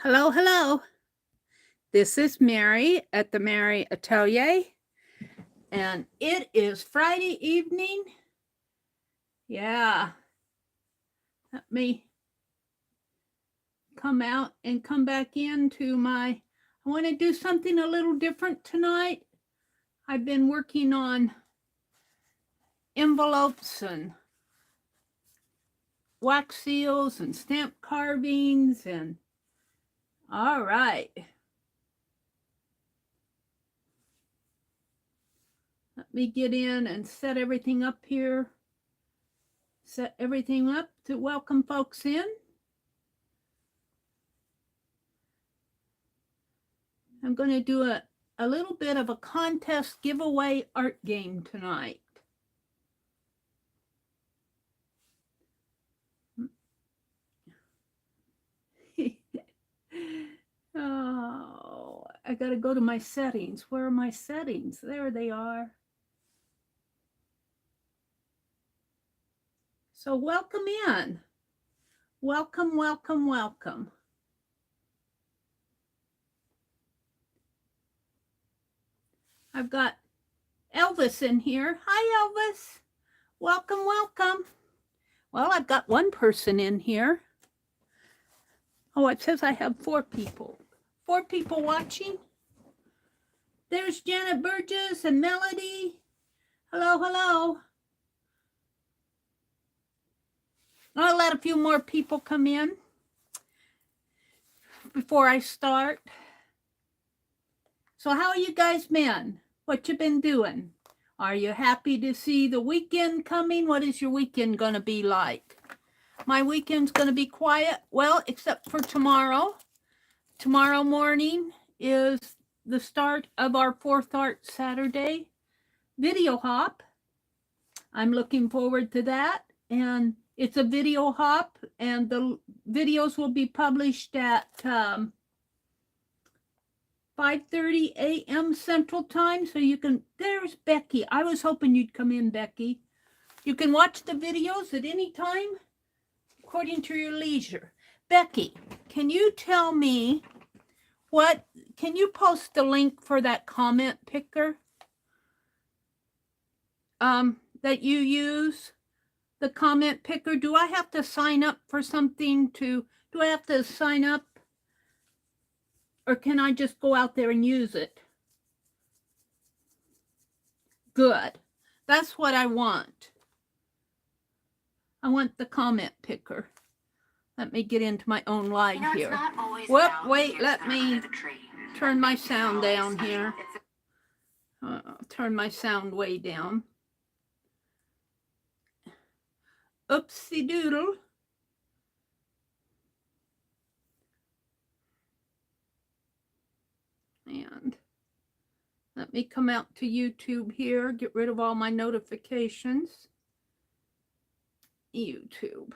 Hello, hello. This is Meri at the Meri Atelier, and it is Friday evening. Yeah. Let me come out and come back into I want to do something a little different tonight. I've been working on envelopes and wax seals and stamp carvings and all right. Let me get in and set everything up here. Set everything up to welcome folks in. I'm going to do a little bit of a contest giveaway art game tonight. Oh, I got to go to my settings. Where are my settings? There they are. So welcome in. Welcome, welcome, welcome. I've got Elvis in here. Hi, Elvis. Welcome, welcome. Well, I've got one person in here. Oh, it says I have 4 people. 4 people watching. There's Janet Burgess and Melody. Hello, hello. I'll let a few more people come in before I start. So how are you guys been? What you been doing? Are you happy to see the weekend coming? What is your weekend going to be like? My weekend's going to be quiet. Well, except for tomorrow. Tomorrow morning is the start of our 4th Art Saturday video hop. I'm looking forward to that. And it's a video hop, and the videos will be published at 5:30 a.m. Central Time. So you can, there's Becky. I was hoping you'd come in, Becky. You can watch the videos at any time according to your leisure. Becky, can you tell me can you post the link for that comment picker that you use? The comment picker, do I have to sign up for something do I have to sign up, or can I just go out there and use it? Good. That's what I want. I want the comment picker. Let me get into my own live here. Whoop, wait, let me turn my sound down here. Turn my sound way down. Oopsie doodle. And let me come out to YouTube here, get rid of all my notifications. YouTube.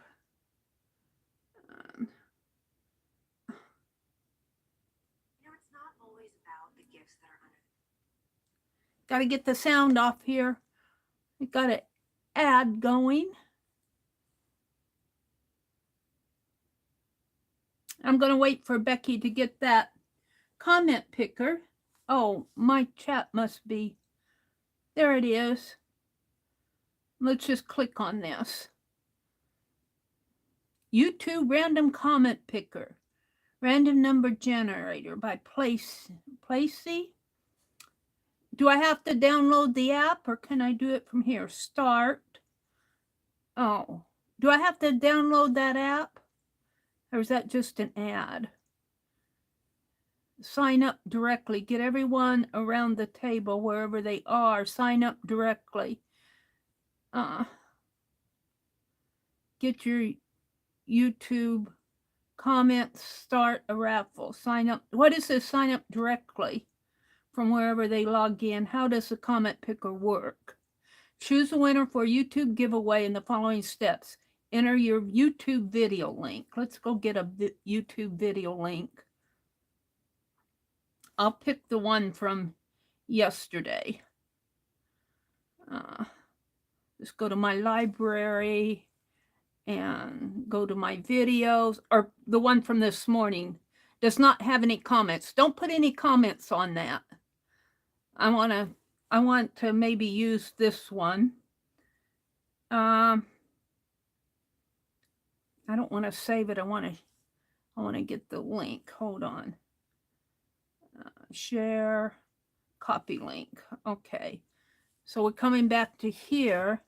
It's not always about the gifts that are under. Got to get the sound off here. I got an ad going. I'm going to wait for Becky to get that comment picker. Oh, my chat must be. There it is. Let's just click on this. YouTube random comment picker. Random number generator by Placey. Do I have to download the app, or can I do it from here? Start. Oh, do I have to download that app? Or is that just an ad? Sign up directly. Get everyone around the table, wherever they are. Sign up directly. Get your YouTube comments. Start a raffle. Sign up. What is this? Sign up directly from wherever they log in. How does the comment picker work? Choose a winner for YouTube giveaway in the following steps. Enter your YouTube video link. Let's go get a YouTube video link. I'll pick the one from yesterday. Just go to my library and go to my videos, or the one from this morning. does not have any comments. Don't put any comments on that. I want to maybe use this one. I don't want to save it. I want to get the link. Hold on. Share, copy link. Okay. So we're coming back to here.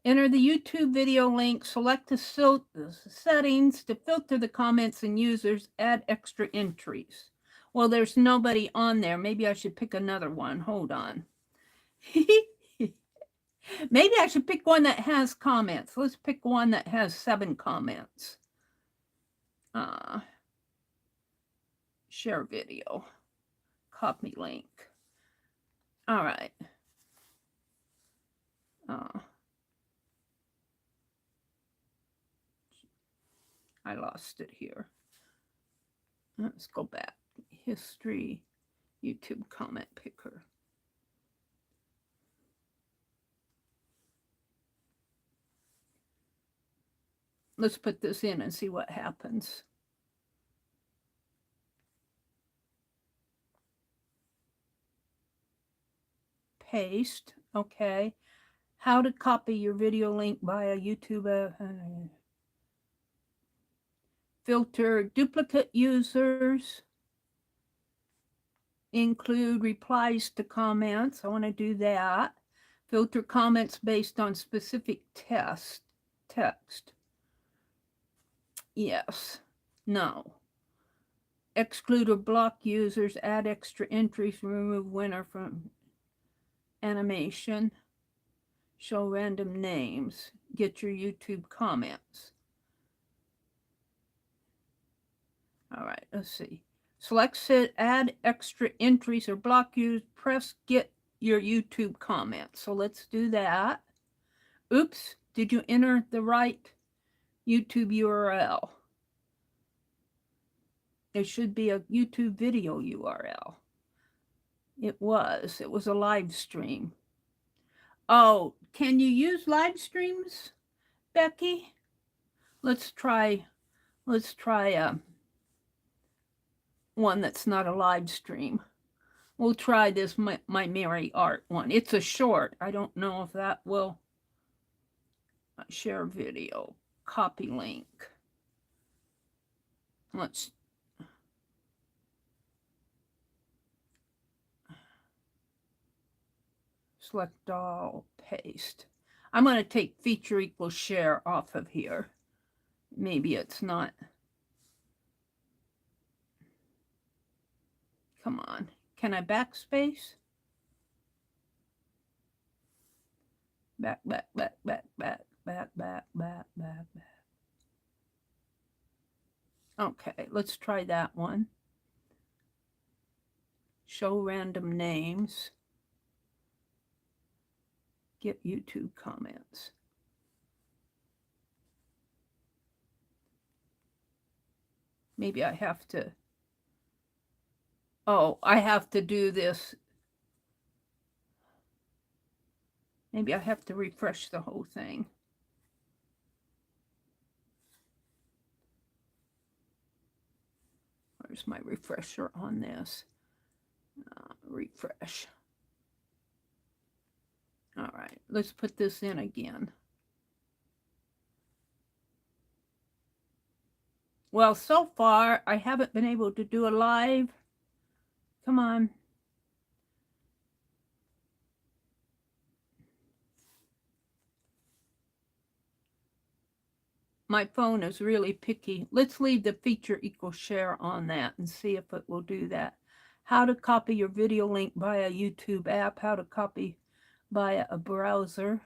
Enter the YouTube video link. Select the settings to filter the comments and users. Add extra entries. Well, there's nobody on there. Maybe I should pick another one. Hold on. Maybe I should pick one that has comments. Let's pick one that has 7 comments. Share video. Copy link. All right. I lost it here. Let's go back. History, YouTube comment picker. Let's put this in and see what happens. Paste. Okay. How to copy your video link via YouTube. Filter duplicate users. Include replies to comments. I want to do that. Filter comments based on specific text. Yes. No. Exclude or block users. Add extra entries. Remove winner from animation. Show random names. Get your YouTube comments. All right, let's see. Select set, add extra entries or block use. Press get your YouTube comments. So let's do that. Oops, did you enter the right YouTube URL? It should be a YouTube video URL. It was a live stream. Oh, can you use live streams, Becky? Let's try one that's not a live stream. We'll try this my Meri art one. It's a short. I don't know if that will share video. Copy link. Let's select all, paste. I'm going to take feature equals share off of here. Maybe it's not. Come on. Can I backspace? Back. Okay, let's try that one. Show random names. Get YouTube comments. Maybe I have to. Oh, I have to do this. Maybe I have to refresh the whole thing. Where's my refresher on this? Refresh. All right, let's put this in again. Well, so far, I haven't been able to do a live. Come on. My phone is really picky. Let's leave the feature equals share on that and see if it will do that. How to copy your video link via YouTube app. How to copy via a browser.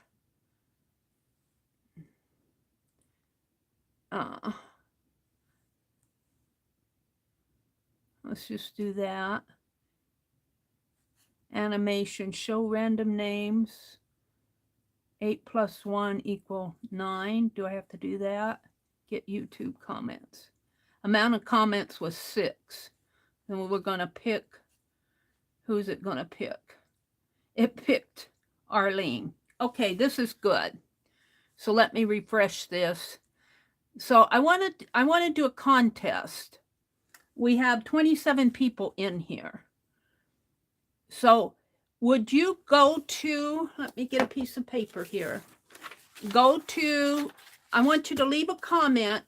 Let's just do that. Animation, show random names. 8 plus 1 equal 9. Do I have to do that? Get YouTube comments. Amount of comments was 6. And we're going to pick. Who's it going to pick? It picked Arlene. Okay, this is good. So let me refresh this. So I want to do a contest. we have 27 people in here. So would you go to, let me get a piece of paper here. Go to, I want you to leave a comment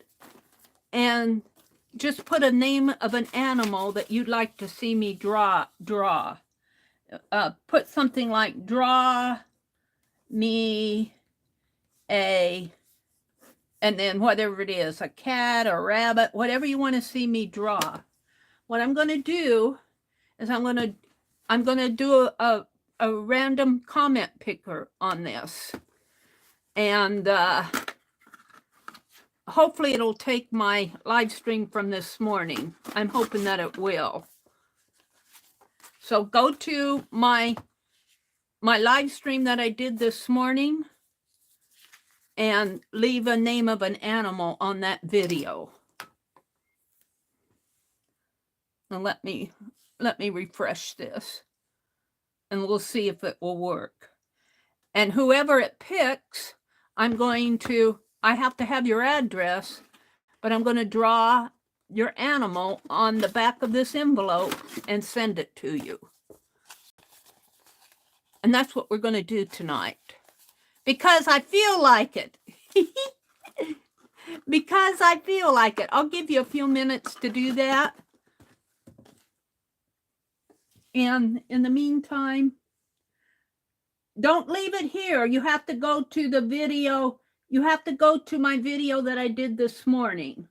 and just put a name of an animal that you'd like to see me draw. Put something like draw me a, and then whatever it is, a cat or a rabbit, whatever you want to see me draw. What I'm going to do is I'm going to do a random comment picker on this. And hopefully it'll take my live stream from this morning. I'm hoping that it will. So go to my live stream that I did this morning and leave a name of an animal on that video. And let me refresh this, and we'll see if it will work. And whoever it picks, I have to have your address, but I'm going to draw your animal on the back of this envelope and send it to you. And that's what we're going to do tonight. Because I feel like it. Because I feel like it. I'll give you a few minutes to do that. And in the meantime, don't leave it here. You have to go to the video. You have to go to my video that I did this morning.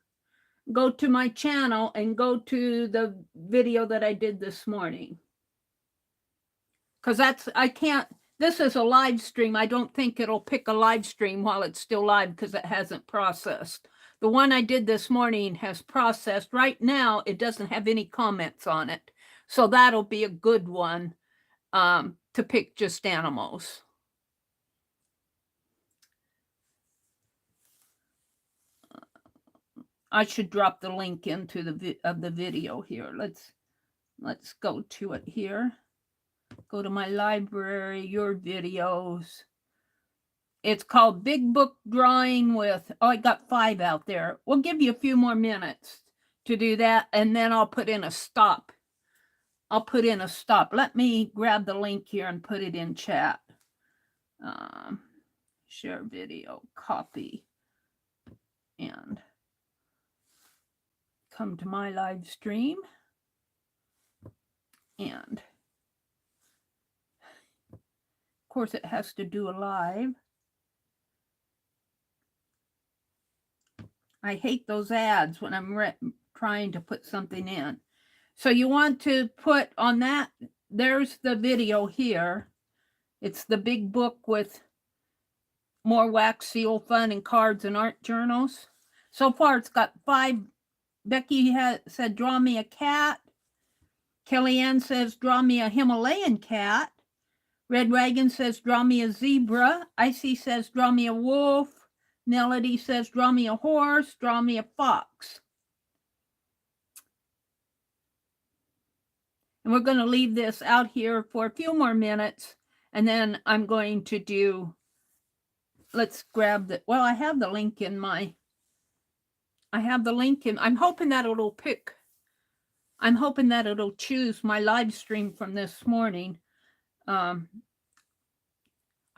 Go to my channel and go to the video that I did this morning. Because this is a live stream. I don't think it'll pick a live stream while it's still live because it hasn't processed. The one I did this morning has processed. Right now, it doesn't have any comments on it. So that'll be a good one to pick just animals. I should drop the link into the video here. Let's go to it here. Go to my library, your videos. It's called Big Book Drawing with, I got 5 out there. We'll give you a few more minutes to do that, and then I'll put in a stop. Let me grab the link here and put it in chat. Share video, copy, and come to my live stream. And of course it has to do a live. I hate those ads when I'm trying to put something in. So you want to put on that, there's the video here. It's the big book with more wax seal fun and cards and art journals. So far it's got 5. Becky said, draw me a cat. Kellyanne says, draw me a Himalayan cat. Red Wagon says, draw me a zebra. Icy says, draw me a wolf. Melody says, draw me a horse. Draw me a fox. And we're going to leave this out here for a few more minutes. And then I'm going to do, let's grab the, well, I have the link in I'm hoping that it'll pick. I'm hoping that it'll choose my live stream from this morning. I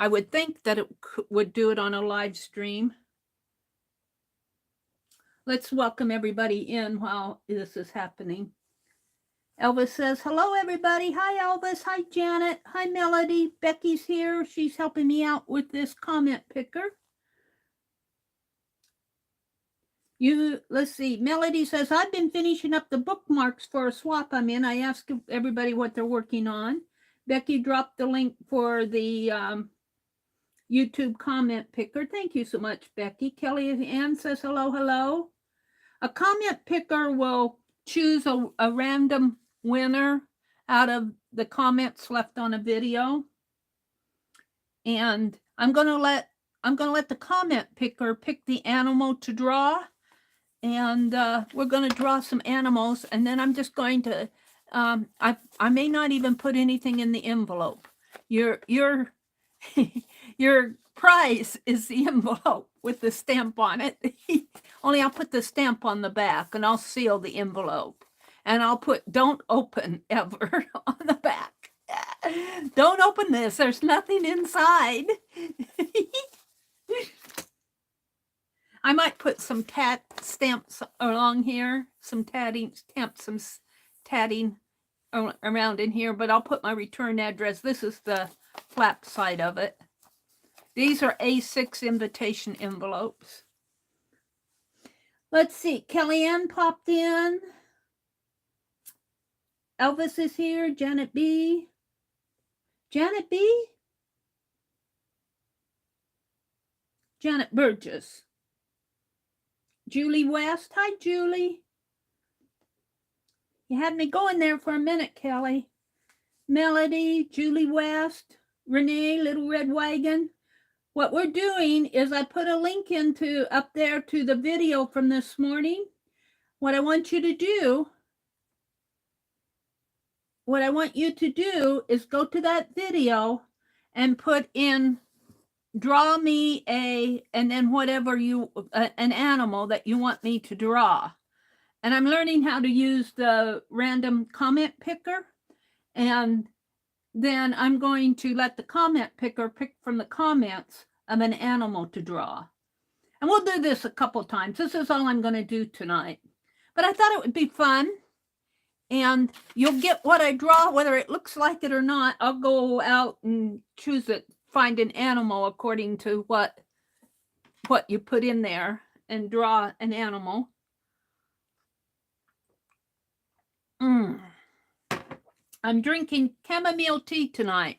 would think that it would do it on a live stream. Let's welcome everybody in while this is happening. Elvis says, hello, everybody. Hi, Elvis. Hi, Janet. Hi, Melody. Becky's here. She's helping me out with this comment picker. Let's see. Melody says, I've been finishing up the bookmarks for a swap I'm in. I asked everybody what they're working on. Becky dropped the link for the YouTube comment picker. Thank you so much, Becky. Kelly Ann says, hello, hello. A comment picker will choose a random winner out of the comments left on a video. And I'm going to let the comment picker pick the animal to draw. And we're going to draw some animals, and then I'm just going to, I may not even put anything in the envelope. Your prize is the envelope with the stamp on it. Only I'll put the stamp on the back, and I'll seal the envelope. And I'll put "don't open" ever on the back. Don't open this. There's nothing inside. I might put some stamps along here, some tatting around in here, but I'll put my return address. This is the flap side of it. These are A6 invitation envelopes. Let's see. Kellyanne popped in. Elvis is here. Janet B. Janet B? Janet Burgess. Julie West. Hi, Julie. You had me going there for a minute, Kelly. Melody, Julie West, Renee, Little Red Wagon. What we're doing is I put a link up there to the video from this morning. What I want you to do is go to that video and put in draw me and then whatever an animal that you want me to draw. And I'm learning how to use the random comment picker. And then I'm going to let the comment picker pick from the comments of an animal to draw. And we'll do this a couple times. This is all I'm going to do tonight. But I thought it would be fun. And you'll get what I draw, whether it looks like it or not. I'll go out and choose it, find an animal according to what you put in there and draw an animal. I'm drinking chamomile tea tonight.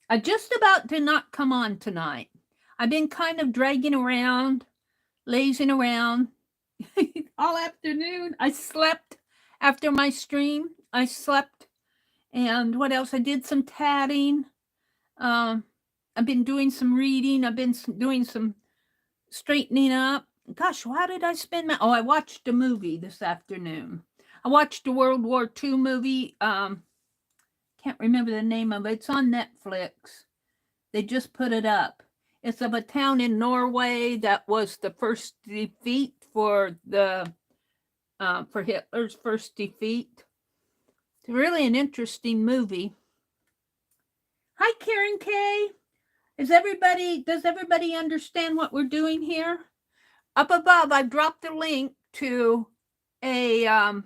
I just about did not come on tonight. I've been kind of dragging around, lazing around all afternoon. I slept after my stream. I slept. And what else? I did some tatting. I've been doing some reading. I've been doing some straightening up. Gosh, how did I spend I watched a movie this afternoon. I watched a World War II movie. Can't remember the name of it. It's on Netflix. They just put it up. It's of a town in Norway that was the first defeat for Hitler's first defeat. It's really an interesting movie. Hi, Karen K. Does everybody understand what we're doing here? Up above, I've dropped a link to a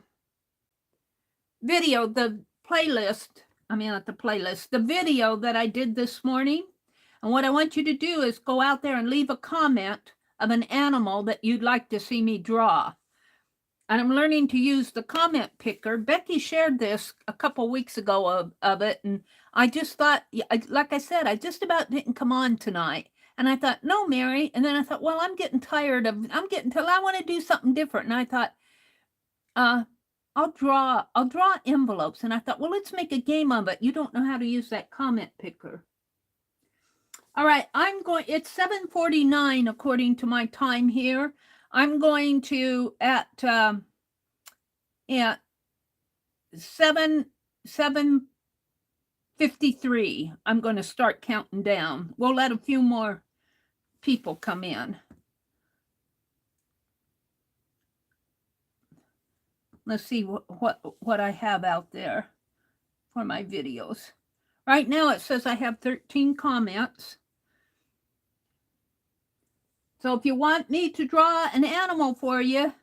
video, the video that I did this morning. And what I want you to do is go out there and leave a comment of an animal that you'd like to see me draw. And I'm learning to use the comment picker. Becky shared this a couple weeks ago of it. And I just thought, like I said, I just about didn't come on tonight. And I thought, no, Meri. And then I thought, well, I'm getting till I want to do something different. And I thought, I'll draw envelopes. And I thought, well, let's make a game of it. You don't know how to use that comment picker. All right, it's 7:49 according to my time here. I'm going to at 7:53. I'm going to start counting down. We'll let a few more people come in. Let's see what I have out there for my videos. Right now it says I have 13 comments. So if you want me to draw an animal for you,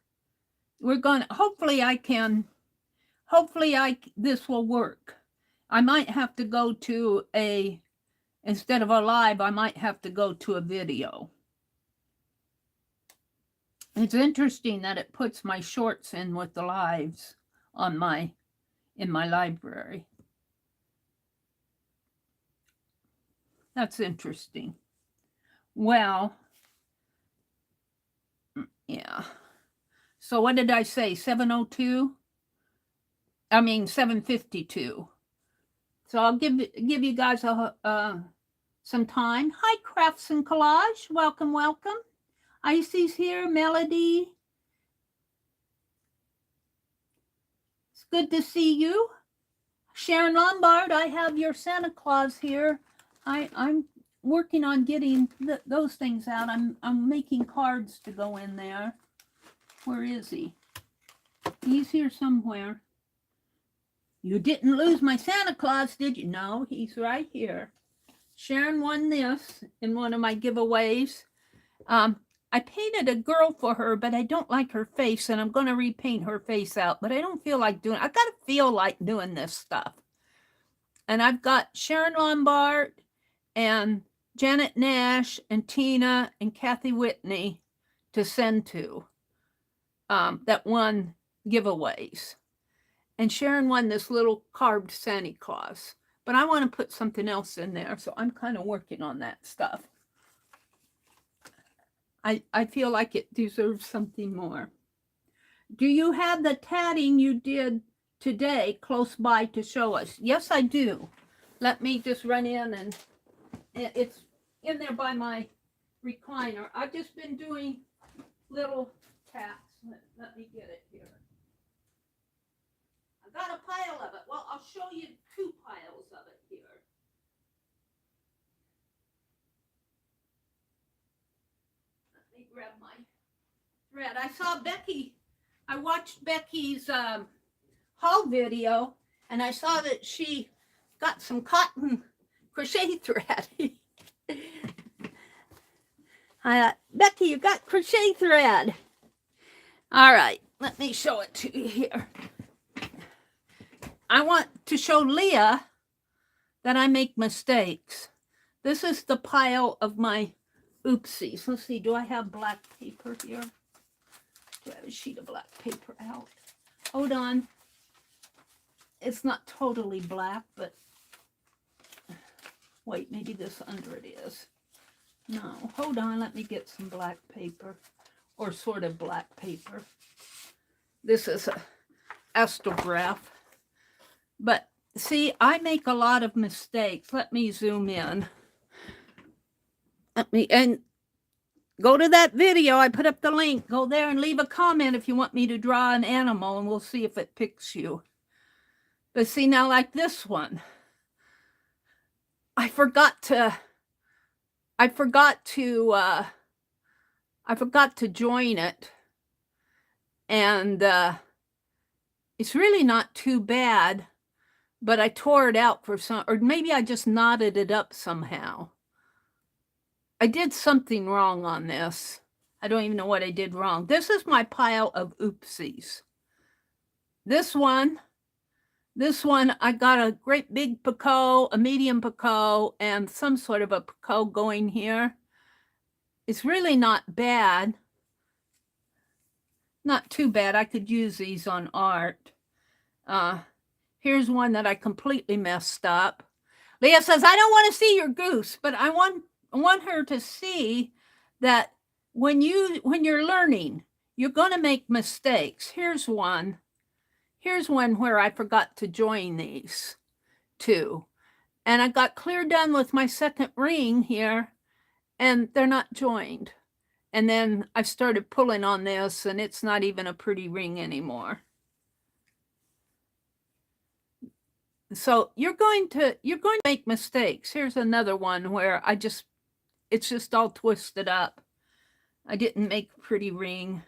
hopefully this will work. I might have to go to instead of a live, I might have to go to a video. It's interesting that it puts my shorts in with the lives in my library. That's interesting. Well, yeah. So what did I say? 7:02? I mean 7:52. So I'll give you guys some time. Hi, Crafts and Collage. Welcome, welcome. Icy's here. Melody. It's good to see you. Sharon Lombard, I have your Santa Claus here. I'm working on getting those things out. I'm making cards to go in there. Where is he? He's here somewhere. You didn't lose my Santa Claus, did you? No, he's right here. Sharon won this in one of my giveaways. I painted a girl for her, but I don't like her face, and I'm going to repaint her face out, but I don't feel like doing it. I got to feel like doing this stuff. And I've got Sharon Lombard and Janet Nash and Tina and Kathy Whitney to send to that won giveaways. And Sharon won this little carved Santa Claus. But I want to put something else in there, so I'm kind of working on that stuff. I feel like it deserves something more. Do you have the tatting you did today close by to show us? Yes, I do. Let me just run in, and it's in there by my recliner. I've just been doing little tats. Let me get it here. I got a pile of it. Well, I'll show you 2 piles of it here. Let me grab my thread. I saw Becky. I watched Becky's haul video, and I saw that she got some cotton crochet thread. Becky, you got crochet thread. All right, let me show it to you here. I want to show Leah that I make mistakes. This is the pile of my oopsies. Let's see, do I have black paper here? Do I have a sheet of black paper out? Hold on. It's not totally black, but wait, maybe this under it is. No, hold on, let me get some black paper, or sort of black paper. This is a astrograph. But see, I make a lot of mistakes. Let me zoom in. And go to that video. I put up the link. Go there and leave a comment if you want me to draw an animal, and we'll see if it picks you. But see, now like this one, I forgot to join it, and it's really not too bad, but I tore it out for some, or maybe I just knotted it up somehow. I did something wrong on this. I don't even know what I did wrong. This is my pile of oopsies. This one, I got a great big Picasso, a medium Picasso, and some sort of a Picasso going here. It's really not bad. Not too bad. I could use these on art. Here's one that I completely messed up. Leah says, I don't want to see your goose, but I want her to see that when you're learning, you're going to make mistakes. Here's one where I forgot to join these 2. And I got clear done with my second ring here, and they're not joined. And then I started pulling on this, and it's not even a pretty ring anymore. So you're going to make mistakes. Here's another one where it's just all twisted up. I didn't make a pretty ring.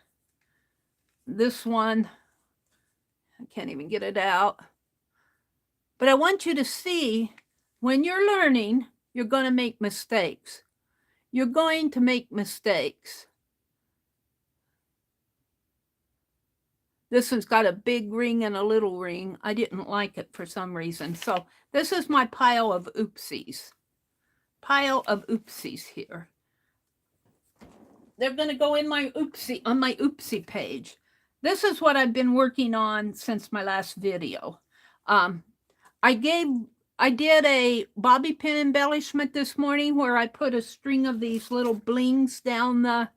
This one, I can't even get it out. But I want you to see, when you're learning, you're going to make mistakes. You're going to make mistakes. This one's got a big ring and a little ring. I didn't like it for some reason. So this is my pile of oopsies. Pile of oopsies here. They're going to go in my oopsie page. This is what I've been working on since my last video. I did a bobby pin embellishment this morning where I put a string of these little blings down the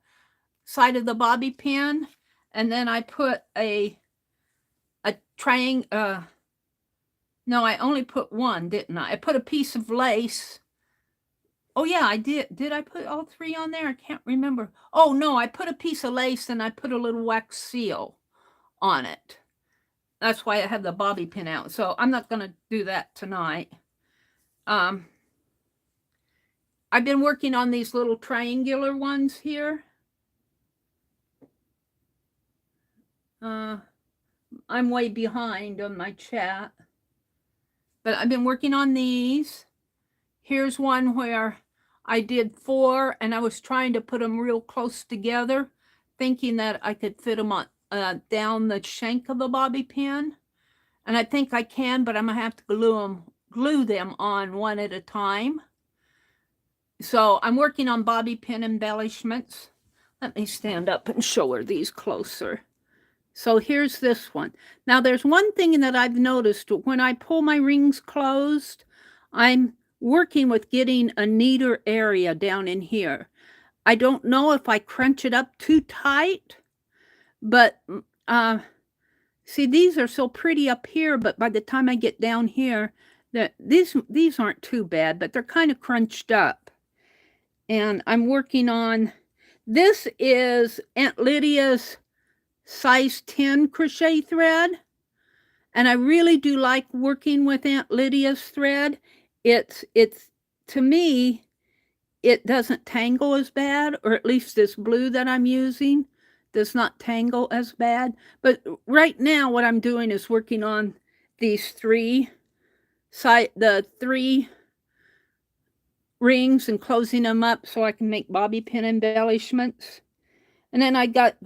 side of the bobby pin. And then I put a triangle. No, I only put one, didn't I? I put a piece of lace. Oh, yeah, I did. Did I put all 3 on there? I can't remember. Oh, no, I put a piece of lace and I put a little wax seal on it. That's why I have the bobby pin out. So I'm not going to do that tonight. I've been working on these little triangular ones here. I'm way behind on my chat. But I've been working on these. Here's one where I did 4 and I was trying to put them real close together, thinking that I could fit them on down the shank of a bobby pin. And I think I can, but I'm gonna have to glue them on one at a time. So I'm working on bobby pin embellishments. Let me stand up and show her these closer. So here's this one. Now there's one thing that I've noticed when I pull my rings closed, I'm working with getting a neater area down in here. I don't know if I crunch it up too tight, but see, these are so pretty up here, but by the time I get down here, these aren't too bad, but they're kind of crunched up. And I'm working on, this is Aunt Lydia's size 10 crochet thread. And I really do like working with Aunt Lydia's thread. It's to me, it doesn't tangle as bad, or at least this blue that I'm using does not tangle as bad. But right now what I'm doing is working on these the 3 rings and closing them up so I can make bobby pin embellishments. And then I got,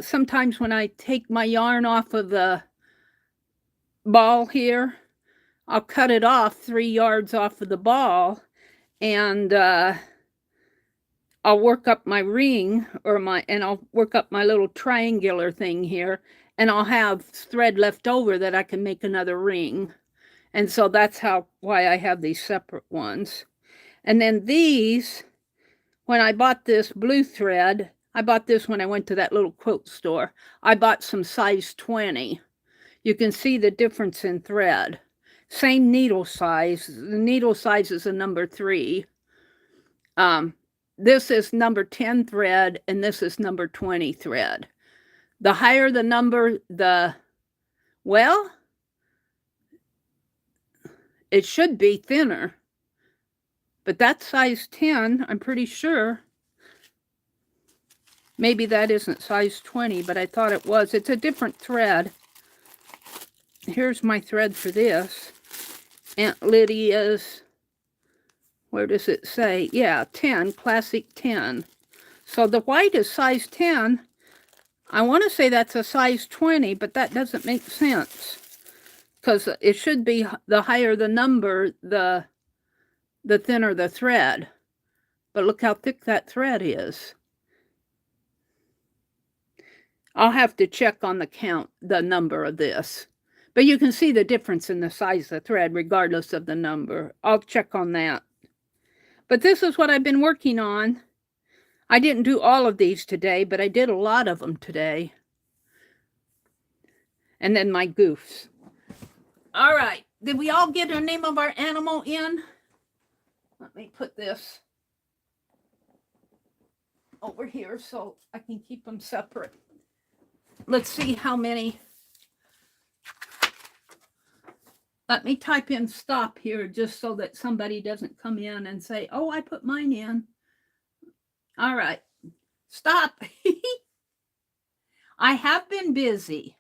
sometimes when I take my yarn off of the ball here, I'll cut it off 3 yards off of the ball, and I'll work up my ring and I'll work up my little triangular thing here, and I'll have thread left over that I can make another ring. And so that's why I have these separate ones. And then these, when I bought this blue thread, I bought this when I went to that little quilt store. I bought some size 20. You can see the difference in thread. Same needle size. The needle size is a number 3. This is number 10 thread, and this is number 20 thread. The higher the number, well, it should be thinner. But that's size 10, I'm pretty sure. Maybe that isn't size 20, but I thought it was. It's a different thread. Here's my thread for this. Aunt Lydia's, where does it say? Yeah, 10, classic 10. So the white is size 10. I want to say that's a size 20, but that doesn't make sense. Because it should be the higher the number, the thinner the thread. But look how thick that thread is. I'll have to check on the number of this. But you can see the difference in the size of the thread regardless of the number. I'll check on that. But this is what I've been working on. I didn't do all of these today, but I did a lot of them today. And then my goofs. All right. Did we all get the name of our animal in? Let me put this over here so I can keep them separate. Let's see how many. Let me type in stop here just so that somebody doesn't come in and say, oh, I put mine in. All right. Stop. I have been busy.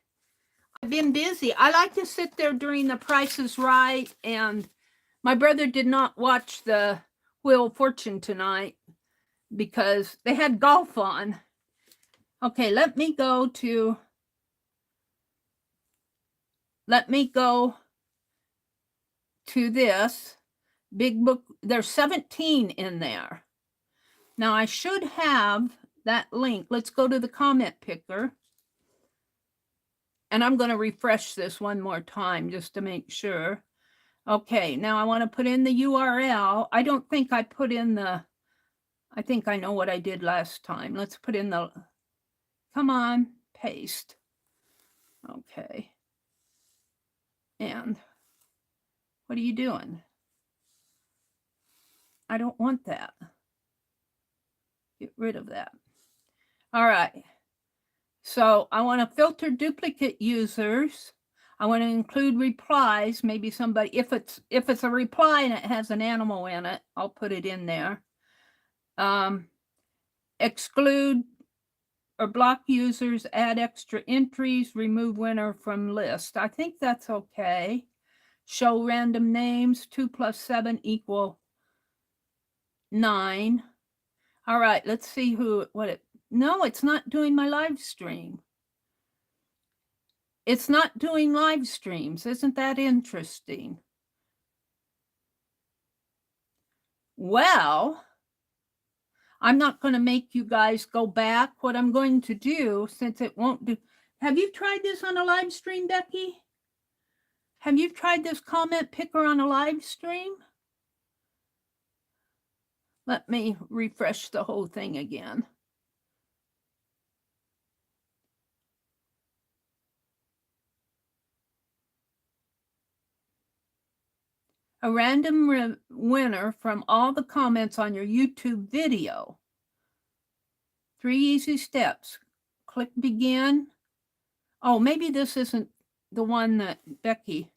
I've been busy. I like to sit there during the Price is Right, and my brother did not watch the Wheel of Fortune tonight because they had golf on. Okay, let me go to this big book. There's 17 in there. Now I should have that link. Let's go to the comment picker. And I'm going to refresh this one more time just to make sure. Okay, now I want to put in the URL. I don't think I put in I think I know what I did last time. Let's put in come on, paste. Okay. And what are you doing? I don't want that. Get rid of that. All right. So I want to filter duplicate users. I want to include replies. Maybe somebody, if it's a reply and it has an animal in it, I'll put it in there. Exclude or block users, add extra entries, remove winner from list. I think that's okay. Show random names, 2 plus 7 equal 9. All right, let's see no, it's not doing my live stream. It's not doing live streams. Isn't that interesting? Well, I'm not going to make you guys go back. What I'm going to do, since it won't do... Have you tried this on a live stream, Becky? Have you tried this comment picker on a live stream? Let me refresh the whole thing again. A random winner from all the comments on your YouTube video. 3 easy steps. Click begin. Oh, maybe this isn't the one that Becky...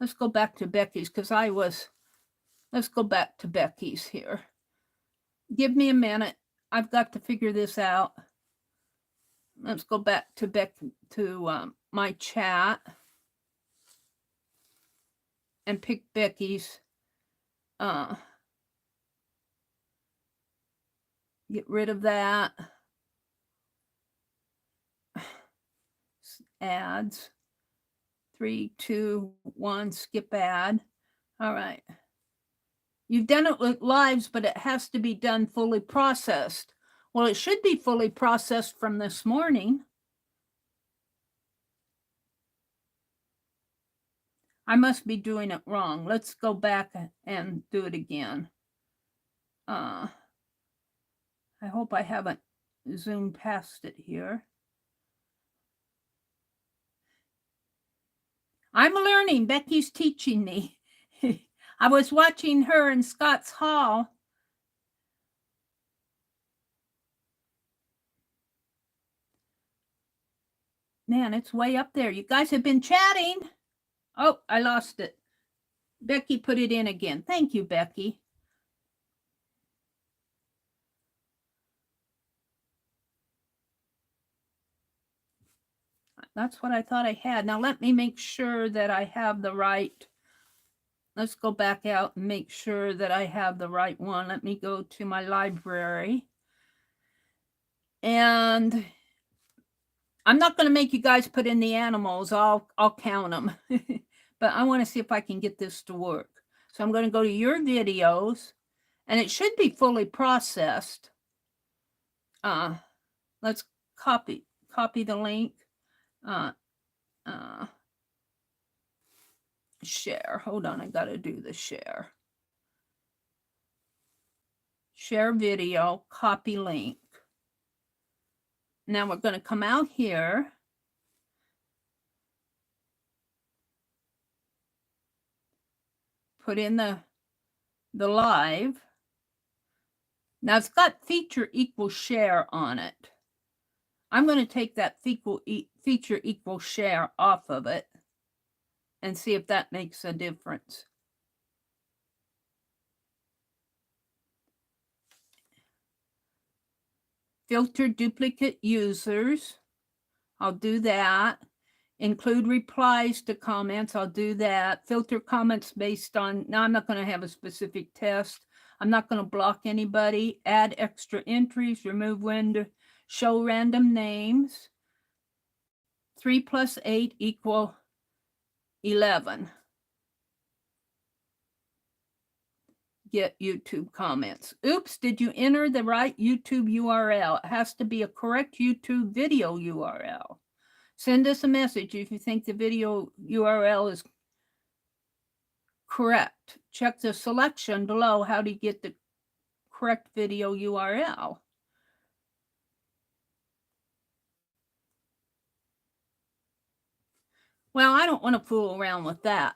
Let's go back to Becky's because let's go back to Becky's here. Give me a minute. I've got to figure this out. Let's go back to my chat and pick Becky's. Get rid of that. Ads. 3, 2, 1, skip ad. All right. You've done it with lives, but it has to be done fully processed. Well, it should be fully processed from this morning. I must be doing it wrong. Let's go back and do it again. I hope I haven't zoomed past it here. I'm learning. Becky's teaching me. I was watching her in Scott's Hall. Man, it's way up there. You guys have been chatting. Oh, I lost it. Becky put it in again. Thank you, Becky. That's what I thought I had. Now let me make sure that I have the right. Let's go back out and make sure that I have the right one. Let me go to my library. And I'm not going to make you guys put in the animals. I'll count them. But I want to see if I can get this to work. So I'm going to go to your videos. And it should be fully processed. Let's copy the link. Share. Hold on, I got to do the share. Share video, copy link. Now we're going to come out here. Put in the live. Now it's got feature equals share on it. I'm going to take that feature equals share off of it and see if that makes a difference. Filter duplicate users. I'll do that. Include replies to comments. I'll do that. Filter comments based on... Now, I'm not going to have a specific test. I'm not going to block anybody. Add extra entries. Remove window. Show random names. 3 plus 8 equal 11. Get YouTube comments. Oops, did you enter the right YouTube URL? It has to be a correct YouTube video URL. Send us a message if you think the video URL is correct. Check the selection below. How do you get the correct video URL? Well, I don't want to fool around with that.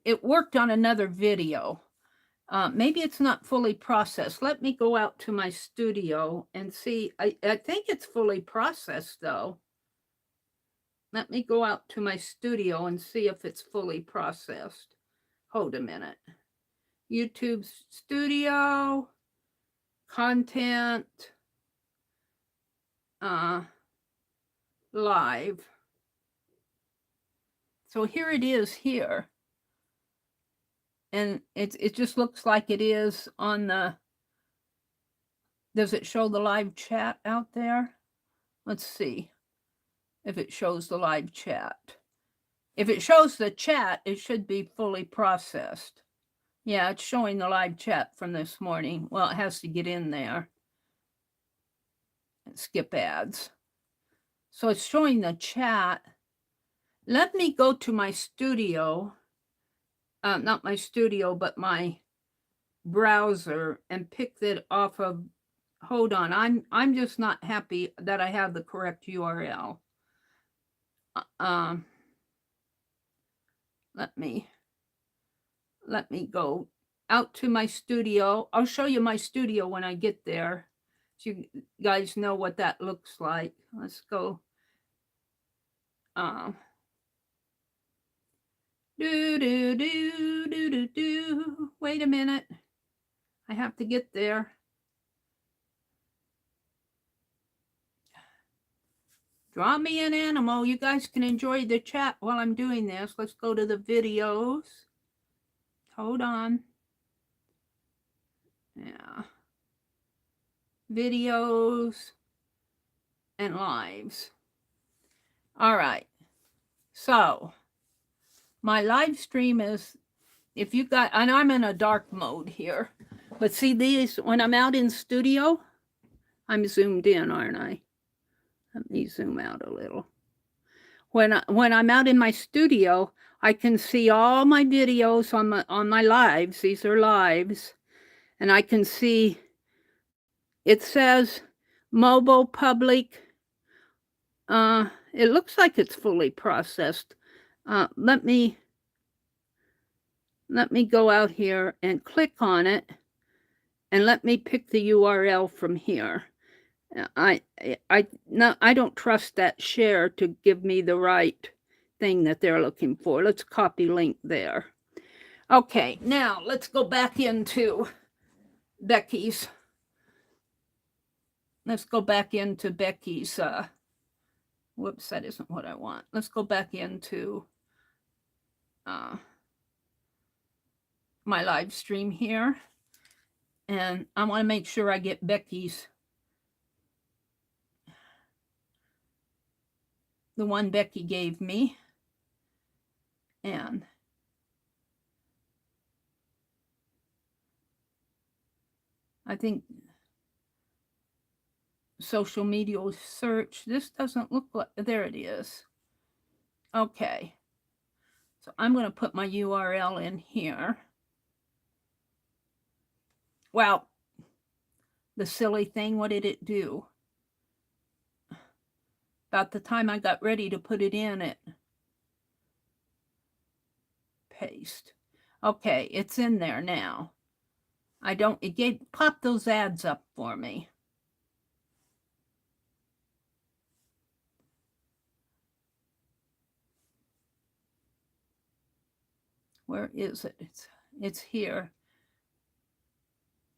It worked on another video. Maybe it's not fully processed. Let me go out to my studio and see. I think it's fully processed, though. Let me go out to my studio and see if it's fully processed. Hold a minute. YouTube Studio, content, live. So here it is here. And it just looks like it is on the, does it show the live chat out there? Let's see if it shows the live chat. If it shows the chat, it should be fully processed. Yeah, it's showing the live chat from this morning. Well, it has to get in there and skip ads. So it's showing the chat. Let me go to my studio, not my studio, but my browser and pick that off of, hold on, I'm just not happy that I have the correct URL. Let me go out to my studio. I'll show you my studio when I get there, so you guys know what that looks like. Let's go. Wait a minute. I have to get there. Draw me an animal. You guys can enjoy the chat while I'm doing this. Let's go to the videos. Hold on. Yeah. Videos and lives. All right. So my live stream is, if you got, and I'm in a dark mode here, but see these, when I'm out in studio, I'm zoomed in, aren't I? Let me zoom out a little. When I'm out in my studio, I can see all my videos on my lives. These are lives. And I can see, it says mobile public. It looks like it's fully processed. Let me go out here and click on it, and let me pick the URL from here. I don't trust that share to give me the right thing that they're looking for. Let's copy link there. Okay, now let's go back into Becky's. Let's go back into Becky's. Whoops, that isn't what I want. Let's go back into my live stream here. And I want to make sure I get Becky's, the one Becky gave me. And I think social media search, this doesn't look like, there it is. Okay. So I'm going to put my URL in here. Well, the silly thing, what did it do? About the time I got ready to put it in, it paste. Okay, it's in there now. It popped those ads up for me. Where is it? It's here.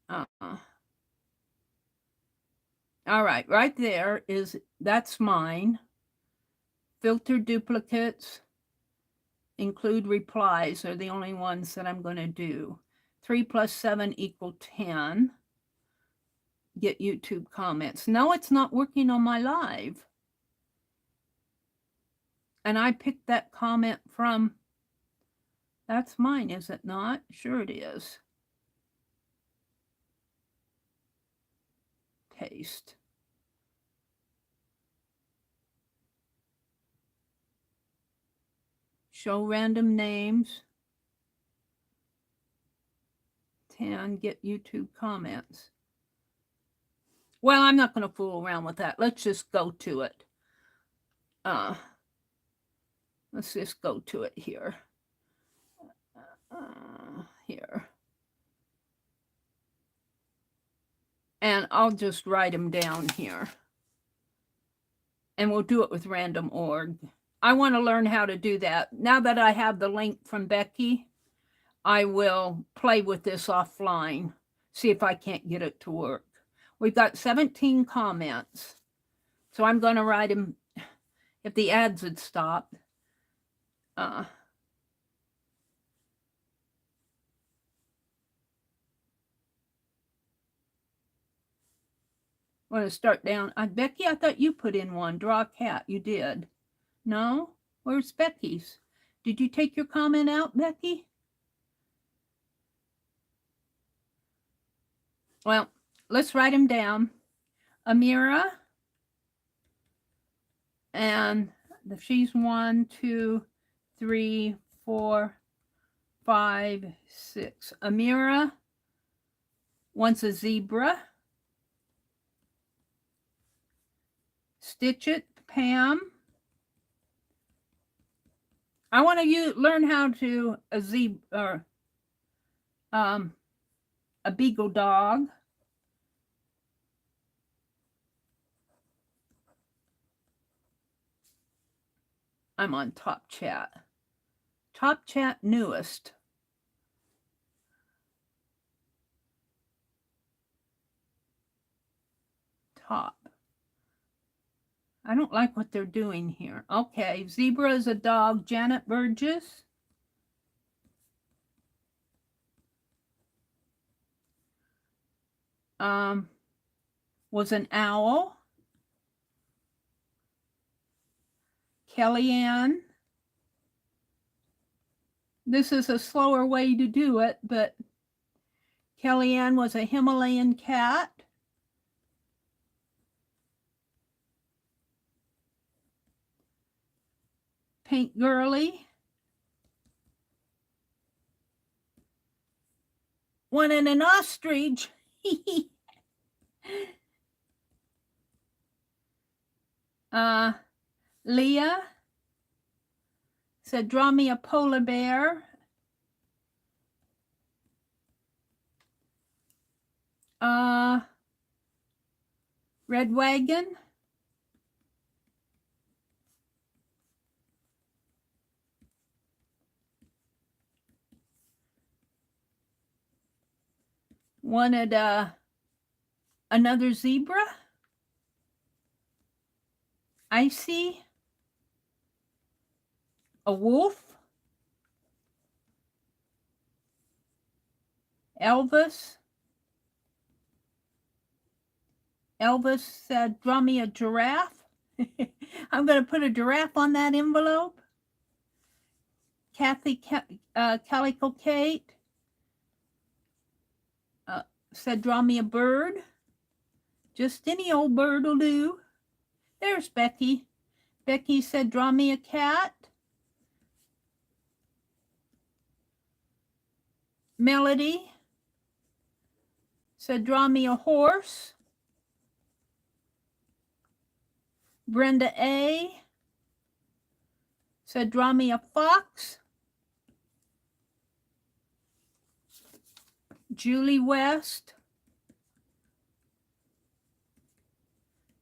All right, right there is, that's mine. Filter duplicates, include replies are the only ones that I'm going to do. 3 + 7 = 10. Get YouTube comments. No, it's not working on my live. And I picked that comment from, that's mine, is it not? Sure it is. Paste. Show random names. 10, get YouTube comments. Well, I'm not going to fool around with that. Let's just go to it. Let's just go to it here. Here. And I'll just write them down here. And we'll do it with random org. I want to learn how to do that. Now that I have the link from Becky, I will play with this offline, see if I can't get it to work. We've got 17 comments. So I'm going to write him, if the ads had stopped. I want to start down. Becky, I thought you put in one. Draw a cat. You did. No? Where's Becky's? Did you take your comment out, Becky? Well, let's write him down. Amira. And she's 1, 2, 3, 4, 5, 6. Amira wants a zebra. Stitch it, Pam. I want to learn how to a beagle dog. I'm on Top Chat. Top Chat newest. Top. I don't like what they're doing here. Okay, zebra is a dog. Janet Burgess. Was an owl. Kellyanne. This is a slower way to do it, but Kellyanne was a Himalayan cat. Pink Girly. Wanted an ostrich. Leah said, draw me a polar bear. Red Wagon. Wanted another zebra. Icy. A wolf. Elvis. Elvis said, draw me a giraffe. I'm going to put a giraffe on that envelope. Kathy Calico Kate said, draw me a bird. Just any old bird will do. There's Becky. Becky said, draw me a cat. Melody said, draw me a horse. Brenda A said, draw me a fox. Julie West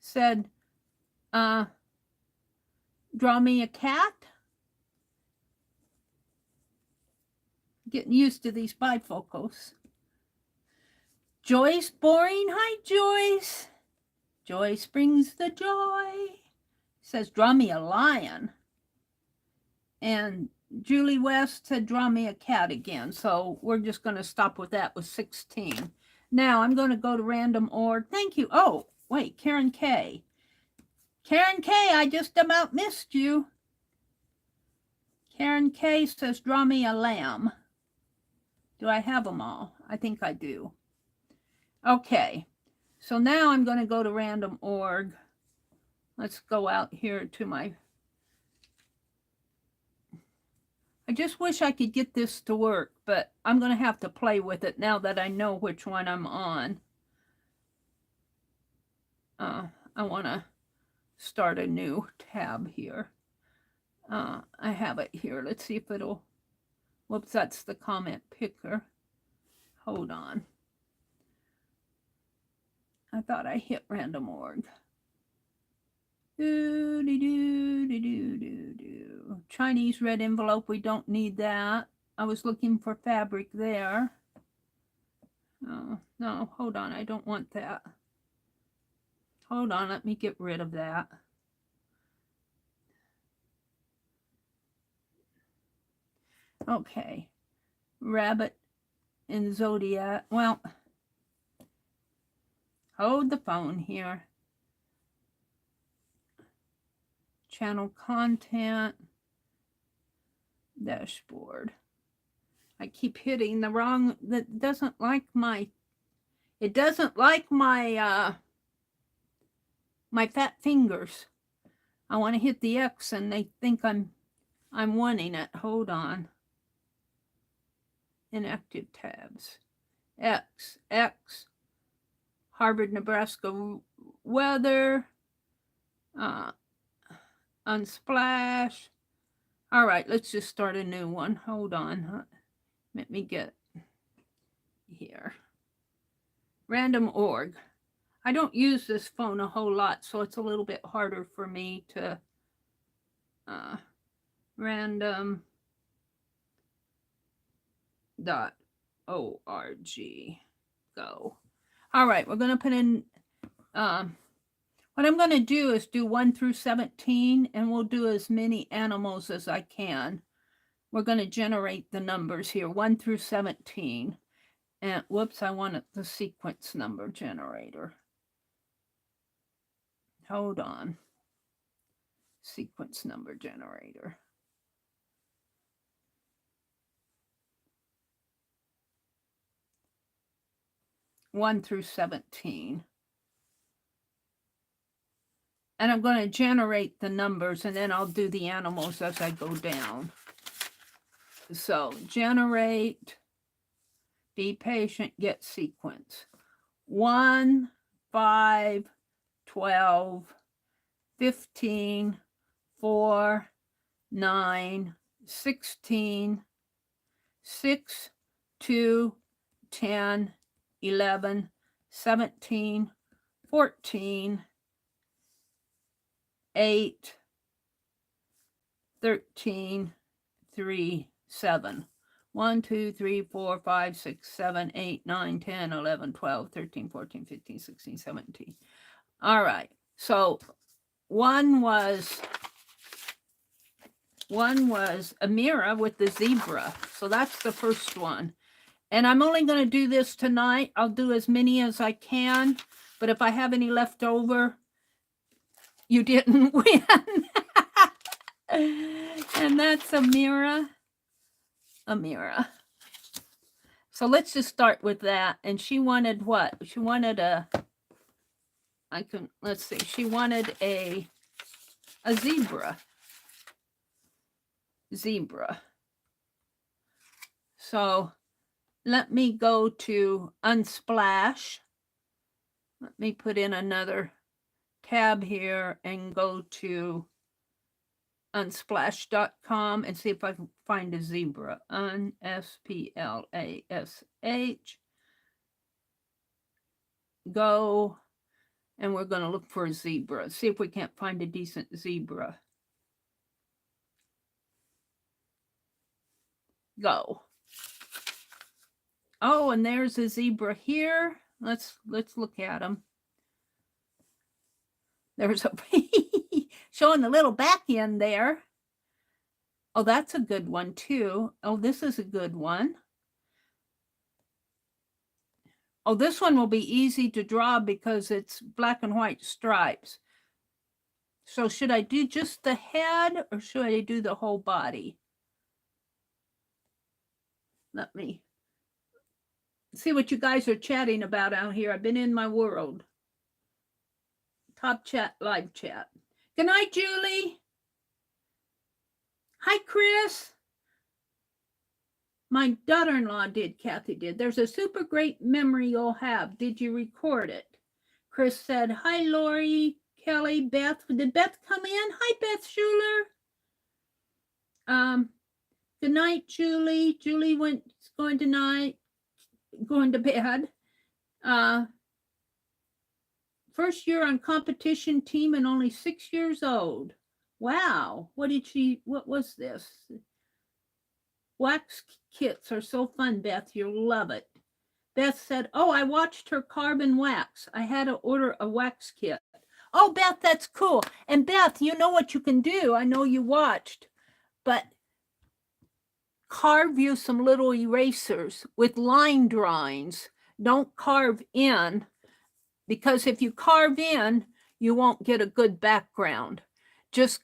said, draw me a cat. Getting used to these bifocals. Joyce Boring. Hi, Joyce. Joyce brings the joy. Says, draw me a lion. And Julie West said, draw me a cat again. So we're just going to stop with that with 16. Now I'm going to go to random org. Thank you. Oh, wait, Karen K. Karen K, I just about missed you. Karen K says, draw me a lamb. Do I have them all? I think I do. Okay, so now I'm going to go to random org. Let's go out here to my... I just wish I could get this to work, but I'm going to have to play with it now that I know which one I'm on. I want to start a new tab here. I have it here. Let's see if it'll... Whoops, that's the comment picker. Hold on. I thought I hit random org. Chinese red envelope, we don't need that. I was looking for fabric there. Oh, no, hold on, I don't want that. Hold on, let me get rid of that. Okay. Rabbit and Zodiac. Well, hold the phone here. Channel content. Dashboard. I keep hitting the wrong, that doesn't like my, it doesn't like my, my fat fingers. I want to hit the X and they think I'm wanting it. Hold on. Inactive tabs. X. Harvard, Nebraska weather. Unsplash. All right, let's just start a new one. Hold on. Let me get here. Random org. I don't use this phone a whole lot, so it's a little bit harder for me to random.org. Go. All right, we're going to put in, what I'm going to do is do 1 through 17, and we'll do as many animals as I can. We're going to generate the numbers here, 1 through 17. And whoops, I wanted the sequence number generator. Hold on. Sequence number generator. One through 17. And I'm going to generate the numbers, and then I'll do the animals as I go down. So generate, be patient, get sequence. 1, 5, 12, 15, 4, 9, 16, 6, 2, 10, 11, 17, 14, 8, 13, 3, 7. 1, 2, 3, 4, 5, 6, 7, 8, 9, 10, 11, 12, 13, 14, 15, 16, 17. All right. So one was Amira with the zebra. So that's the first one. And I'm only going to do this tonight. I'll do as many as I can. But if I have any left over, you didn't win. And that's Amira. So let's just start with that. And she wanted what? She wanted let's see. She wanted a zebra. So let me go to Unsplash. Let me put in another tab here and go to unsplash.com and see if I can find a zebra. Unsplash. Go, and we're going to look for a zebra. See if we can't find a decent zebra. Go. Oh, and there's a zebra here. Let's look at him. There's a showing the little back end there. Oh, that's a good one too. Oh, this is a good one. Oh, this one will be easy to draw because it's black and white stripes. So should I do just the head or should I do the whole body? Let me see what you guys are chatting about out here. I've been in my world. Top chat, live chat. Good night, Julie. Hi, Chris. My daughter-in-law did, Kathy did. There's a super great memory you'll have. Did you record it? Chris said, hi, Lori, Kelly, Beth. Did Beth come in? Hi, Beth Schuler. Good night, Julie. Julie going to bed. First year on competition team and only 6 years old. Wow. What was this? Wax kits are so fun, Beth. You'll love it. Beth said, oh, I watched her carve and wax. I had to order a wax kit. Oh, Beth, that's cool. And Beth, you know what you can do? I know you watched, but carve you some little erasers with line drawings. Don't carve in, because if you carve in, you won't get a good background. Just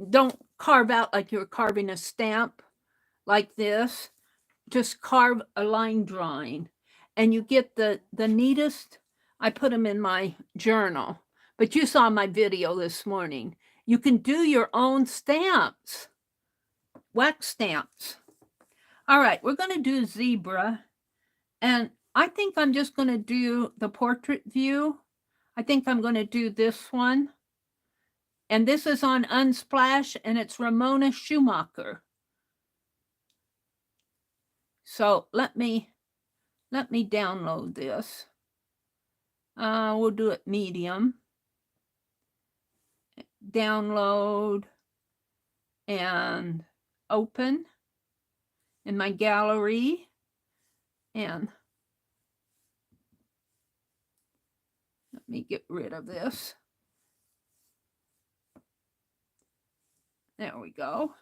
don't carve out like you're carving a stamp like this. Just carve a line drawing, and you get the neatest. I put them in my journal, but you saw my video this morning. You can do your own stamps, wax stamps. All right, we're going to do zebra, and I think I'm just going to do the portrait view. I think I'm going to do this one, and this is on Unsplash, and it's Ramona Schumacher. So let me download this. We'll do it medium. Download and open in my gallery. And let me get rid of this. There we go.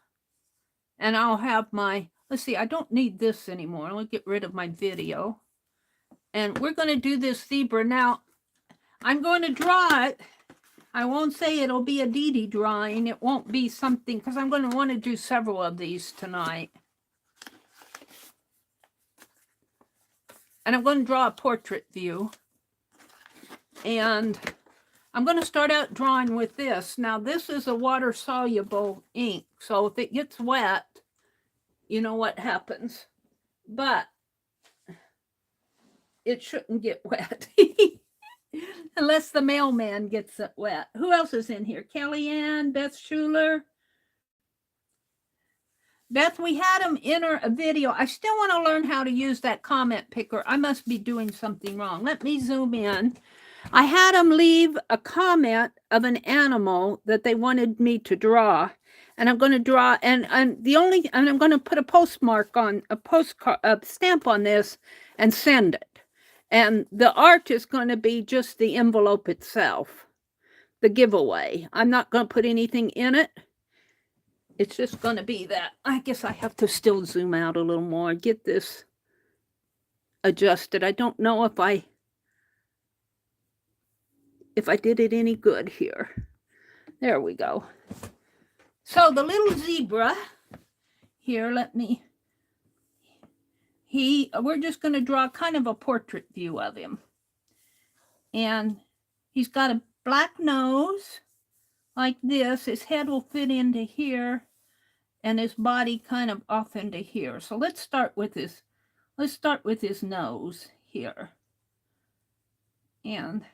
And I'll have my, let's see, I don't need this anymore. I'll get rid of my video. And we're going to do this zebra. Now, I'm going to draw it. I won't say it'll be a Dee drawing. It won't be something, because I'm going to want to do several of these tonight. And I'm going to draw a portrait view. And I'm going to start out drawing with this. Now, this is a water-soluble ink, so if it gets wet, you know what happens. But it shouldn't get wet. Unless the mailman gets it wet. Who else is in here? Kellyanne, Beth Schuler. Beth, we had them enter a video. I still want to learn how to use that comment picker. I must be doing something wrong. Let me zoom in. I had them leave a comment of an animal that they wanted me to draw. And I'm going to draw, and I'm going to put a postmark on, a stamp on this and send it. And the art is going to be just the envelope itself, the giveaway. I'm not going to put anything in it. It's just going to be that. I guess I have to still zoom out a little more, get this adjusted. I don't know if I did it any good here. There we go. So the little zebra here, we're just going to draw kind of a portrait view of him. And he's got a black nose like this. His head will fit into here, and his body kind of off into here. So let's start with his nose here. And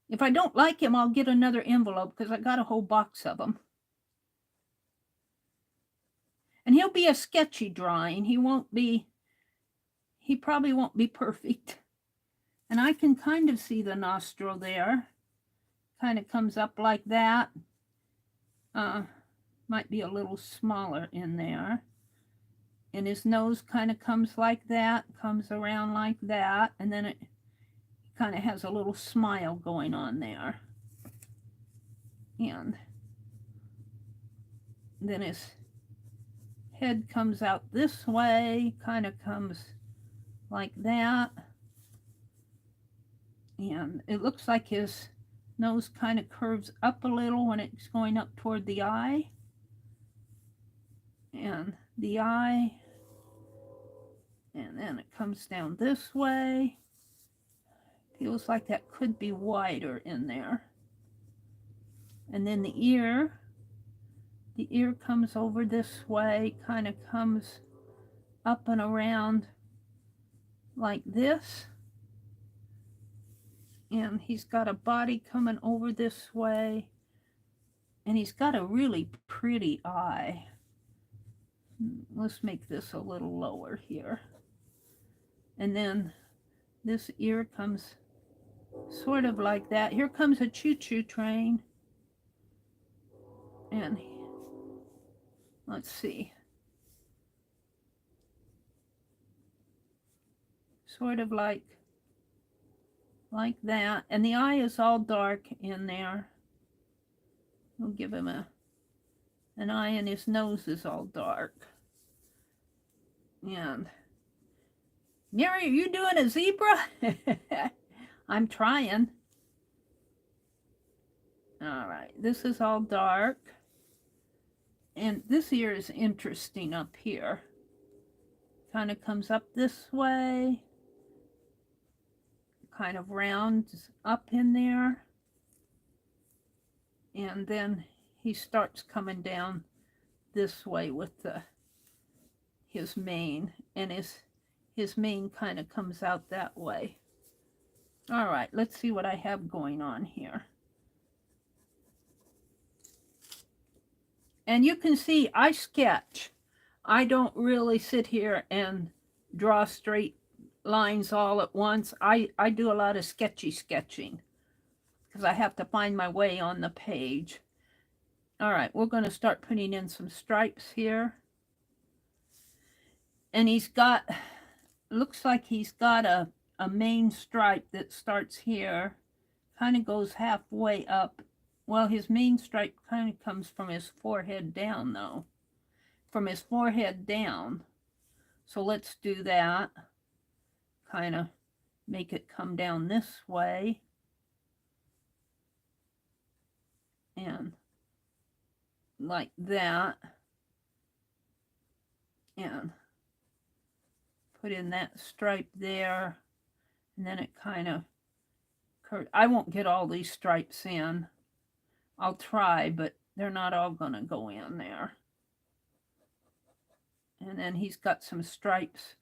if I don't like him, I'll get another envelope, because I got a whole box of them. And he'll be a sketchy drawing. He probably won't be perfect. And I can kind of see the nostril there. Kind of comes up like that. Might be a little smaller in there. And his nose kind of comes like that, comes around like that, and then it kind of has a little smile going on there. And then his head comes out this way, kind of comes like that. And it looks like his nose kind of curves up a little when it's going up toward the eye. And the eye, and then it comes down this way. Feels like that could be wider in there. And then the ear comes over this way, kind of comes up and around like this. And he's got a body coming over this way. And he's got a really pretty eye. Let's make this a little lower here. And then this ear comes sort of like that. Here comes a choo-choo train. And let's see. Sort of like like that. And the eye is all dark in there. We'll give him an eye, and his nose is all dark. And Meri, are you doing a zebra? I'm trying. All right, this is all dark. And this ear is interesting up here. Kind of comes up this way. Kind of rounds up in there. And then he starts coming down this way with his mane. And his mane kind of comes out that way. All right, let's see what I have going on here. And you can see I sketch. I don't really sit here and draw straight lines all at once. I do a lot of sketching because I have to find my way on the page. All right, we're going to start putting in some stripes here. And he's got, looks like he's got a main stripe that starts here, kind of goes halfway up. Well, his main stripe kind of comes from his forehead down, though. From his forehead down. So let's do that. Kind of make it come down this way. And like that. And put in that stripe there. And then it kind of curves. I won't get all these stripes in. I'll try, but they're not all going to go in there. And then he's got some stripes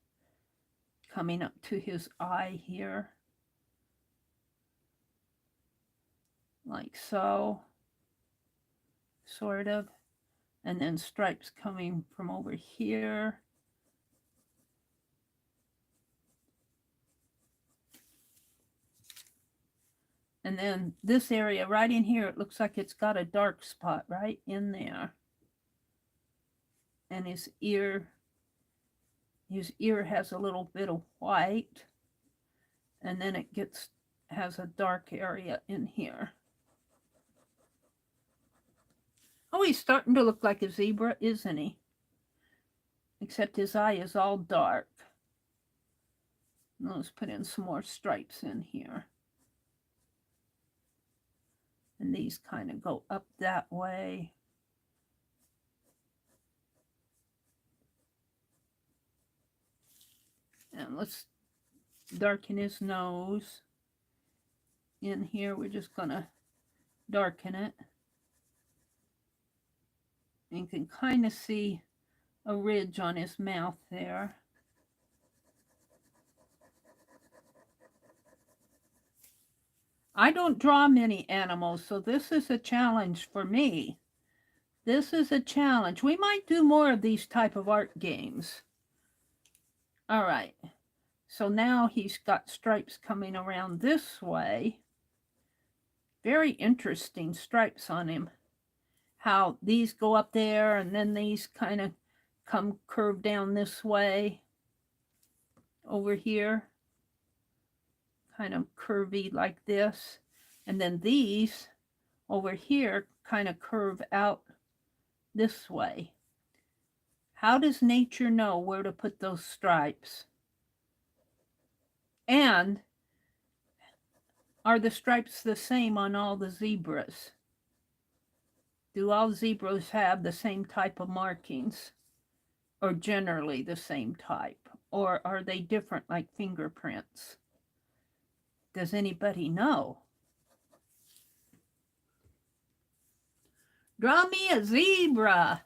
coming up to his eye here. Like so. Sort of. And then stripes coming from over here. And then this area right in here, it looks like it's got a dark spot right in there. And his ear has a little bit of white. And then it has a dark area in here. Oh, he's starting to look like a zebra, isn't he? Except his eye is all dark. Let's put in some more stripes in here. And these kind of go up that way. And let's darken his nose. In here, we're just going to darken it. And you can kind of see a ridge on his mouth there. I don't draw many animals, so this is a challenge for me. This is a challenge. We might do more of these type of art games. All right. So now he's got stripes coming around this way. Very interesting stripes on him. How these go up there and then these kind of come curve down this way. Over here. Kind of curvy like this. And then these over here kind of curve out this way. How does nature know where to put those stripes? And are the stripes the same on all the zebras? Do all zebras have the same type of markings? Or generally the same type? Or are they different like fingerprints? Does anybody know? Draw me a zebra.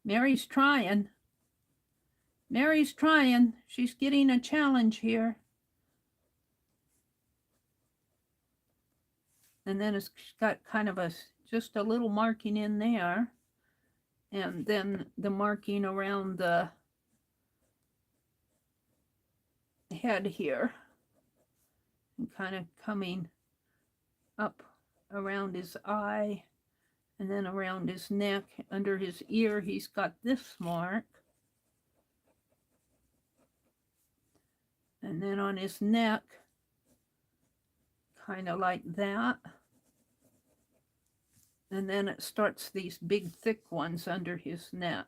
Meri's trying. Meri's trying. She's getting a challenge here. And then it's got kind of just a little marking in there. And then the marking around the head here. And kind of coming up around his eye. And then around his neck, under his ear, he's got this mark. And then on his neck, kind of like that. And then it starts these big thick ones under his neck.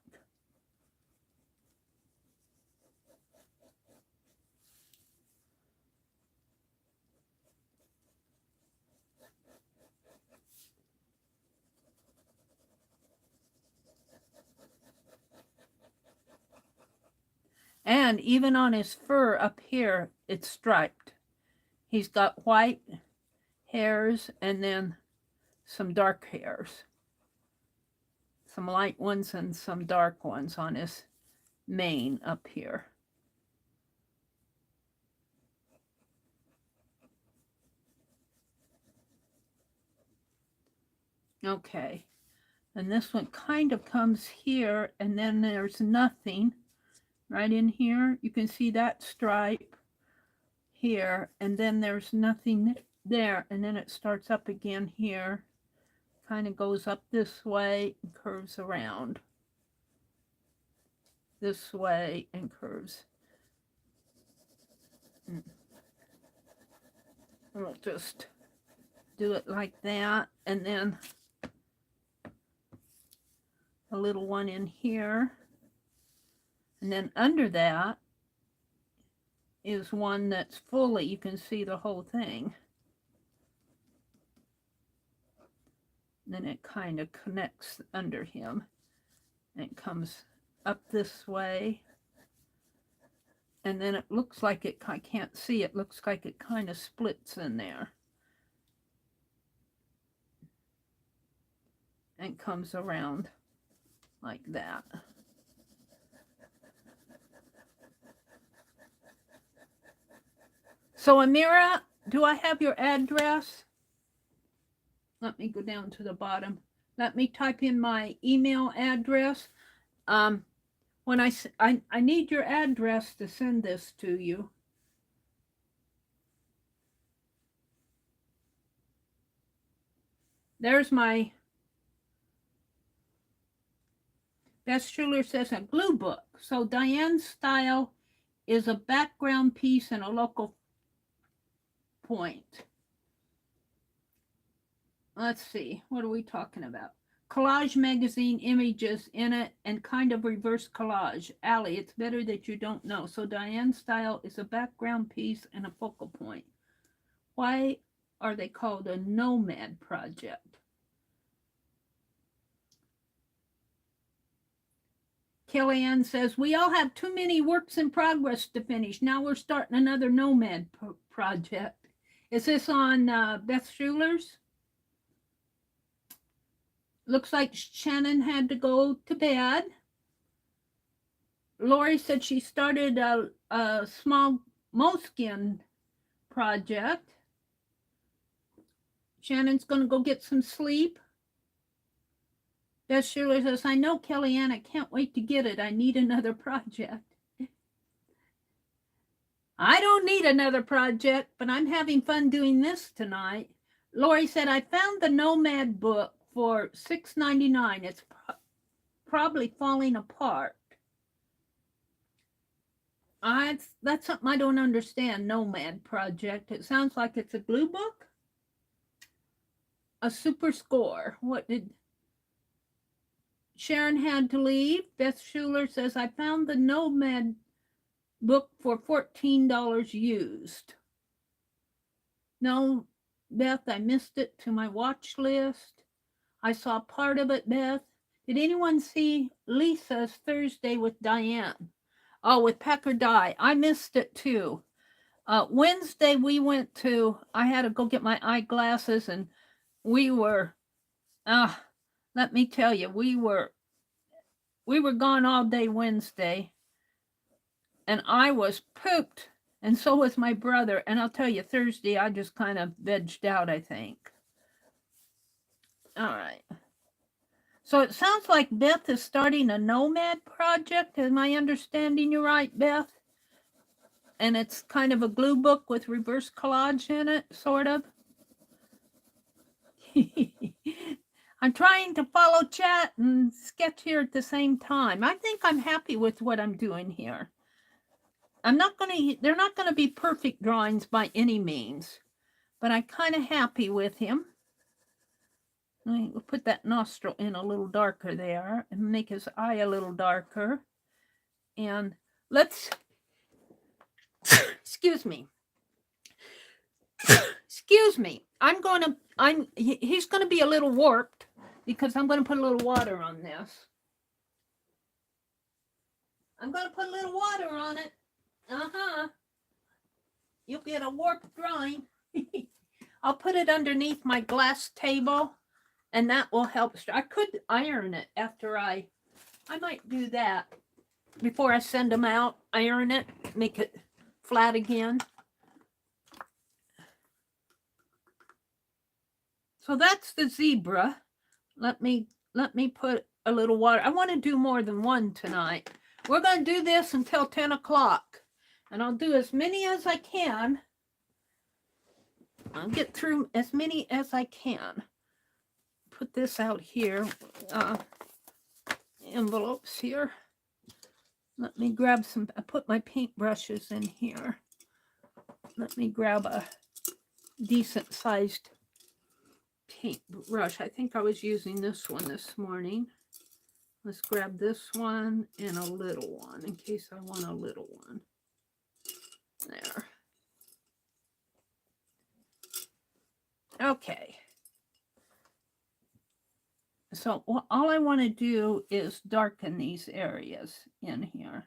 And even on his fur up here, it's striped. He's got white hairs and then some dark hairs. Some light ones and some dark ones on his mane up here. Okay. And this one kind of comes here, and then there's nothing right in here. You can see that stripe here, and then there's nothing there, and then it starts up again here, kind of goes up this way and curves around this way and curves. We'll just do it like that, and then a little one in here, and then under that is one that's fully, you can see the whole thing. Then it kind of connects under him and it comes up this way, and then it looks like it, I can't see, it looks like it kind of splits in there and comes around like that. So Amira, do I have your address? Let me go down to the bottom. Let me type in my email address. When I need your address to send this to you. There's my, Beth Schuler says, a glue book. So Diane's style is a background piece and a local point. Let's see, what are we talking about? Collage magazine, images in it, and kind of reverse collage. Allie, it's better that you don't know. So Diane's style is a background piece and a focal point. Why are they called a nomad project? Kellyanne says, we all have too many works in progress to finish. Now we're starting another nomad project. Is this on Beth Schuler's? Looks like Shannon had to go to bed. Lori said she started a small moleskin project. Shannon's going to go get some sleep. Beth Schuler says, I know, Kellyanne, I can't wait to get it. I need another project. I don't need another project, but I'm having fun doing this tonight. Lori said, I found the Nomad book for $6.99. It's probably falling apart. That's something I don't understand, Nomad project. It sounds like it's a glue book. A super score. What did... Sharon had to leave. Beth Schuler says, I found the Nomad book for $14 used. No, Beth, I missed it to my watch list. I saw part of it, Beth. Did anyone see Lisa's Thursday with Diane? Oh, with Packer Dye. I missed it too. Wednesday we went to, I had to go get my eyeglasses, and we were, let me tell you, we were gone all day Wednesday, and I was pooped, and so was my brother. And I'll tell you, Thursday I just kind of vegged out, I think. All right. So it sounds like Beth is starting a Nomad project. Am I understanding you right, Beth? And it's kind of a glue book with reverse collage in it, sort of. I'm trying to follow chat and sketch here at the same time. I think I'm happy with what I'm doing here. They're not going to be perfect drawings by any means, but I'm kind of happy with him. We'll put that nostril in a little darker there and make his eye a little darker. And let's, excuse me. Excuse me. He's going to be a little warped because I'm going to put a little water on this. I'm going to put a little water on it. You'll get a warped drawing. I'll put it underneath my glass table, and that will help. I could iron it after I might do that before I send them out. Iron it, make it flat again. So that's the zebra. Let me put a little water. I want to do more than one tonight. We're going to do this until 10 o'clock. And I'll do as many as I can. I'll get through as many as I can. Put this out here. Envelopes here. Let me grab some. I put my paint brushes in here. Let me grab a decent sized paint brush. I think I was using this one this morning. Let's grab this one and a little one in case I want a little one. There. Okay. So all I want to do is darken these areas in here.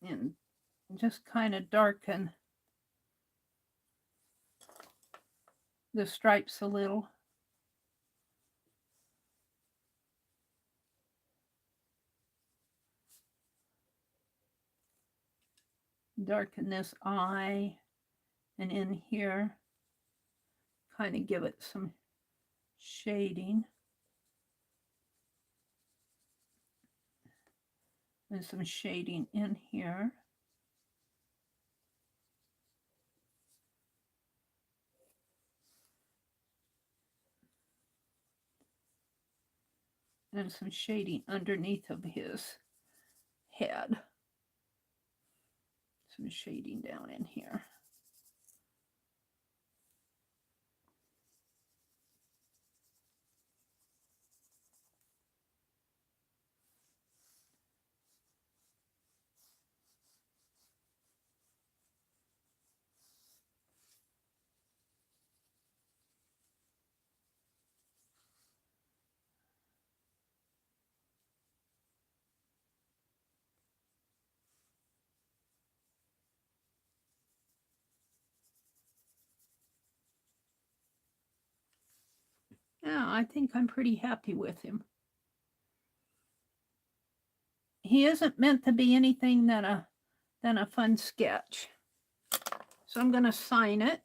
And just kind of darken the stripes a little. Darken this eye, and in here, kind of give it some shading. And some shading in here. And some shading underneath of his head. Some shading down in here. Yeah, I think I'm pretty happy with him. He isn't meant to be anything than a fun sketch. So I'm going to sign it.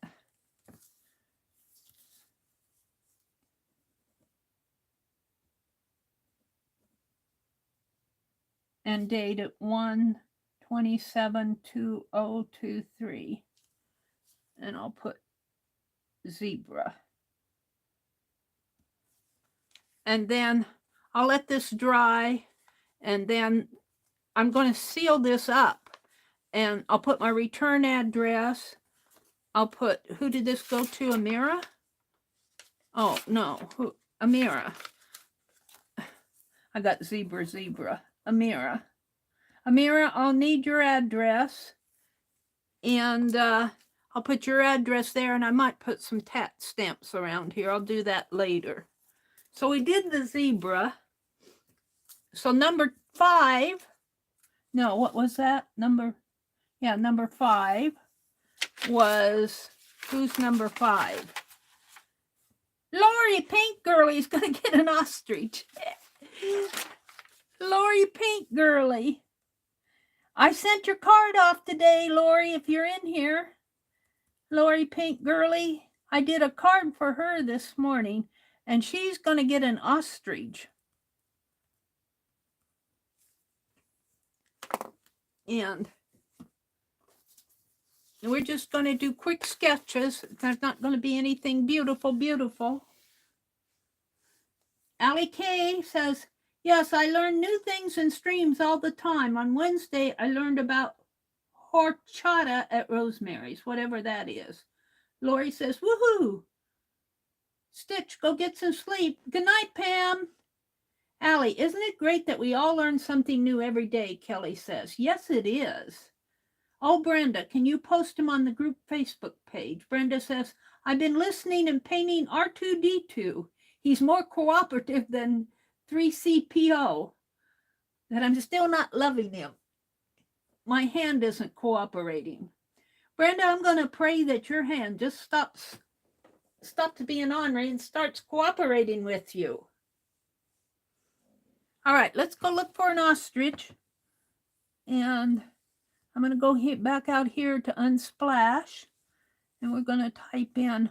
And date it 1/27/2023. And I'll put zebra. And then I'll let this dry, and then I'm going to seal this up, and I'll put my return address. I'll put, who did this go to? Amira? Oh, no, Amira. I got zebra. Amira, I'll need your address, and I'll put your address there, and I might put some tat stamps around here. I'll do that later. So we did the zebra. So number 5, no, what was that? Number 5 was, who's number 5? Lori Pink Girlie's going to get an ostrich. Lori Pink Girlie. I sent your card off today, Lori, if you're in here. Lori Pink Girlie. I did a card for her this morning, and she's going to get an ostrich. And we're just going to do quick sketches. There's not going to be anything beautiful, beautiful. Allie K says, yes, I learn new things in streams all the time. On Wednesday, I learned about horchata at Rosemary's, whatever that is. Lori says, woohoo. Stitch, go get some sleep. Good night, Pam. Allie, isn't it great that we all learn something new every day, Kelly says. Yes, it is. Oh, Brenda, can you post them on the group Facebook page? Brenda says, I've been listening and painting R2D2. He's more cooperative than 3CPO. That I'm still not loving him. My hand isn't cooperating. Brenda, I'm going to pray that your hand just stops being ornery and starts cooperating with you. All right, let's go look for an ostrich. And I'm going to go back out here to Unsplash. And we're going to type in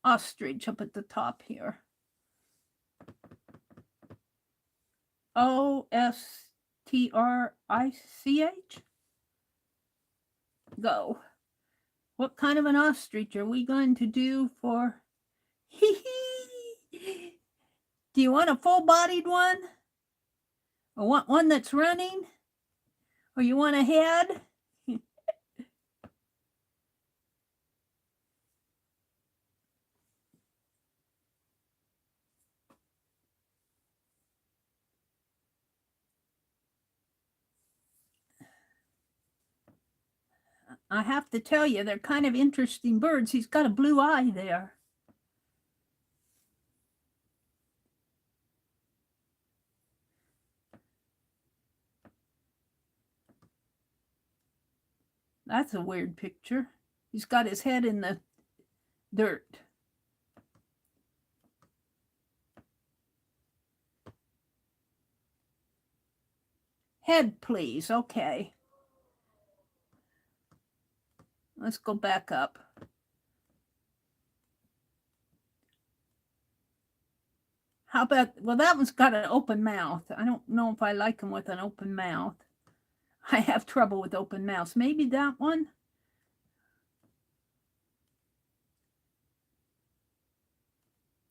ostrich up at the top here. OSTRICH. Go. What kind of an ostrich are we going to do for? Do you want a full-bodied one? Or want one that's running? Or you want a head? I have to tell you, they're kind of interesting birds. He's got a blue eye there. That's a weird picture. He's got his head in the dirt. Head, please. Okay. Let's go back up. How about, well, that one's got an open mouth. I don't know if I like him with an open mouth. I have trouble with open mouths. Maybe that one.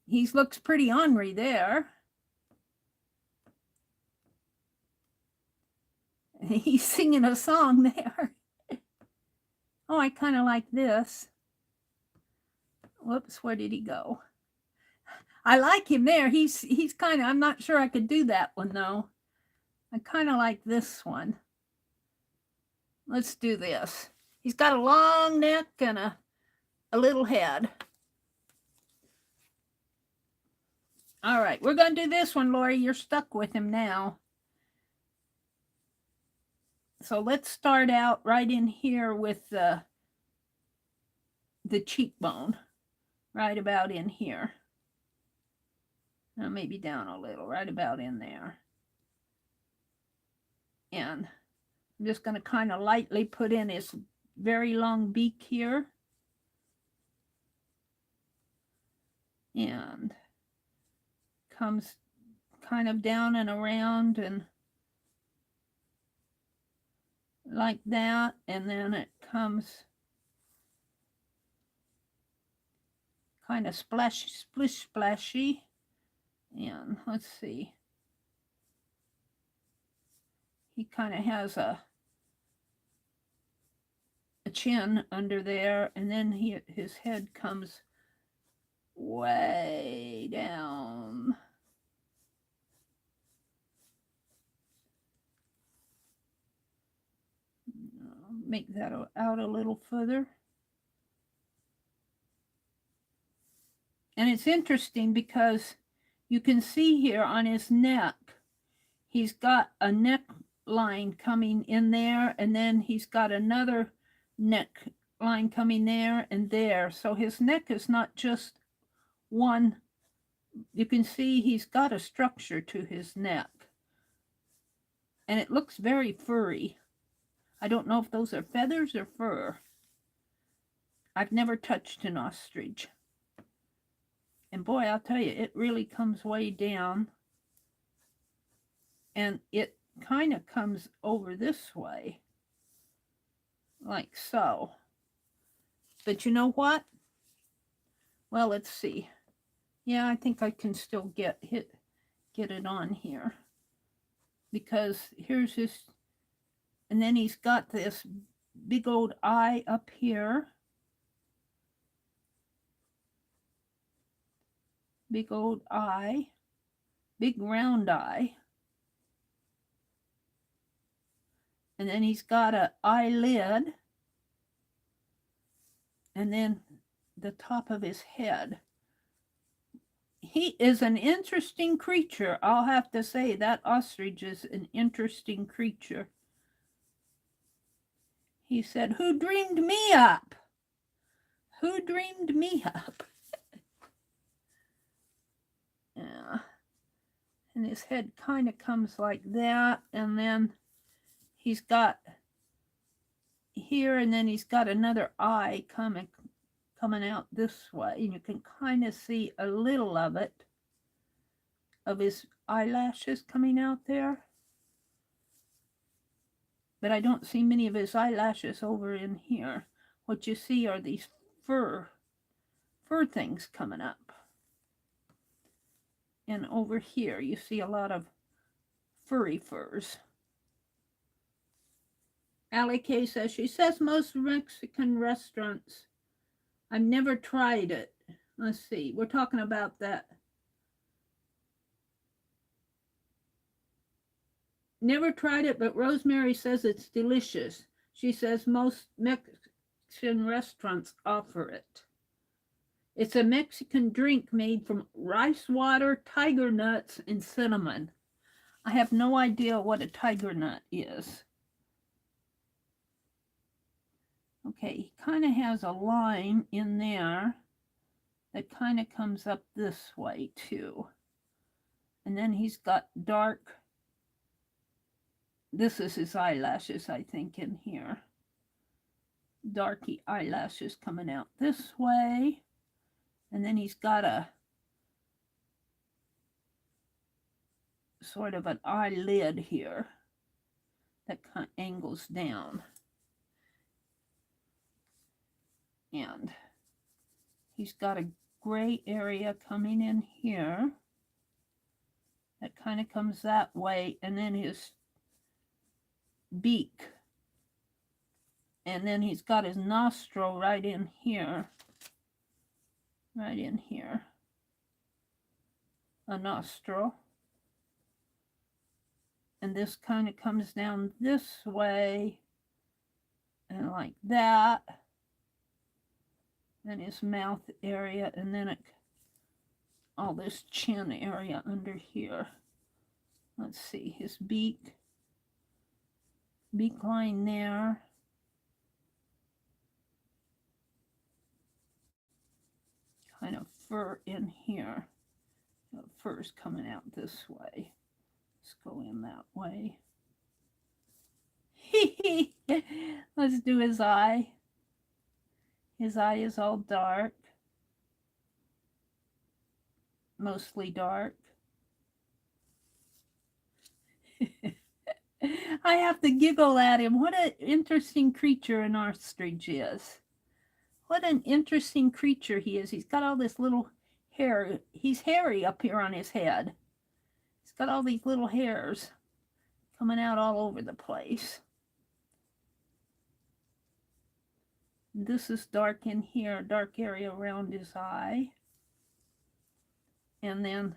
He looks pretty ornery there. He's singing a song there. Oh, I kind of like this. Whoops, where did he go? I like him there. He's kind of, I'm not sure I could do that one though. I kind of like this one. Let's do this. He's got a long neck and a little head. All right, we're going to do this one, Lori. You're stuck with him now. So let's start out right in here with the cheekbone, right about in here. Now maybe down a little, right about in there. And I'm just going to kind of lightly put in his very long beak here. And comes kind of down and around and like that. And then it comes kind of splashy, splish splashy. And let's see. He kind of has a chin under there, and then his head comes way down. Make that out a little further. And it's interesting because you can see here on his neck, he's got a neck line coming in there, and then he's got another neck line coming there and there. So his neck is not just one. You can see he's got a structure to his neck. And it looks very furry. I don't know if those are feathers or fur. I've never touched an ostrich. And boy, I'll tell you, it really comes way down. And it kind of comes over this way, like so. But you know what? Well, let's see. Yeah, I think I can still get it on here, because here's his, and then he's got this big old eye up here. Big old eye, big round eye. And then he's got an eyelid, and then the top of his head. He is an interesting creature. I'll have to say that ostrich is an interesting creature. He said, "Who dreamed me up? Who dreamed me up?" Yeah. And his head kind of comes like that, and then he's got here, and then he's got another eye coming out this way, and you can kind of see a little of it, of his eyelashes coming out there. But I don't see many of his eyelashes over in here. What you see are these fur things coming up. And over here you see a lot of furry furs. Allie K says, she says most Mexican restaurants, I've never tried it. Let's see, we're talking about that. Never tried it, but Rosemary says it's delicious. She says most Mexican restaurants offer it. It's a Mexican drink made from rice water, tiger nuts, and cinnamon. I have no idea what a tiger nut is. Okay, he kind of has a line in there that kind of comes up this way too. And then he's got dark, this is his eyelashes, I think, in here. Darky eyelashes coming out this way. And then he's got a sort of an eyelid here that kind of angles down. And he's got a gray area coming in here that kind of comes that way, and then his beak. And then he's got his nostril right in here. Right in here. A nostril. And this kind of comes down this way. And like that. Then his mouth area. And then all this chin area under here. Let's see. His beak. Beak line there. Kind of fur in here. The fur's coming out this way. Let's go in that way. Let's do his eye. His eye is all dark. Mostly dark. I have to giggle at him. What an interesting creature an ostrich is. What an interesting creature he is. He's got all this little hair. He's hairy up here on his head. He's got all these little hairs coming out all over the place. This is dark in here, dark area around his eye. And then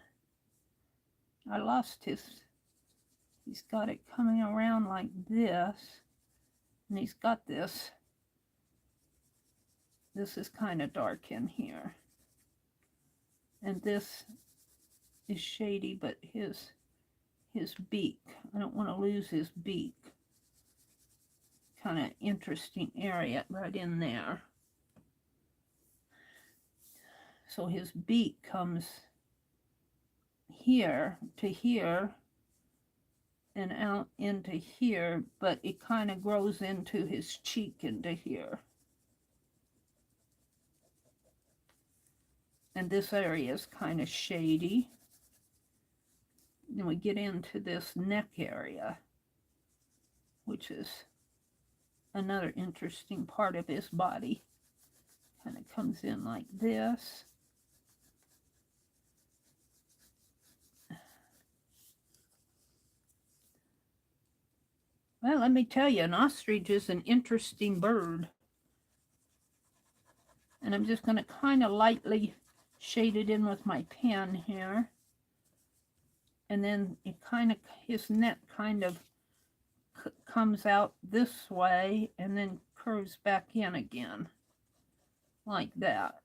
I lost his, he's got it coming around like this. And he's got this. This is kind of dark in here. And this is shady, but his beak, I don't want to lose his beak. Kind of interesting area right in there. So his beak comes here to here and out into here, but it kind of grows into his cheek into here. And this area is kind of shady. Then we get into this neck area. which is another interesting part of his body. Kind of comes in like this. Well, let me tell you, an ostrich is an interesting bird. And I'm just going to kind of lightly shade it in with my pen here. And then it kind of, his neck kind of comes out this way and then curves back in again, like that.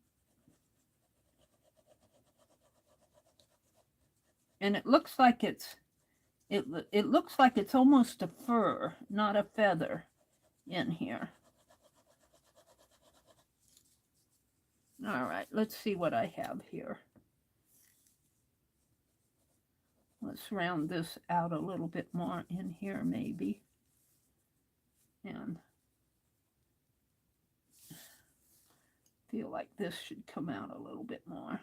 And it looks like it looks like it's almost a fur, not a feather in here. All right, let's see what I have here. Let's round this out a little bit more in here maybe. And feel like this should come out a little bit more.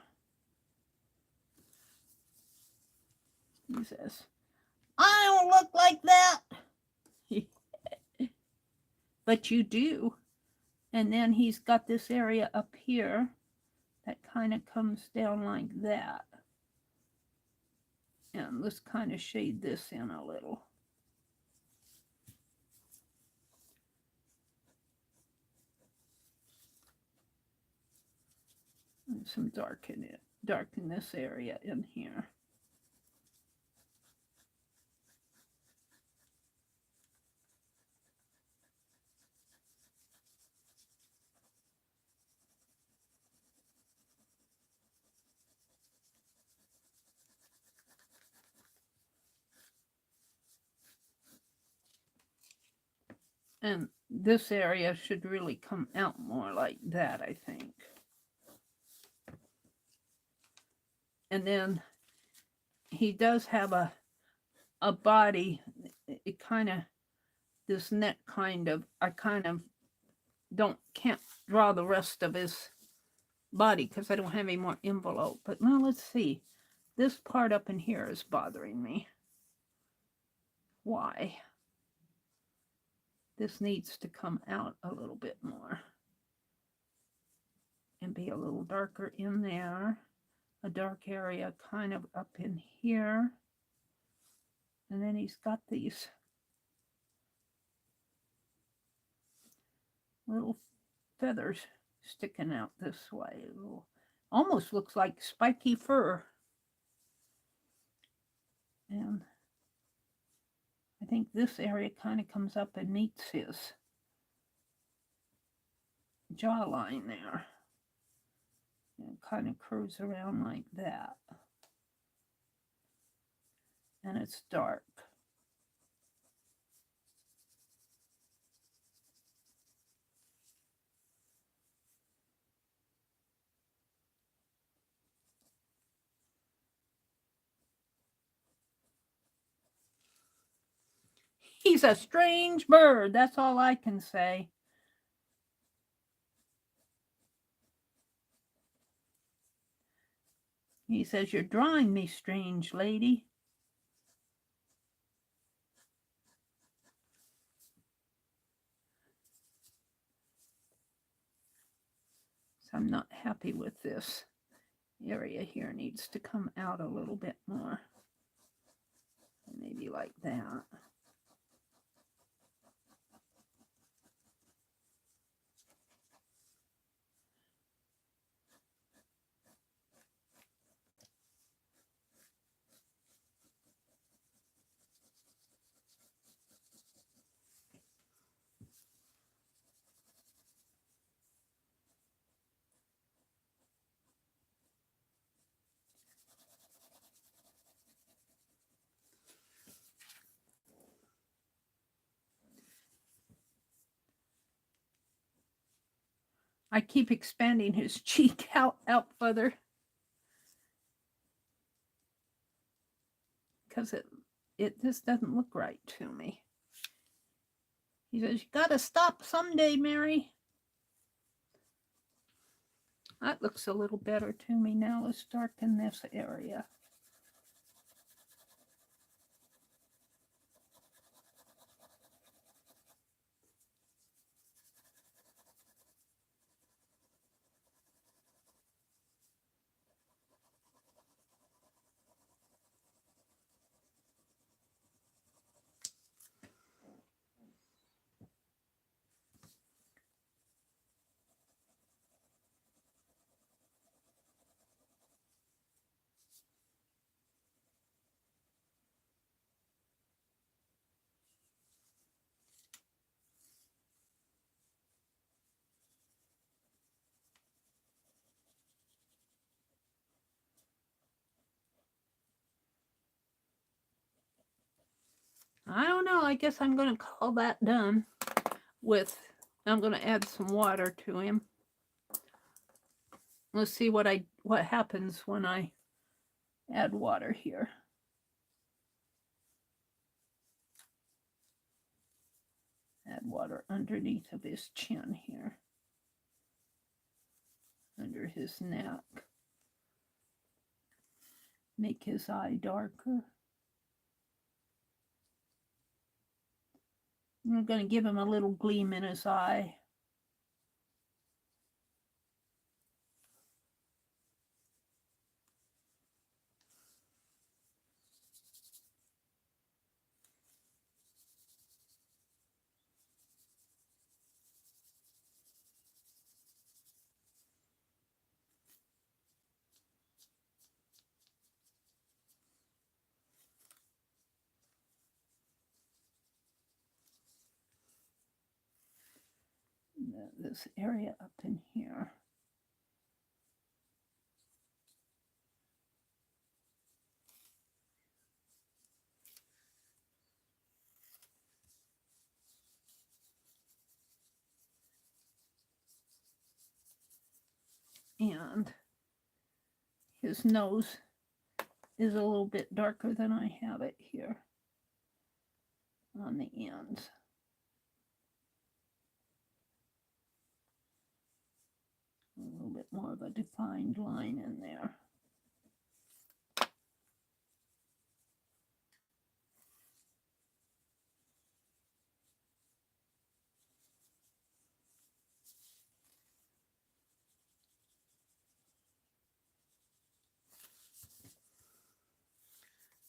He says, I don't look like that. But you do. And then he's got this area up here that kind of comes down like that. And let's kind of shade this in a little. And some darken this area in here. And this area should really come out more like that, I think. And then he does have a body. It kind of, this neck kind of, I kind of can't draw the rest of his body because I don't have any more envelope. But now let's see. This part up in here is bothering me. Why? This needs to come out a little bit more and be a little darker in there. A dark area kind of up in here. And then he's got these little feathers sticking out this way. Almost looks like spiky fur. And I think this area kind of comes up and meets his jawline there. And it kind of curves around like that. And it's dark. He's a strange bird. That's all I can say. He says, you're drawing me, strange lady. So I'm not happy with this area here. Needs to come out a little bit more. Maybe like that. I keep expanding his cheek out further because it just doesn't look right to me. He says, you got to stop someday, Meri. That looks a little better to me now. Let's darken this area. I don't know. I guess I'm going to call that done with, I'm going to add some water to him. Let's see what happens when I add water here. Add water underneath of his chin here. Under his neck. Make his eye darker. I'm going to give him a little gleam in his eye. This area up in here. And his nose is a little bit darker than I have it here on the ends. A little bit more of a defined line in there.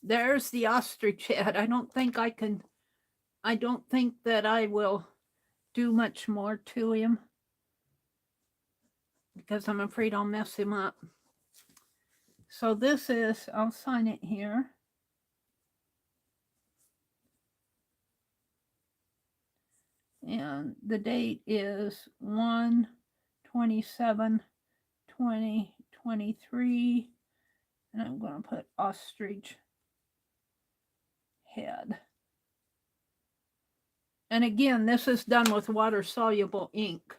There's the ostrich head. I don't think that I will do much more to him because I'm afraid I'll mess him up. So this is, I'll sign it here. And the date is 1/27/2023. And I'm going to put ostrich head. And again, this is done with water-soluble ink.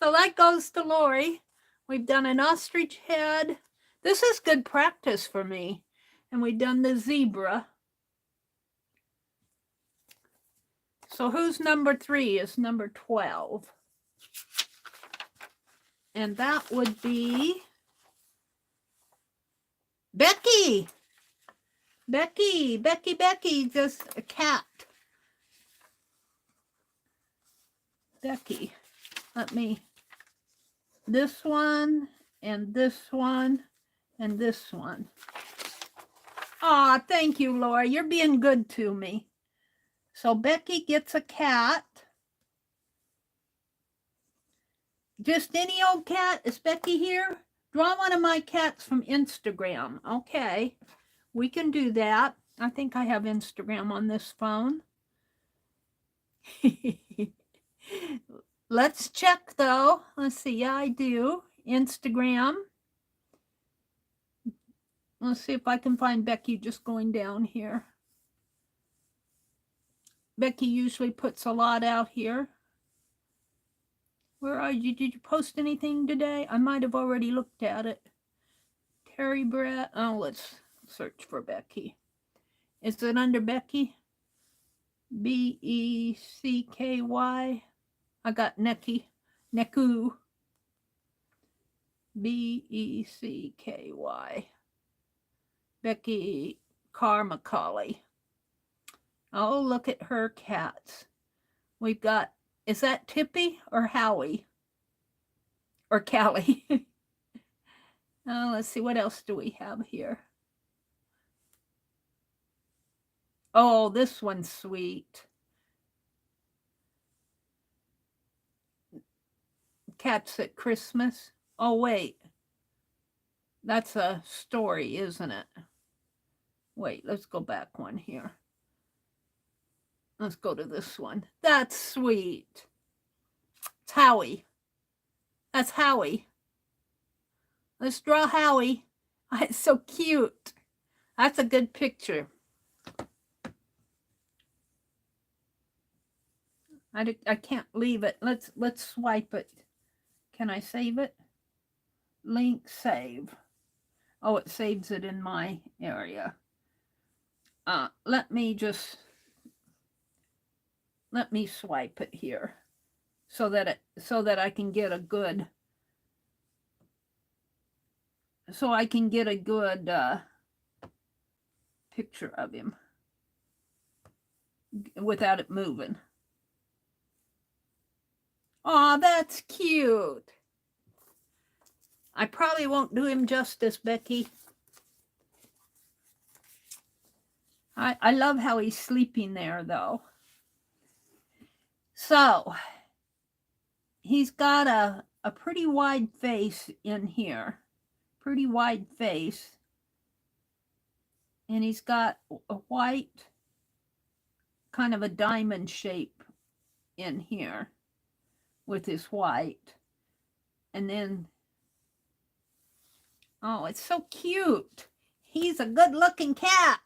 So that goes to Lori. We've done an ostrich head. This is good practice for me. And we've done the zebra. So who's number 3 is number 12. And that would be Becky. Becky, just a cat. Becky, this one, and this one, and this one. Aw, thank you, Laura. You're being good to me. So Becky gets a cat. Just any old cat? Is Becky here? Draw one of my cats from Instagram. Okay, we can do that. I think I have Instagram on this phone. Let's check though. Let's see. Yeah, I do. Instagram. Let's see if I can find Becky just going down here. Becky usually puts a lot out here. Where are you? Did you post anything today? I might have already looked at it. Terry Brett. Oh, let's search for Becky. Is it under Becky? B-E-C-K-Y. I got Neku. B-E-C-K-Y. Becky Carmacaulay. Oh, look at her cats. We've got, is that Tippy or Howie? Or Callie? Oh, let's see, what else do we have here? Oh, this one's sweet. Cats at Christmas. Oh, wait. That's a story, isn't it? Wait, let's go back one here. Let's go to this one. That's sweet. It's Howie. That's Howie. Let's draw Howie. It's so cute. That's a good picture. I can't leave it. Let's swipe it. Can I save it? Link save. Oh, it saves it in my area. Let me swipe it here so that I can get a good picture of him without it moving. Oh, that's cute. I probably won't do him justice, Becky. I love how he's sleeping there, though. So, he's got a pretty wide face in here. Pretty wide face. And he's got a white, kind of a diamond shape in here with his white. And then, oh, it's so cute. He's a good-looking cat.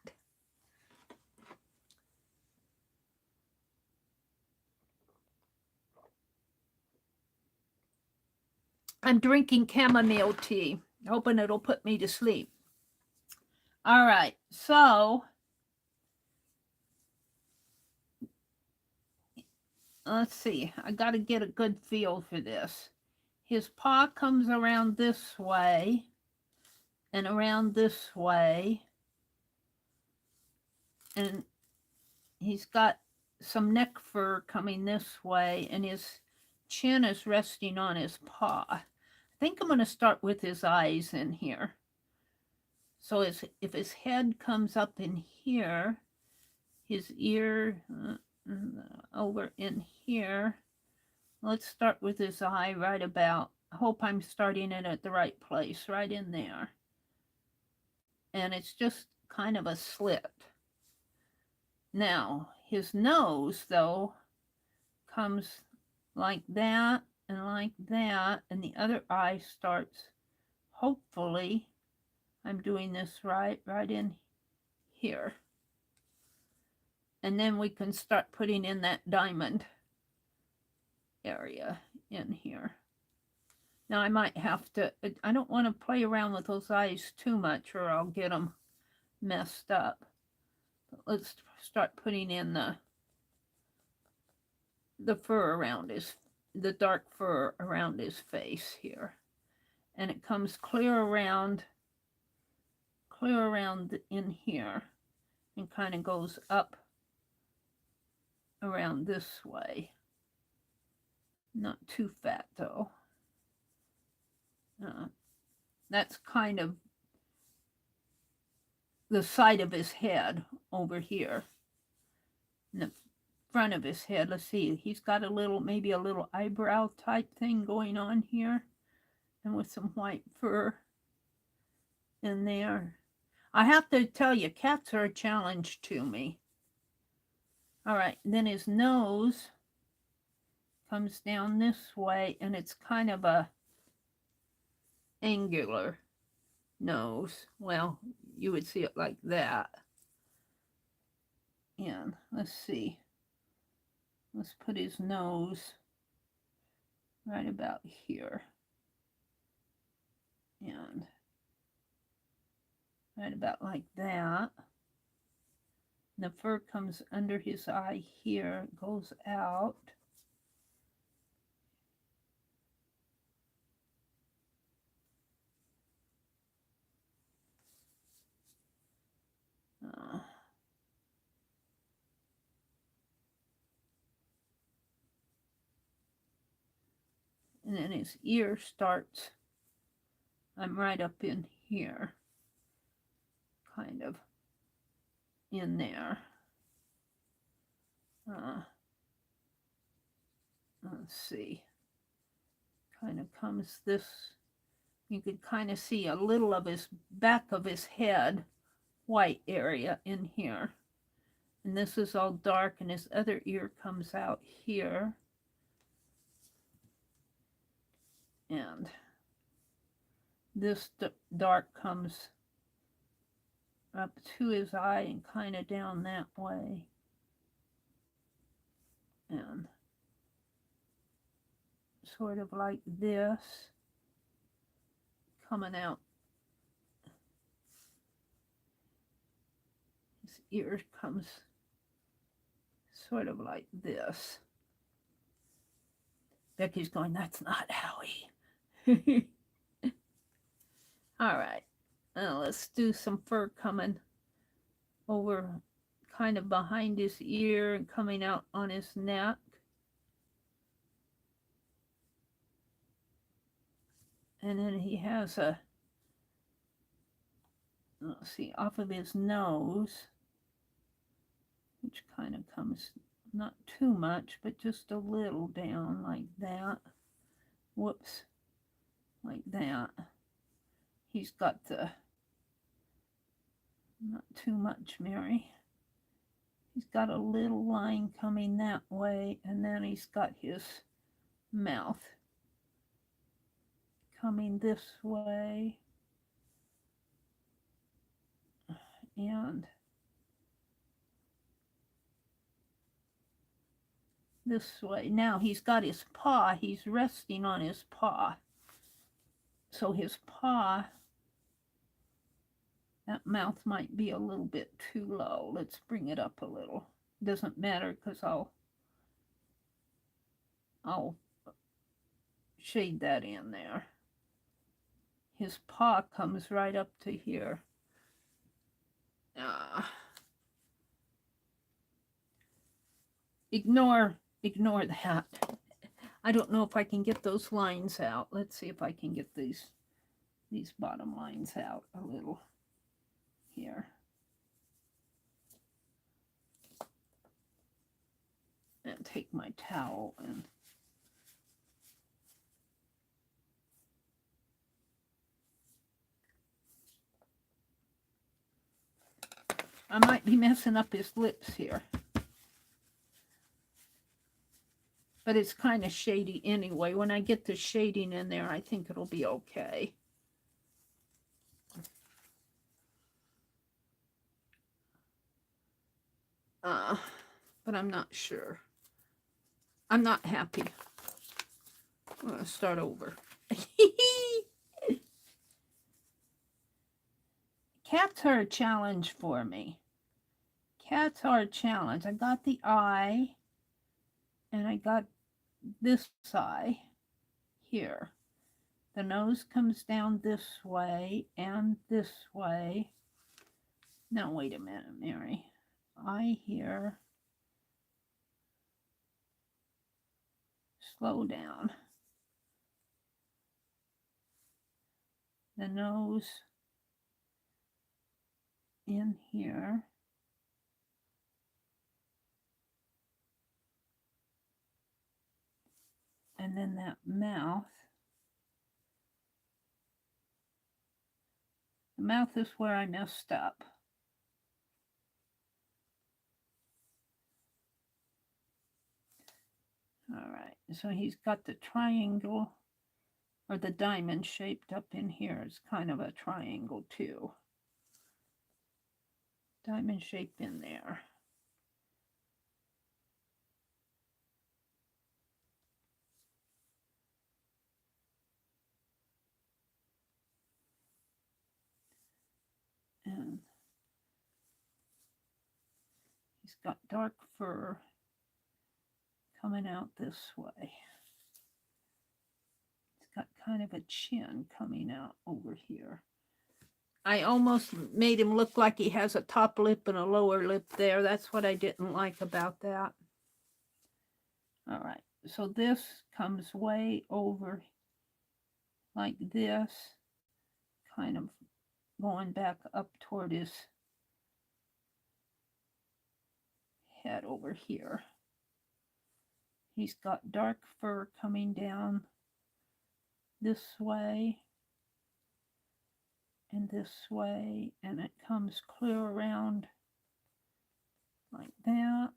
I'm drinking chamomile tea, hoping it'll put me to sleep. All right, so let's see. I got to get a good feel for this. His paw comes around this way and around this way. And he's got some neck fur coming this way, and his chin is resting on his paw. I think I'm going to start with his eyes in here. So if his head comes up in here, his ear over in here. Let's start with his eye right about, I hope I'm starting it at the right place, right in there. And it's just kind of a slit. Now, his nose, though, comes like that, and the other eye starts, hopefully, I'm doing this right in here. And then we can start putting in that diamond area in here. Now I might have to, I don't want to play around with those eyes too much or I'll get them messed up. But let's start putting in the fur around the dark fur around his face here. And it comes clear around in here and kind of goes up around this way. Not too fat though. That's kind of the side of his head over here. In the front of his head, let's see, he's got a little, maybe a little eyebrow type thing going on here. And with some white fur in there. I have to tell you, cats are a challenge to me. All right, then his nose comes down this way, and it's kind of a angular nose. Well, you would see it like that. And let's see. Let's put his nose right about here. And right about like that. The fur comes under his eye here, goes out. And then his ear starts, I'm right up in here, kind of in there. Let's see, kind of comes this, you could kind of see a little of his back of his head, white area in here. And this is all dark, and his other ear comes out here. And this dark comes up to his eye and kind of down that way. And sort of like this, coming out. His ear comes sort of like this. Becky's going, that's not Howie. All right, now let's do some fur coming over kind of behind his ear and coming out on his neck. And then he has a, let's see, off of his nose, which kind of comes not too much, but just a little down like that. Whoops, like that. He's got the, not too much, Meri. He's got a little line coming that way, and then he's got his mouth coming this way. And this way. Now he's got his paw. He's resting on his paw. So his paw, that mouth might be a little bit too low. Let's bring it up a little. Doesn't matter because I'll shade that in there. His paw comes right up to here. Ignore that. I don't know if I can get those lines out. Let's see if I can get these bottom lines out a little here. And take my towel and I might be messing up his lips here. But it's kind of shady anyway. When I get the shading in there, I think it'll be okay. But I'm not sure. I'm not happy. I'm going to start over. Cats are a challenge for me. Cats are a challenge. I got the eye, and I got this eye here. The nose comes down this way and this way. Now, wait a minute, Meri. Eye here. Slow down. The nose in here. And then that mouth. The mouth is where I messed up. All right, so he's got the triangle or the diamond shaped up in here. It's kind of a triangle too. Diamond shape in there. And he's got dark fur coming out this way. He's got kind of a chin coming out over here. I almost made him look like he has a top lip and a lower lip there. That's what I didn't like about that. All right, so this comes way over like this, kind of going back up toward his head over here. He's got dark fur coming down this way and this way, and it comes clear around like that.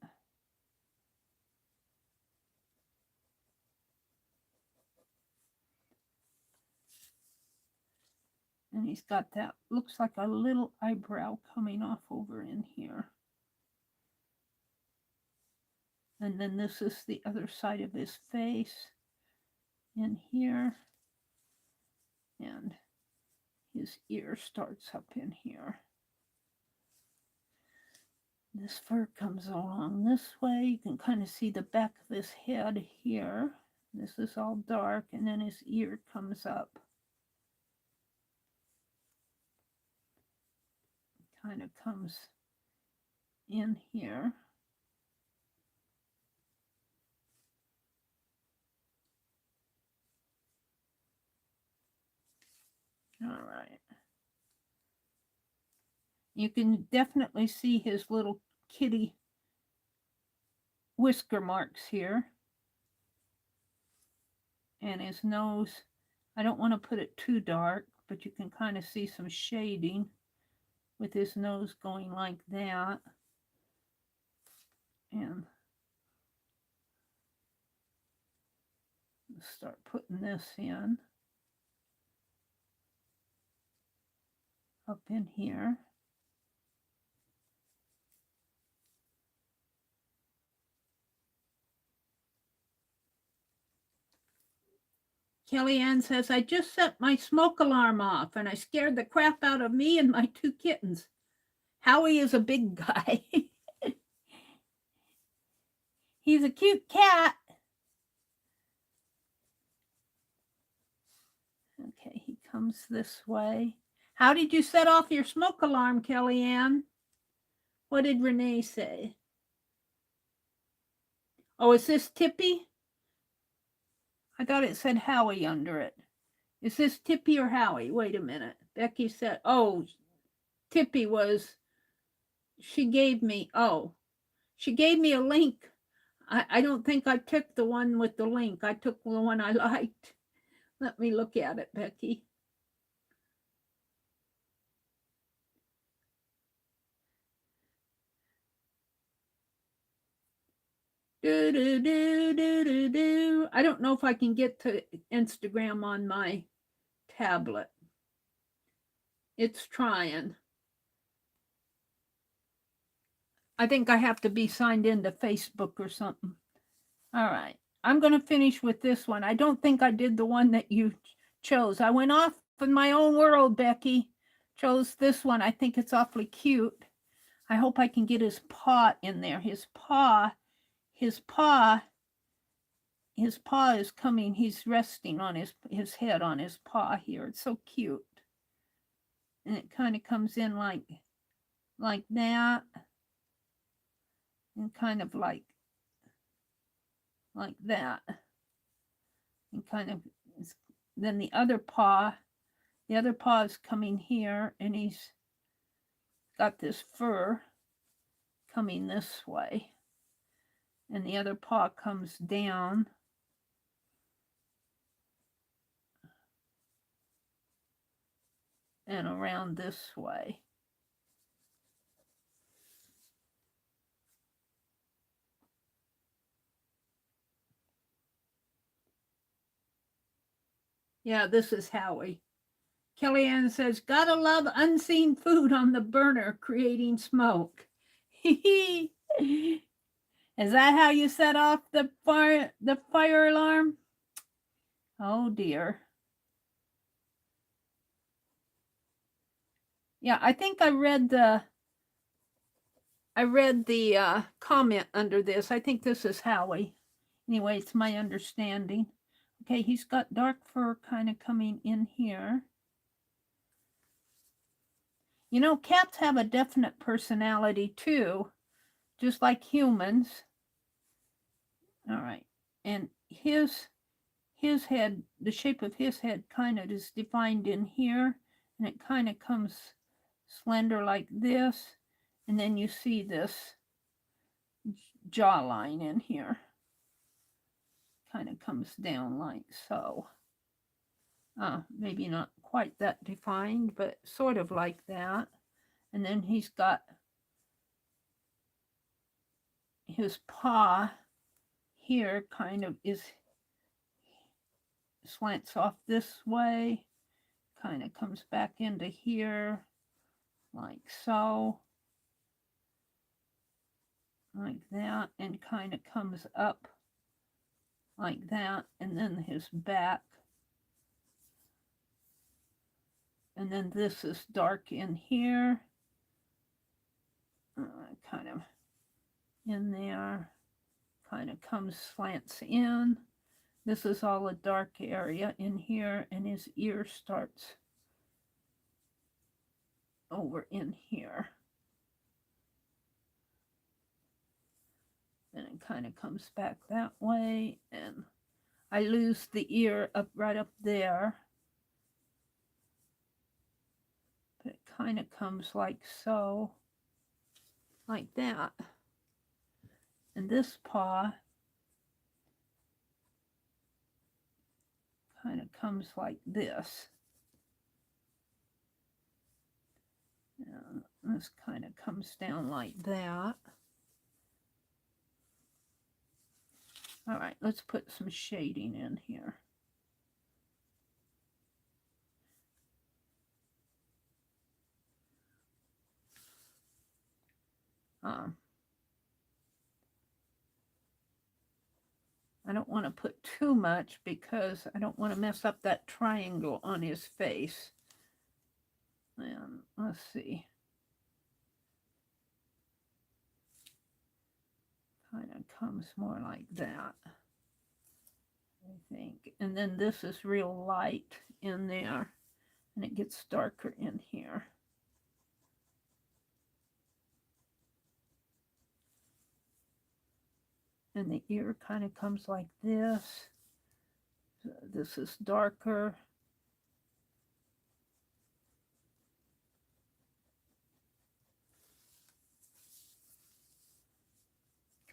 And he's got that, looks like a little eyebrow coming off over in here. And then this is the other side of his face. in here. And his ear starts up in here. This fur comes along this way. You can kind of see the back of his head here. This is all dark, and then his ear comes up. Kind of comes in here. All right. You can definitely see his little kitty whisker marks here. And his nose, I don't want to put it too dark, but you can kind of see some shading with his nose going like that. And start putting this in. Up in here. Kellyanne says, I just set my smoke alarm off and I scared the crap out of me and my 2 kittens. Howie is a big guy. He's a cute cat. Okay, he comes this way. How did you set off your smoke alarm, Kellyanne? What did Renee say? Oh, is this Tippy? I thought it said Howie under it. Is this Tippy or Howie? Wait a minute. Becky said, oh, Tippy was, she gave me a link. I don't think I took the one with the link. I took the one I liked. Let me look at it, Becky. I don't know if I can get to Instagram on my tablet. It's trying. I think I have to be signed into Facebook or something. All right. I'm going to finish with this one. I don't think I did the one that you chose. I went off in my own world, Becky. Chose this one. I think it's awfully cute. I hope I can get his paw in there. His paw is coming. He's resting on his head on his paw here. It's so cute. And it kind of comes in like that. And kind of like that. And kind of, then the other paw is coming here, and he's got this fur coming this way. And the other paw comes down. And around this way. Yeah, this is Howie. Kellyanne says, gotta love unseen food on the burner creating smoke. Is that how you set off the fire alarm? Oh dear. Yeah, I think I read the comment under this. I think this is Howie. Anyway, it's my understanding. Okay, he's got dark fur kind of coming in here. You know, cats have a definite personality too, just like humans. All right, and his head, the shape of his head kind of is defined in here, and it kind of comes slender like this, and then you see this jawline in here. Kind of comes down like so. Maybe not quite that defined, but sort of like that. And then he's got his paw here kind of slants off this way, kind of comes back into here like so, like that, and kind of comes up like that, and then his back. And then this is dark in here, kind of in there, kind of slants in. This is all a dark area in here, and his ear starts over in here. And it kind of comes back that way, and I lose the ear right up there. But it kind of comes like so, like that. And this paw kind of comes like this. And this kind of comes down like that. All right, let's put some shading in here. I don't want to put too much because I don't want to mess up that triangle on his face. And let's see. Kind of comes more like that, I think. And then this is real light in there, and it gets darker in here. And the ear kind of comes like this. This is darker.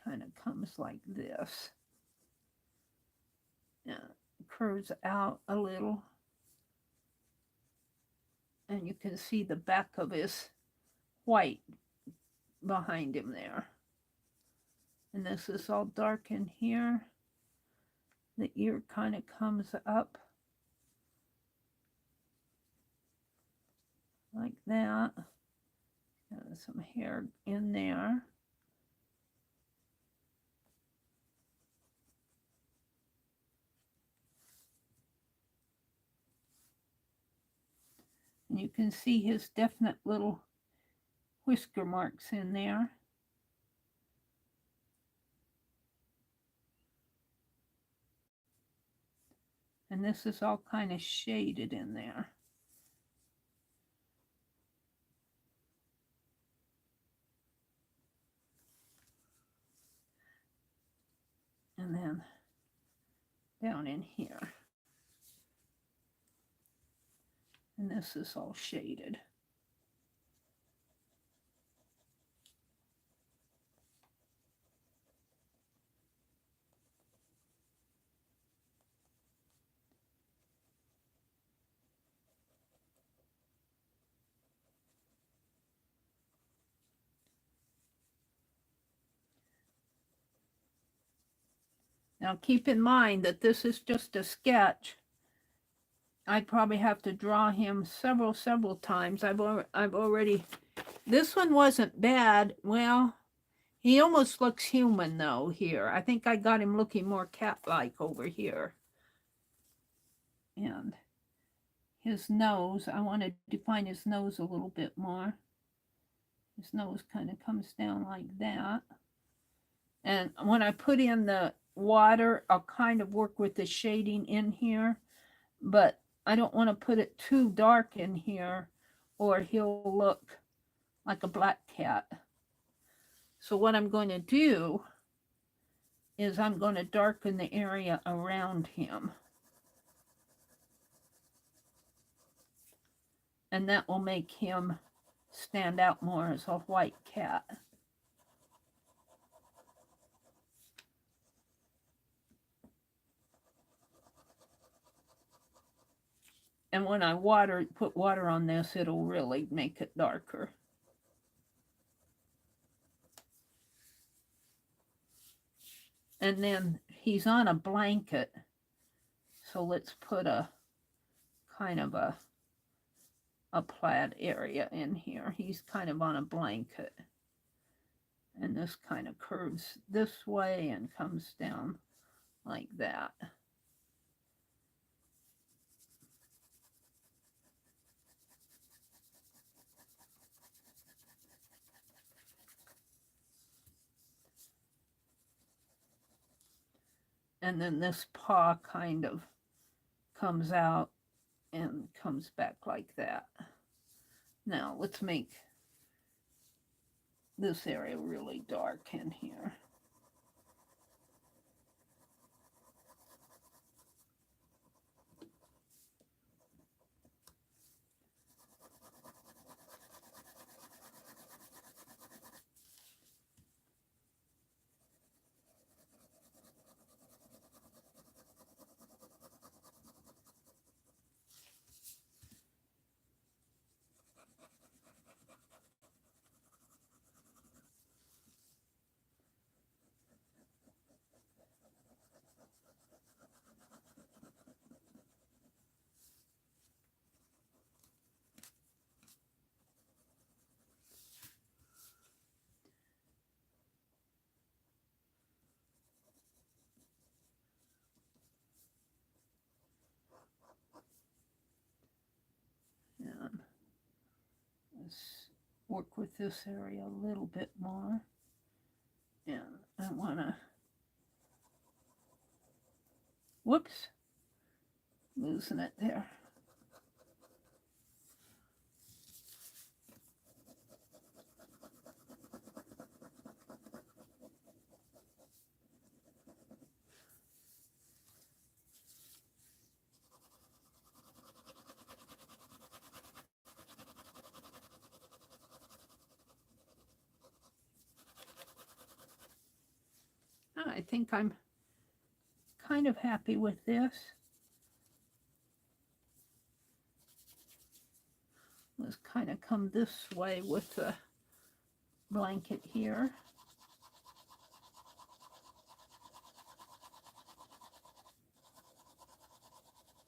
Kind of comes like this. Yeah, it curves out a little. And you can see the back of his white behind him there. And this is all dark in here. The ear kind of comes up like that. And some hair in there. And you can see his definite little whisker marks in there. And this is all kind of shaded in there. And then down in here. And this is all shaded. Now keep in mind that this is just a sketch. I'd probably have to draw him several times. I've already, this one wasn't bad. Well, he almost looks human though here. I think I got him looking more cat-like over here. And his nose, I want to define his nose a little bit more. His nose kind of comes down like that. And when I put in the water, I'll kind of work with the shading in here, but I don't want to put it too dark in here or he'll look like a black cat. So what I'm going to do is I'm going to darken the area around him. And that will make him stand out more as a white cat. And when I put water on this, it'll really make it darker. And then he's on a blanket. So let's put a kind of a plaid area in here. He's kind of on a blanket. And this kind of curves this way and comes down like that. And then this paw kind of comes out and comes back like that. Now let's make this area really dark in here. And let's work with this area a little bit more. And I want to, whoops, losing it there. I think I'm kind of happy with this. Let's kind of come this way with the blanket here.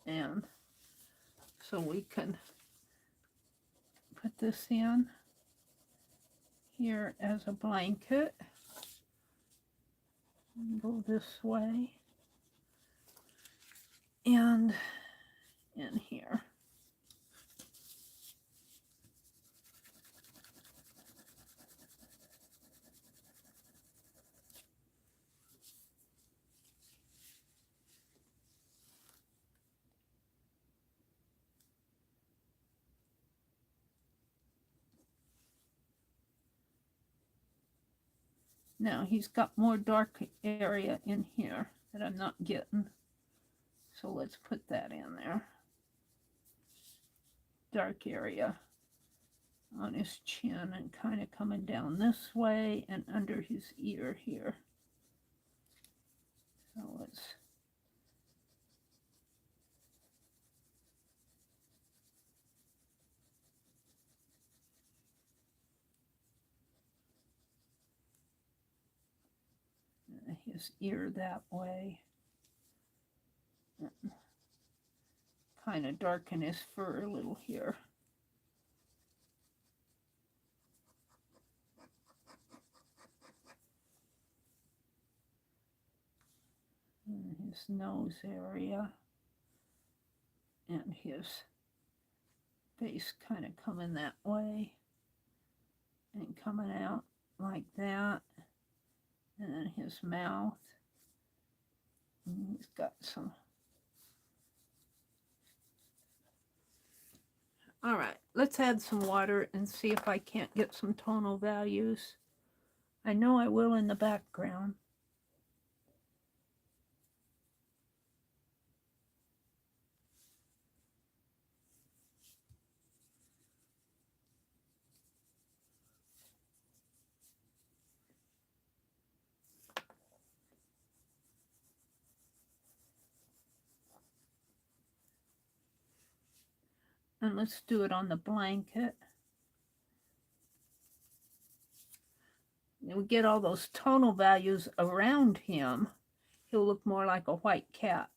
And so we can put this in here as a blanket. Go this way. And in here. Now he's got more dark area in here that I'm not getting. So let's put that in there. Dark area on his chin and kind of coming down this way and under his ear here. So let's his ear that way. Kind of darken his fur a little here. And his nose area. And his face kind of coming that way. And coming out like that. And then his mouth. And he's got some. All right, let's add some water and see if I can't get some tonal values. I know I will in the background. And let's do it on the blanket. And we get all those tonal values around him. He'll look more like a white cat.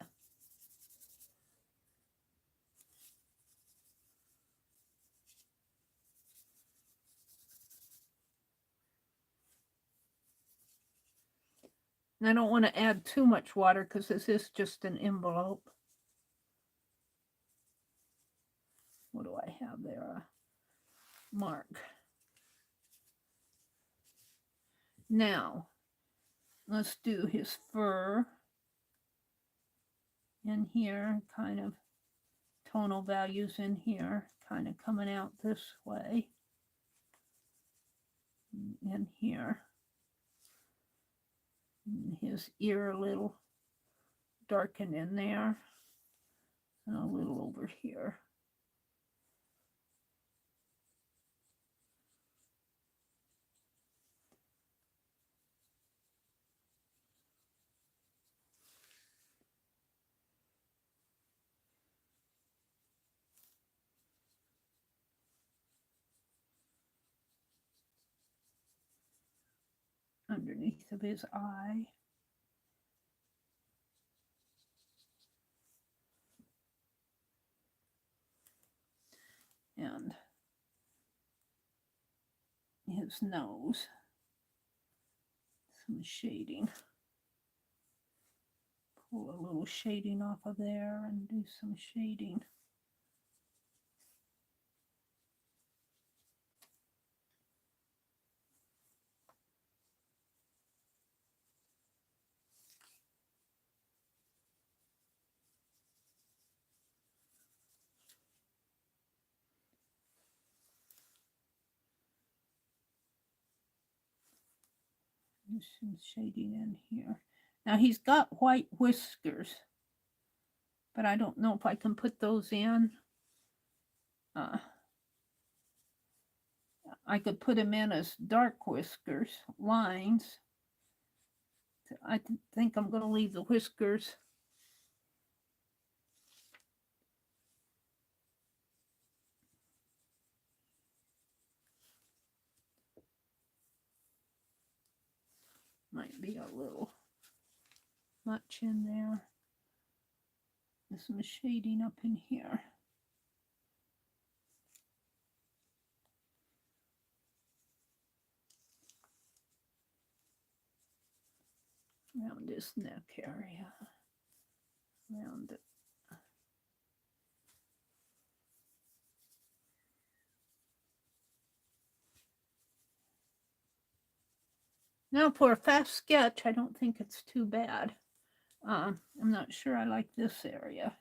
And I don't want to add too much water because this is just an envelope. What do I have there? A mark. Now, let's do his fur in here, kind of tonal values in here, kind of coming out this way. In here. And his ear a little darkened in there. And a little over here. Underneath of his eye. And his nose. Some shading. Pull a little shading off of there and do some shading. Do some shading in here. Now he's got white whiskers, but I don't know if I can put those in. I could put him in as dark whiskers, lines. I think I'm going to leave the whiskers. Might be a little much in there. There's some shading up in here. Around his neck area. Around it. Now for a fast sketch, I don't think it's too bad. I'm not sure I like this area.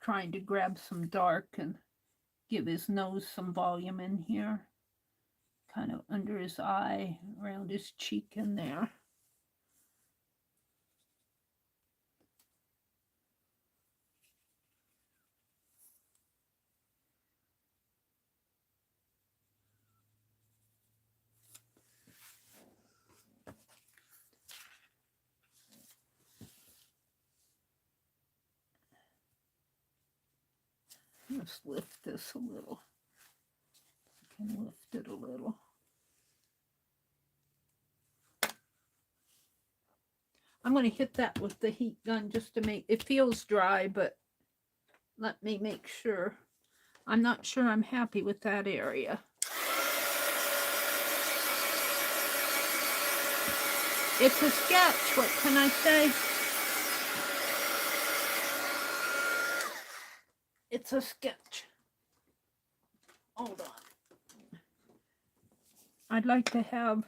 Trying to grab some dark and give his nose some volume in here. Kind of under his eye, around his cheek in there. Let's lift this a little. I can lift it a little. I'm going to hit that with the heat gun just to make it feels dry, but let me make sure. I'm not sure I'm happy with that area. It's a sketch. What can I say? It's a sketch. Hold on. I'd like to have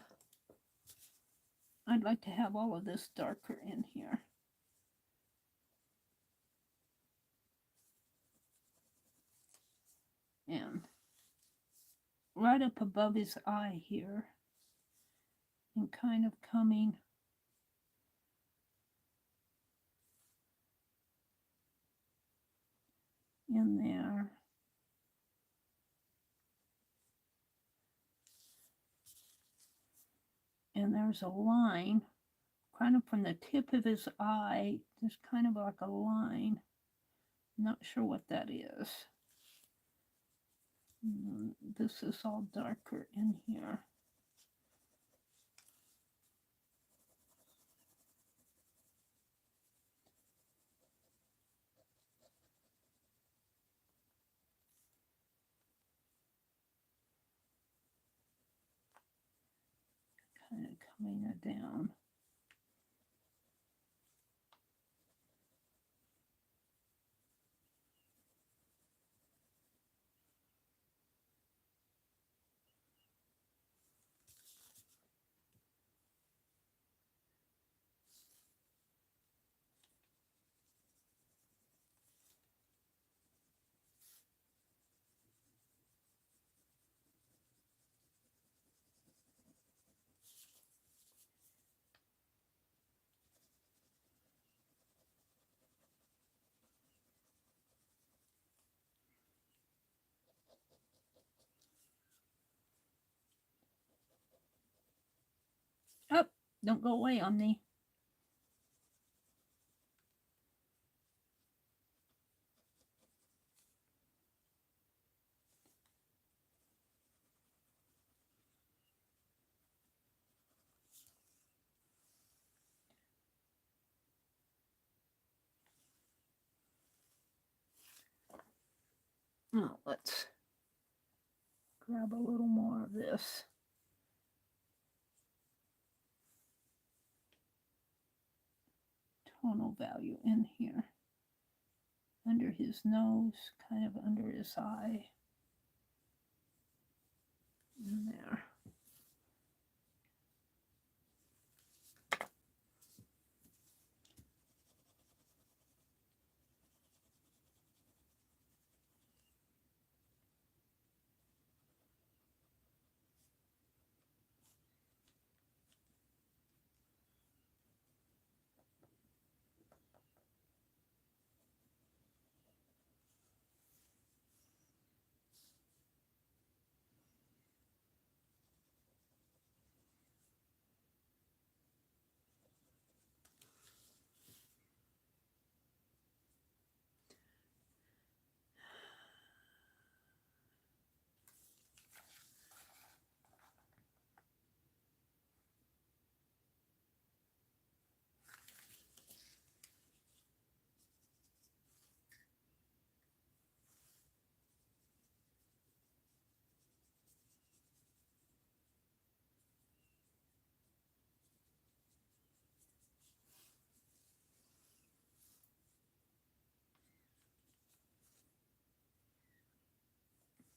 all of this darker in here. And right up above his eye here. And kind of coming in there. And there's a line kind of from the tip of his eye. There's kind of like a line. Not sure what that is. This is all darker in here. Kind of coming it down. Oh, don't go away on me. Now let's grab a little more of this. Tonal value in here. Under his nose, kind of under his eye. In there.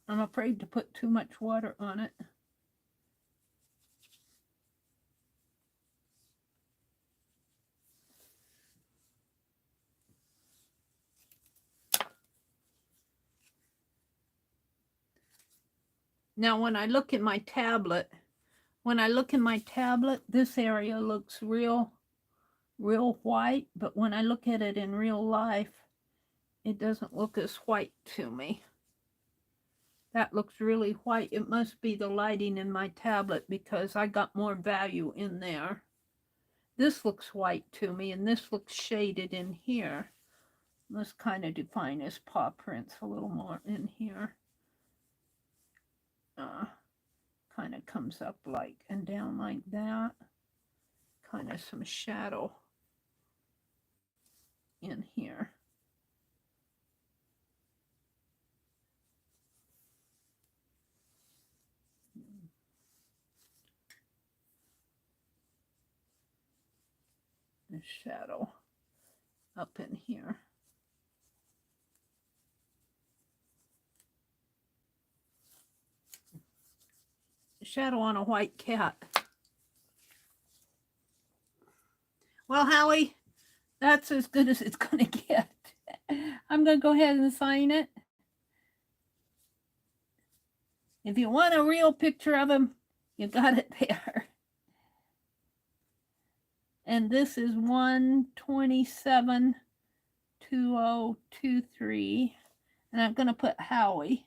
I'm afraid to put too much water on it. Now, when I look at my tablet, this area looks real white, but when I look at it in real life, it doesn't look as white to me. That looks really white. It must be the lighting in my tablet because I got more value in there. This looks white to me, and this looks shaded in here. Let's kind of define his paw prints a little more in here. Kind of comes up like and down like that. Kind of some shadow in here. The shadow up in here. Shadow on a white cat. Well, Howie, that's as good as it's going to get. I'm going to go ahead and sign it. If you want a real picture of him, you got it there. And this is 127-2023. And I'm going to put Howie,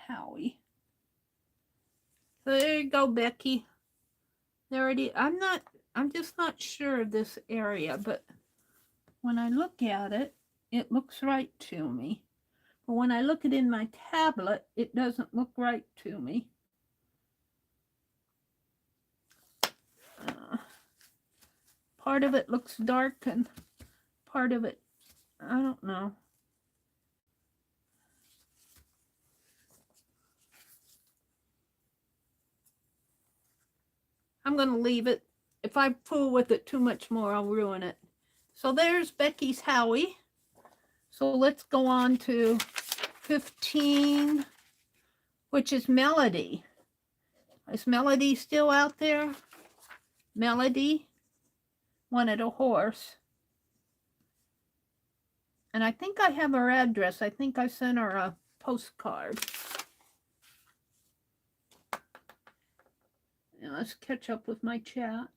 Howie. So there you go, Becky. There it is. I'm just not sure of this area, but when I look at it, it looks right to me. But when I look at it in my tablet, it doesn't look right to me. Part of it looks dark and part of it, I don't know. I'm going to leave it. If I fool with it too much more, I'll ruin it. So there's Becky's Howie. So let's go on to 15, which is Melody. Is Melody still out there? Melody wanted a horse. And I think I have her address. I think I sent her a postcard. Now let's catch up with my chat.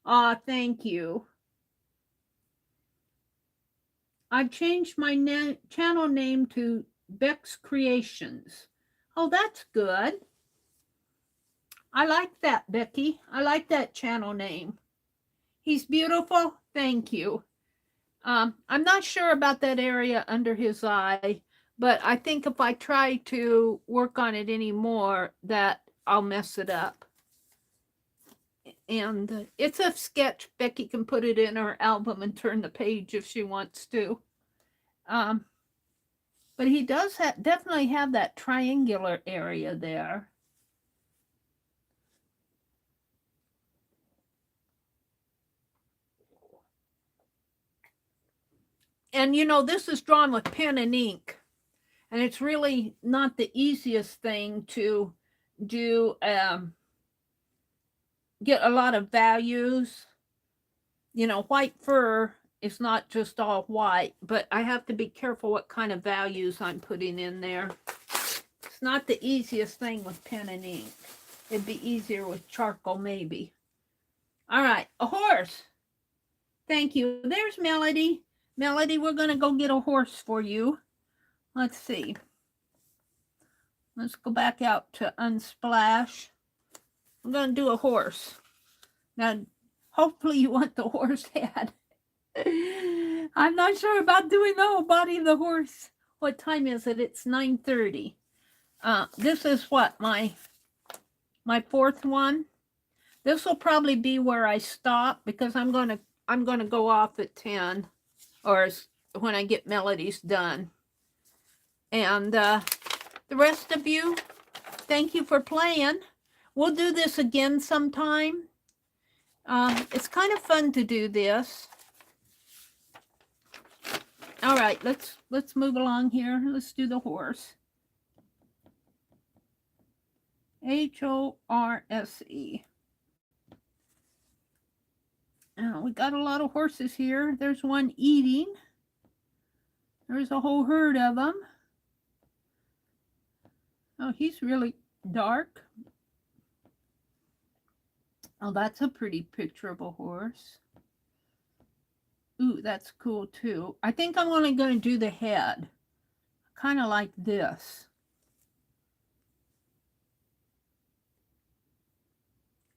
Ah, thank you. I've changed my channel name to Beck's Creations. Oh, that's good. I like that, Becky. I like that channel name. He's beautiful. Thank you. I'm not sure about that area under his eye, but I think if I try to work on it anymore, that I'll mess it up. And it's a sketch. Becky can put it in her album and turn the page if she wants to. But he does definitely have that triangular area there. And you know, this is drawn with pen and ink. And it's really not the easiest thing to do, get a lot of values. You know, white fur is not just all white, but I have to be careful what kind of values I'm putting in there. It's not the easiest thing with pen and ink. It'd be easier with charcoal, maybe. All right, a horse. Thank you. There's Melody. Melody, we're going to go get a horse for you. Let's see. Let's go back out to Unsplash. I'm going to do a horse. Now, hopefully you want the horse head. I'm not sure about doing the whole body of the horse. What time is it? It's 9:30. This is what, my fourth one. This will probably be where I stop because I'm gonna go off at 10, or when I get Melodies done. And the rest of you, thank you for playing. We'll do this again sometime. It's kind of fun to do this. All right, let's move along here. Let's do the horse. H-O-R-S-E. Now, we got a lot of horses here. There's one eating. There's a whole herd of them. Oh, he's really dark. Oh, that's a pretty picture of a horse. Ooh, that's cool too. I think I'm only going to do the head. Kind of like this.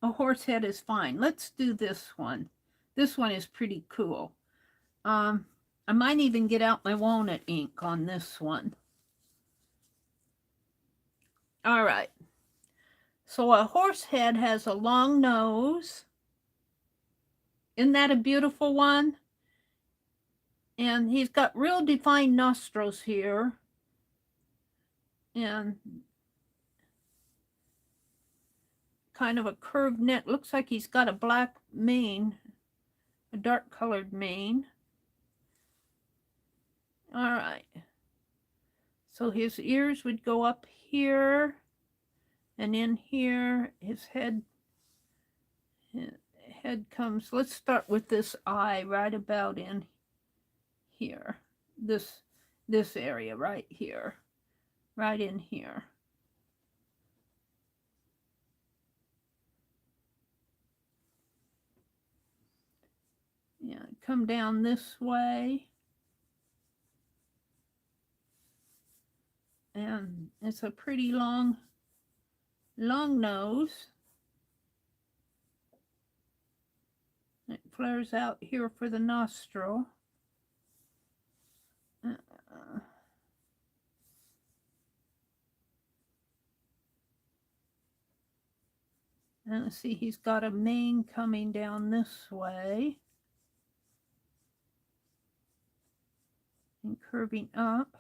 A horse head is fine. Let's do this one. This one is pretty cool. I might even get out my walnut ink on this one. All right. So a horse head has a long nose. Isn't that a beautiful one? And he's got real defined nostrils here. And kind of a curved neck. Looks like he's got a black mane, a dark colored mane. All right. So his ears would go up here and in here. His head comes. Let's start with this eye right about in here. This area right here. Right in here. Yeah, come down this way. And it's a pretty long nose. It flares out here for the nostril. And let's see, he's got a mane coming down this way and curving up.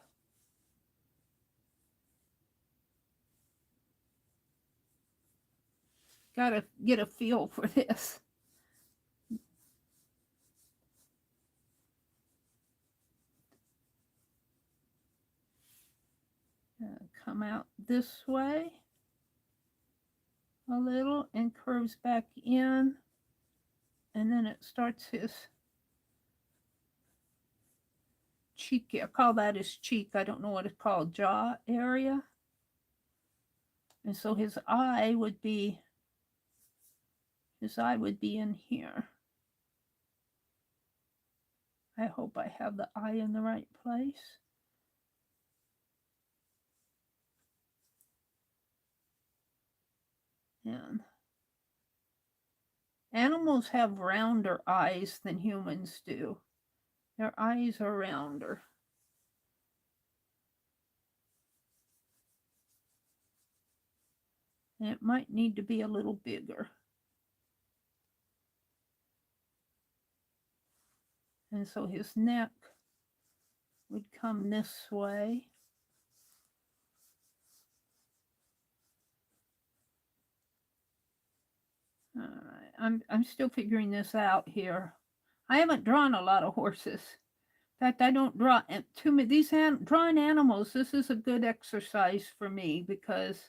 Gotta get a feel for this. Come out this way a little and curves back in, and then it starts his cheek. I call that his cheek. I don't know what it's called, jaw area. And so his eye would be in here. I hope I have the eye in the right place. And animals have rounder eyes than humans do. Their eyes are rounder. And it might need to be a little bigger. And so his neck would come this way. All right, I'm still figuring this out here. I haven't drawn a lot of horses. In fact, I don't draw too many. These drawing animals, this is a good exercise for me because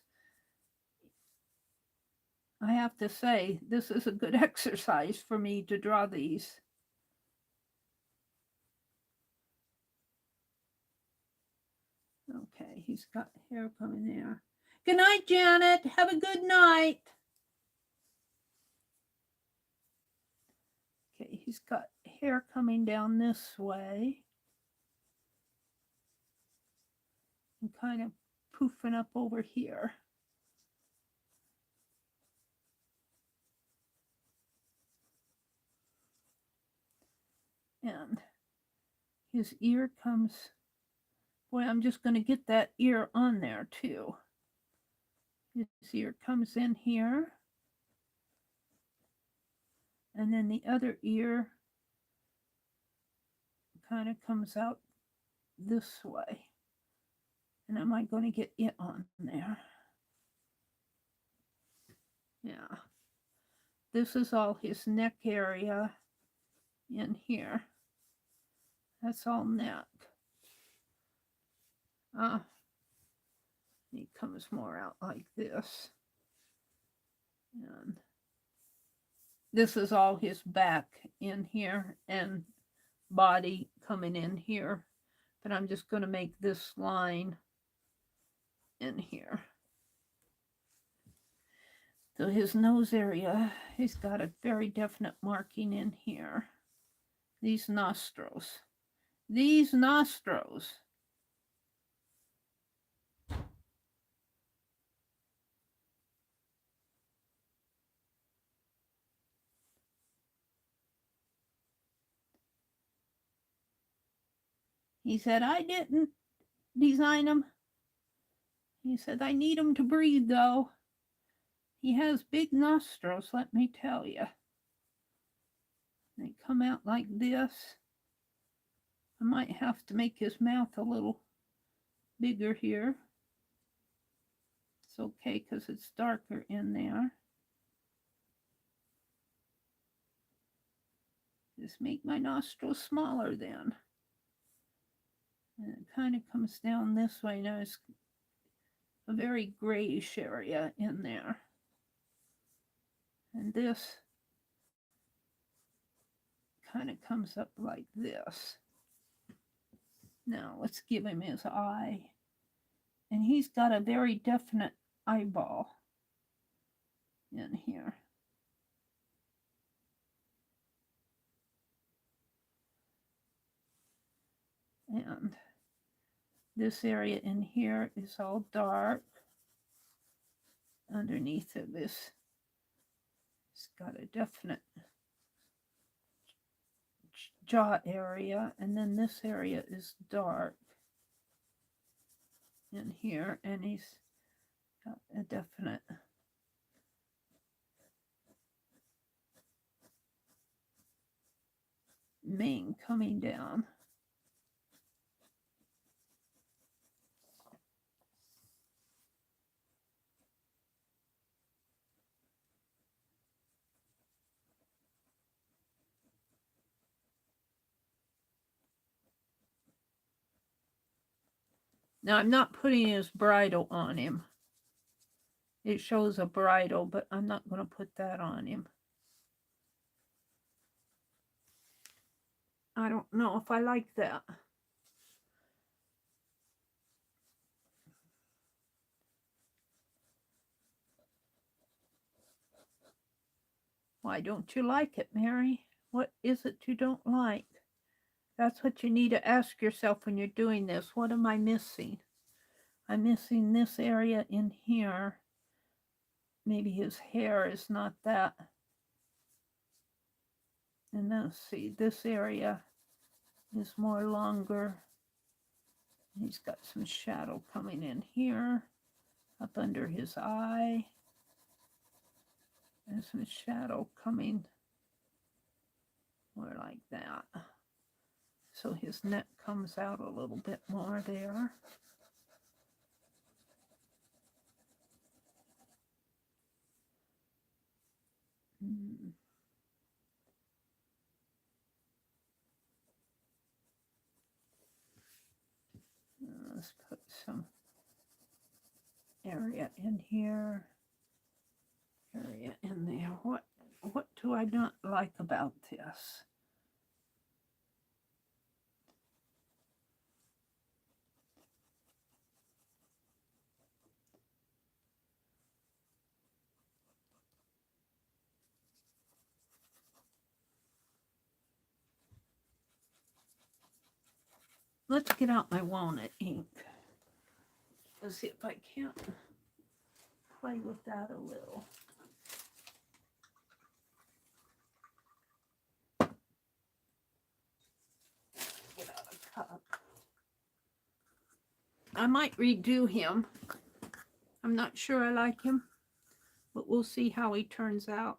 I have to say, this is a good exercise for me to draw these. Okay, he's got hair coming there. Good night, Janet. Have a good night. Okay, he's got hair coming down this way. And kind of poofing up over here. And his ear comes, boy, I'm just going to get that ear on there too. His ear comes in here. And then the other ear kind of comes out this way. And am I going to get it on there? Yeah. This is all his neck area in here. That's all neck. He comes more out like this. And this is all his back in here and body coming in here. But I'm just going to make this line in here. So his nose area, he's got a very definite marking in here. These nostrils. These nostrils. He said, I didn't design them. He said, I need them to breathe, though. He has big nostrils, let me tell you. They come out like this. I might have to make his mouth a little bigger here. It's okay because it's darker in there. Just make my nostrils smaller then. And it kind of comes down this way. Now it's a very grayish area in there. And this kind of comes up like this. Now let's give him his eye. And he's got a very definite eyeball in here. And This area in here is all dark. Underneath of this, it's got a definite jaw area, and then this area is dark in here, and he's got a definite mane coming down. Now I'm not putting his bridle on him. It shows a bridle, but I'm not going to put that on him. I don't know if I like that. Why don't you like it, Meri? What is it you don't like? That's what you need to ask yourself when you're doing this. What am I missing? I'm missing this area in here. Maybe his hair is not that. And then see, this area is more longer. He's got some shadow coming in here, up under his eye. And some shadow coming more like that. So his neck comes out a little bit more there. Let's put some area in here, area in there. What do I not like about this? Let's get out my walnut ink. Let's see if I can't play with that a little. Get out a cup. I might redo him. I'm not sure I like him, but we'll see how he turns out.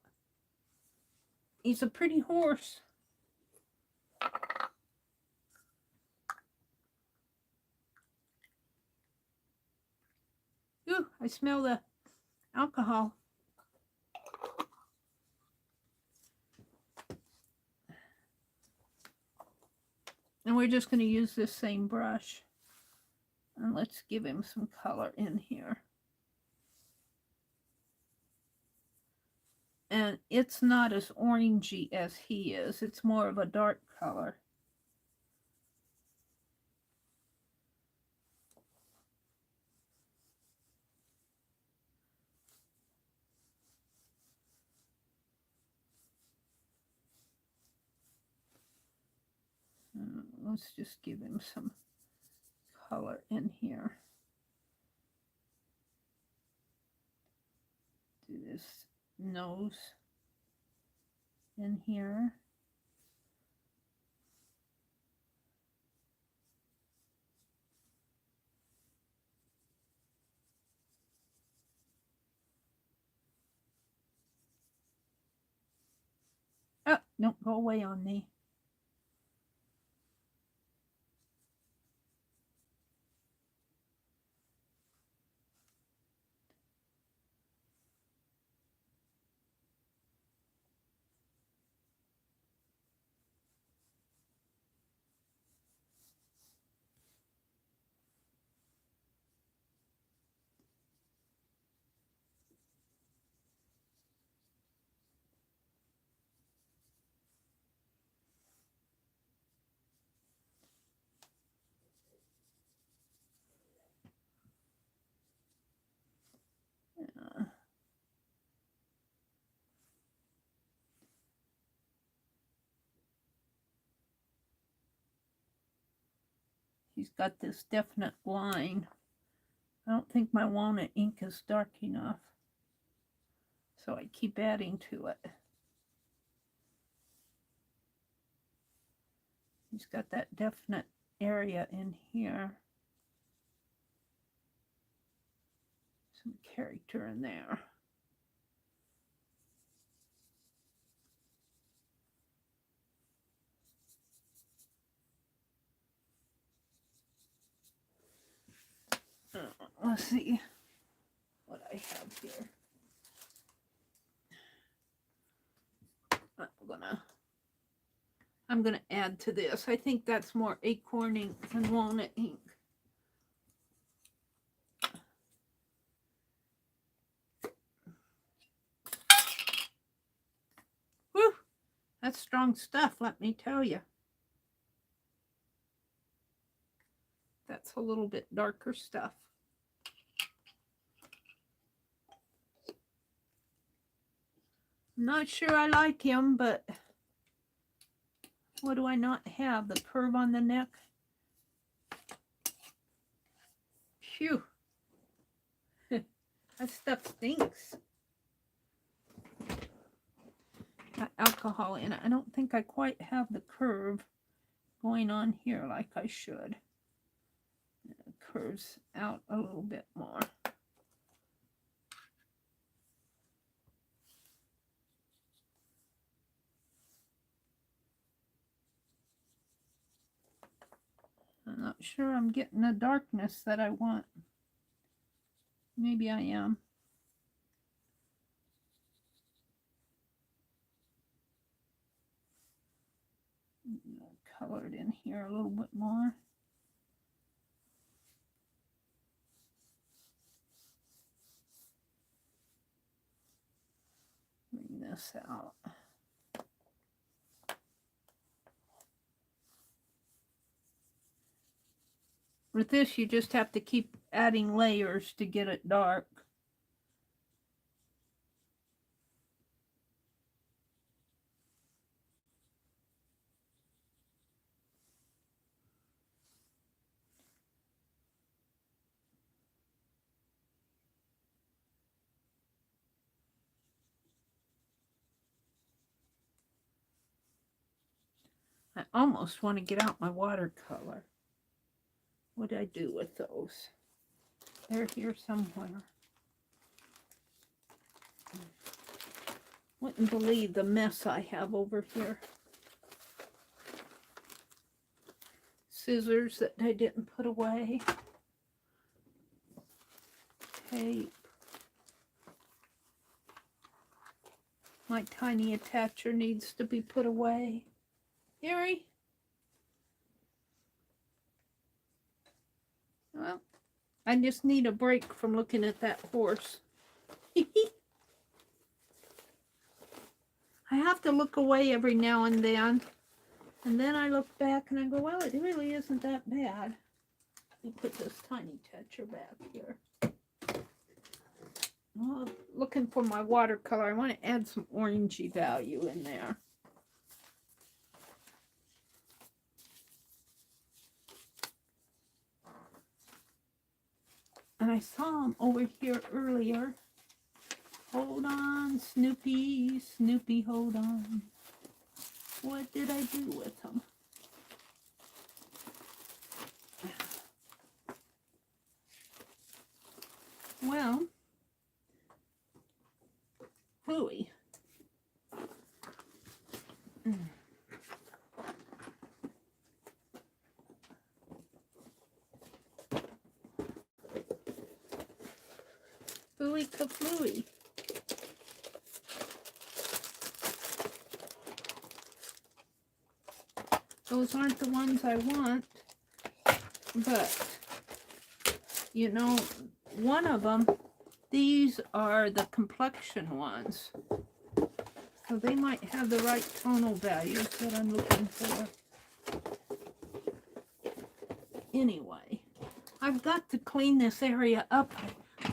He's a pretty horse. Ooh, I smell the alcohol. And we're just going to use this same brush. And let's give him some color in here. And it's not as orangey as he is. It's more of a dark color. Let's just give him some color in here. Do this nose in here. Oh, don't go away on me. He's got this definite line. I don't think my walnut ink is dark enough, so I keep adding to it. He's got that definite area in here. Some character in there. Let's see what I have here. I'm gonna add to this. I think that's more acorn ink than walnut ink. Whew, that's strong stuff, let me tell you. That's a little bit darker stuff. I'm not sure I like him, but what do I not have? The curve on the neck? Phew. That stuff stinks. Got alcohol in it. I don't think I quite have the curve going on here like I should. It curves out a little bit more. I'm not sure I'm getting the darkness that I want. Maybe I am. Color it in here a little bit more. Bring this out. With this, you just have to keep adding layers to get it dark. I almost want to get out my watercolor. What did I do with those? They're here somewhere. Wouldn't believe the mess I have over here. Scissors that I didn't put away. Tape. My tiny attacher needs to be put away. Meri? Well, I just need a break from looking at that horse. I have to look away every now and then I look back and I go, well, it really isn't that bad. Let me put this tiny toucher back here. Oh, looking for my watercolor. I want to add some orangey value in there. And I saw him over here earlier. Hold on, Snoopy, Snoopy, hold on. What did I do with him? Well, Bluey. Bluey Kaflooey. Those aren't the ones I want, but, you know, one of them, these are the complexion ones. So they might have the right tonal values that I'm looking for. Anyway, I've got to clean this area up.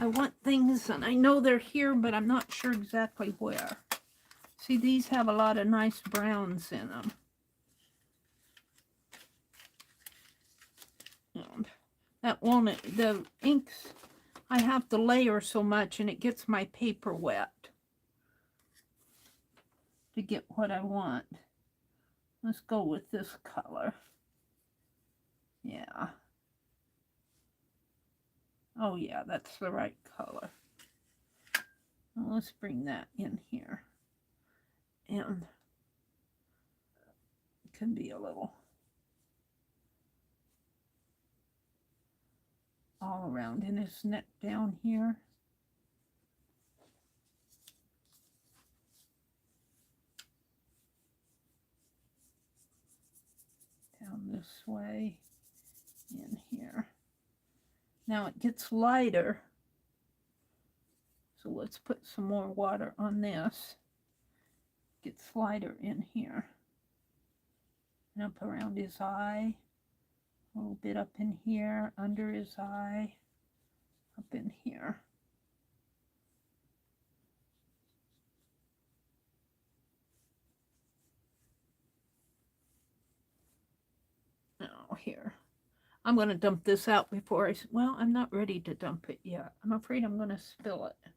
I want things, and I know they're here, but I'm not sure exactly where. See, these have a lot of nice browns in them. And that won't, the inks, I have to layer so much and it gets my paper wet to get what I want. Let's go with this color. Yeah. Oh yeah, that's the right color. Well, let's bring that in here. And it can be a little all around in his neck down here. Down this way, in here. Now it gets lighter. So let's put some more water on this. Gets lighter in here. And up around his eye. A little bit up in here, under his eye. Up in here. Now here. I'm going to dump this out before well, I'm not ready to dump it yet. I'm afraid I'm going to spill it.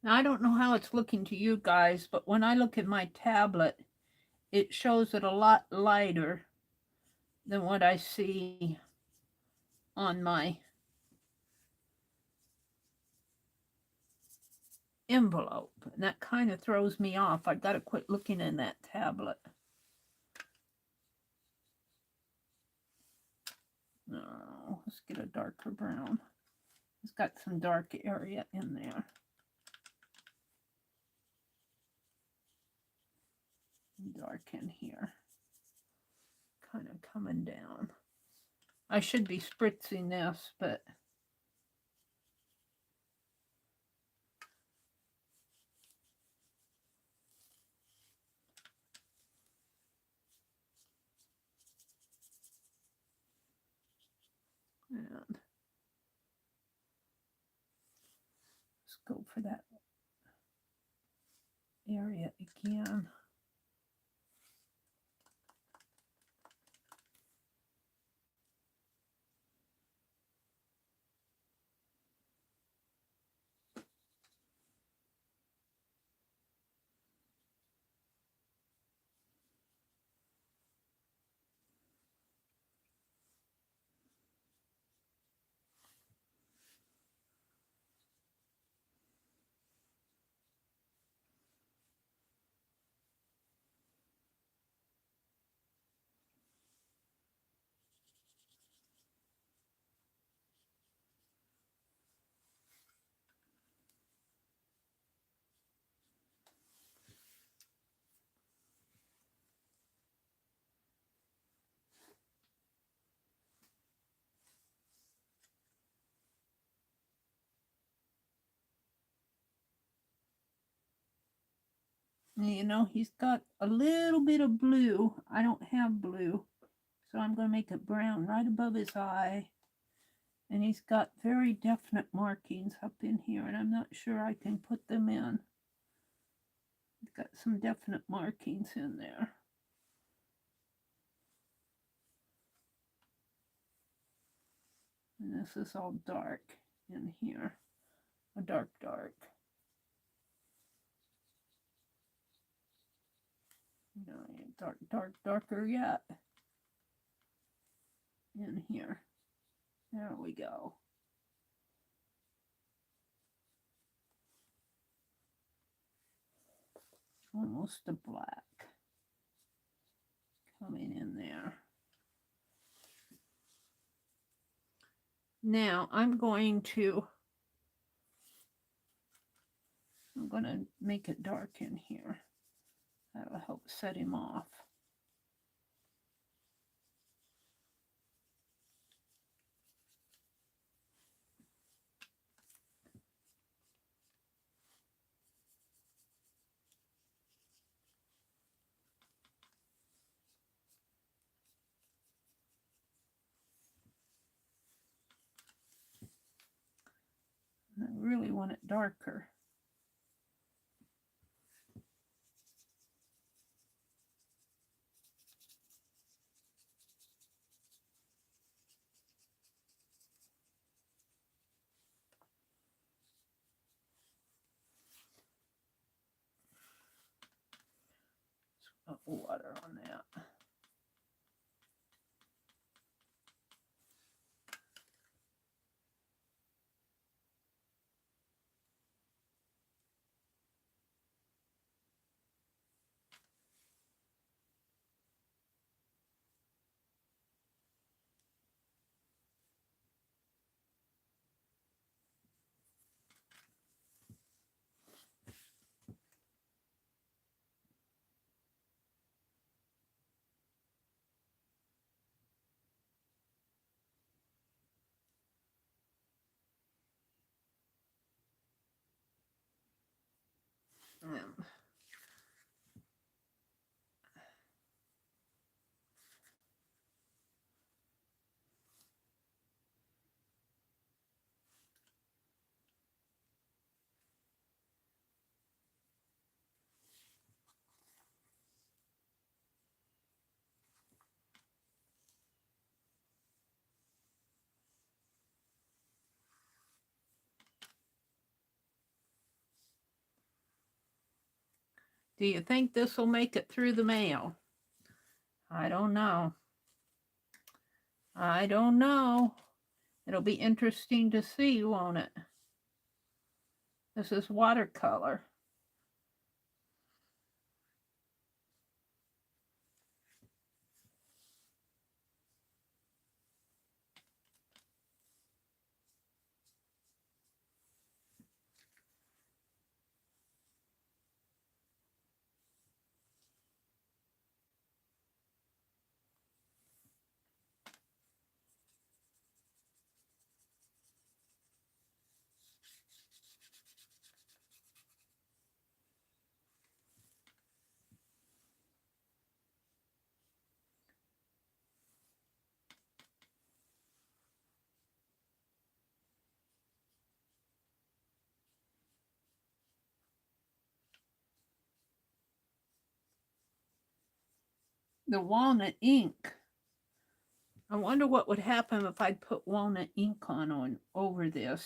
Now, I don't know how it's looking to you guys, but when I look at my tablet, it shows it a lot lighter than what I see on my envelope. And that kind of throws me off. I've got to quit looking in that tablet. No, let's get a darker brown. It's got some dark area in there. Dark in here. Kind of coming down. I should be spritzing this, but and let's go for that area again. You know, he's got a little bit of blue. I don't have blue, so I'm going to make it brown right above his eye And he's got very definite markings up in here, and I'm not sure I can put them in. He's got some definite markings in there. And this is all dark in here, a dark. No, darker yet in here. There we go. Almost a black coming in there. Now I'm going to make it dark in here. That'll help set him off. I really want it darker. Let's put water on that. Do you think this will make it through the mail? I don't know. I don't know. It'll be interesting to see, won't it? This is watercolor. The walnut ink. I wonder what would happen if I'd put walnut ink on over this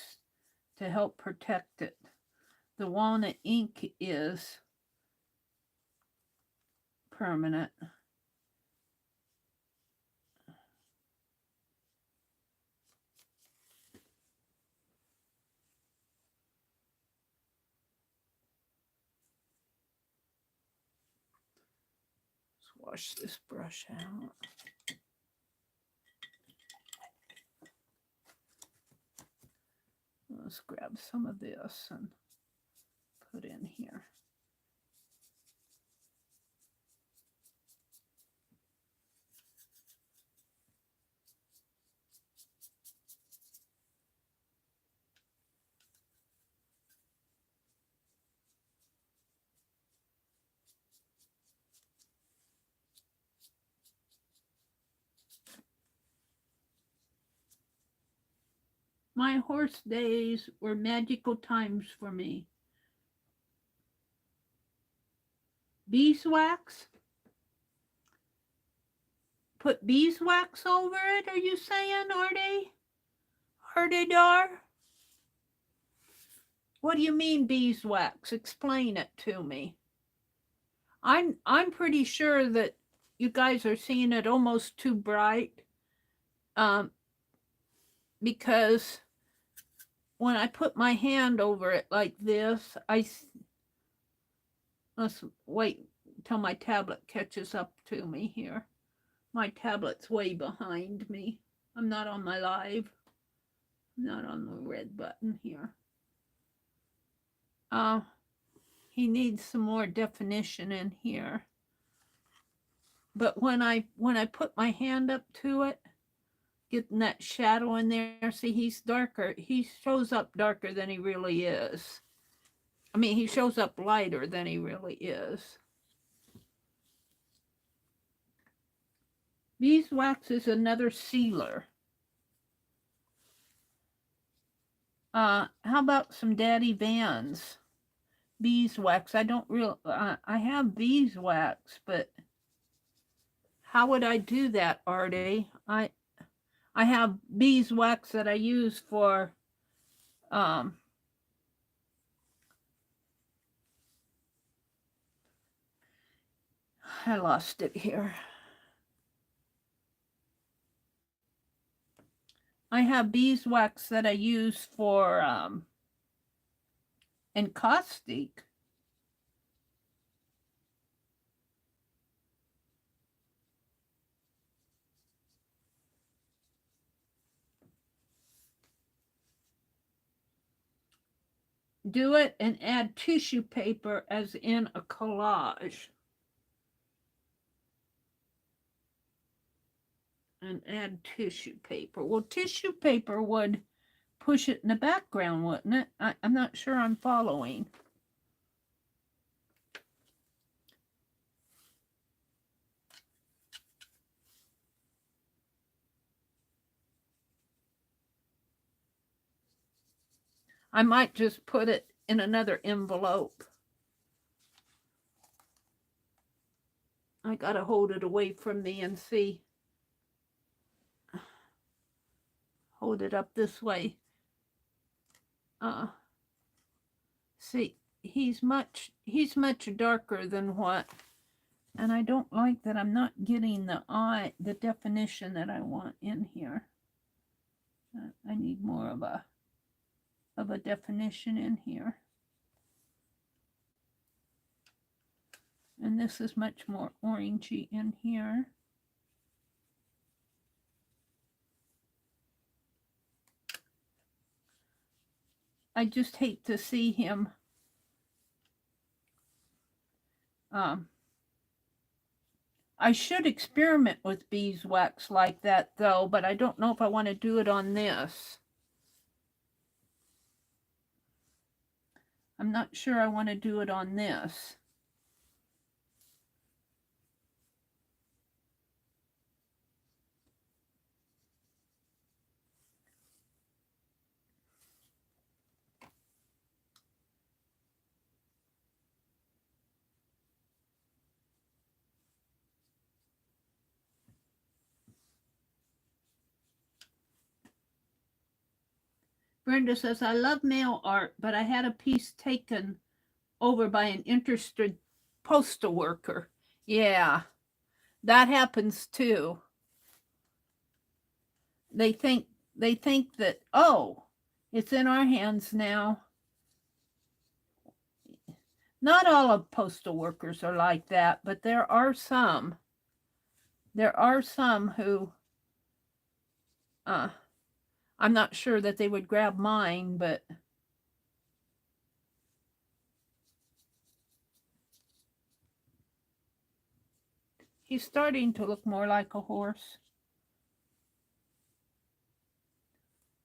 to help protect it. The walnut ink is permanent. Let's wash this brush out. Let's grab some of this and put in here. My horse days were magical times for me. Beeswax? Put beeswax over it, are you saying, Artie? Artie Dar? What do you mean beeswax? Explain it to me. I'm pretty sure that you guys are seeing it almost too bright. Because when I put my hand over it like this, let's wait till my tablet catches up to me here. My tablet's way behind me. I'm not on my live. I'm not on the red button here. He needs some more definition in here. But when I put my hand up to it, getting that shadow in there, see, he's darker. He shows up darker than he really is. I mean, he shows up lighter than he really is. Beeswax is another sealer. How about some Daddy Vans? Beeswax. I don't real. I have beeswax, but how would I do that, Artie? I have beeswax that I use for I lost it here. I have beeswax that I use for encaustic. Do it and add tissue paper as in a collage. And add tissue paper. Well, tissue paper would push it in the background, wouldn't it? I'm not sure I'm following. I might just put it in another envelope. I gotta hold it away from me and see. Hold it up this way. See, he's much darker than what, and I don't like that I'm not getting the definition that I want in here. I need more of a definition in here. And this is much more orangey in here. I just hate to see him I should experiment with beeswax like that though, but I don't know if I want to do it on this. I'm not sure I want to do it on this. Brenda says, I love mail art, but I had a piece taken over by an interested postal worker. Yeah, that happens too. They think that, oh, it's in our hands now. Not all of postal workers are like that, but there are some. There are some who, I'm not sure that they would grab mine, but he's starting to look more like a horse.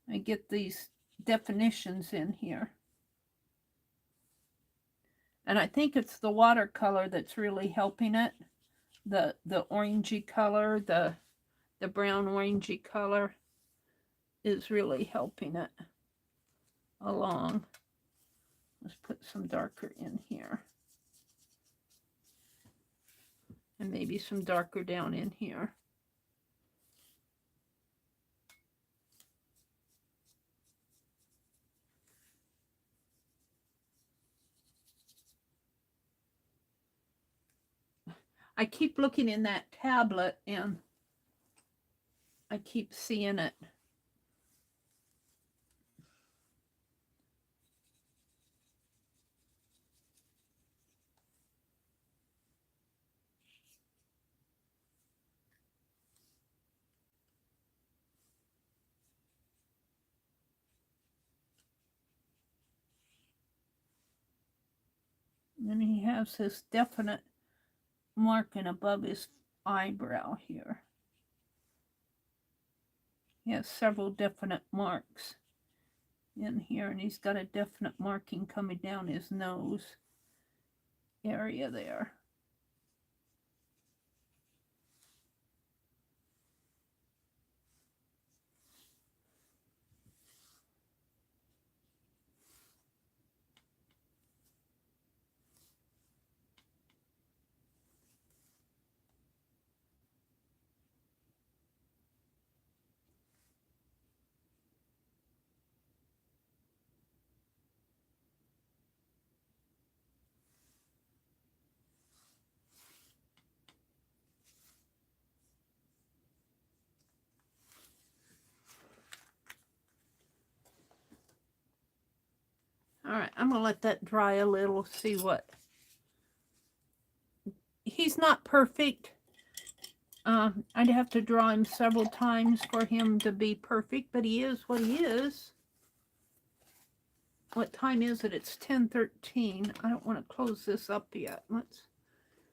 I get these definitions in here. And I think it's the watercolor that's really helping it. The orangey color, the brown orangey color. is really helping it along. Let's put some darker in here. And maybe some darker down in here. I keep looking in that tablet and I keep seeing it. And he has this definite marking above his eyebrow here. He has several definite marks in here, and he's got a definite marking coming down his nose area there. All right, I'm going to let that dry a little, see what. He's not perfect. I'd have to draw him several times for him to be perfect, but he is what he is. What time is it? It's 10:13. I don't want to close this up yet.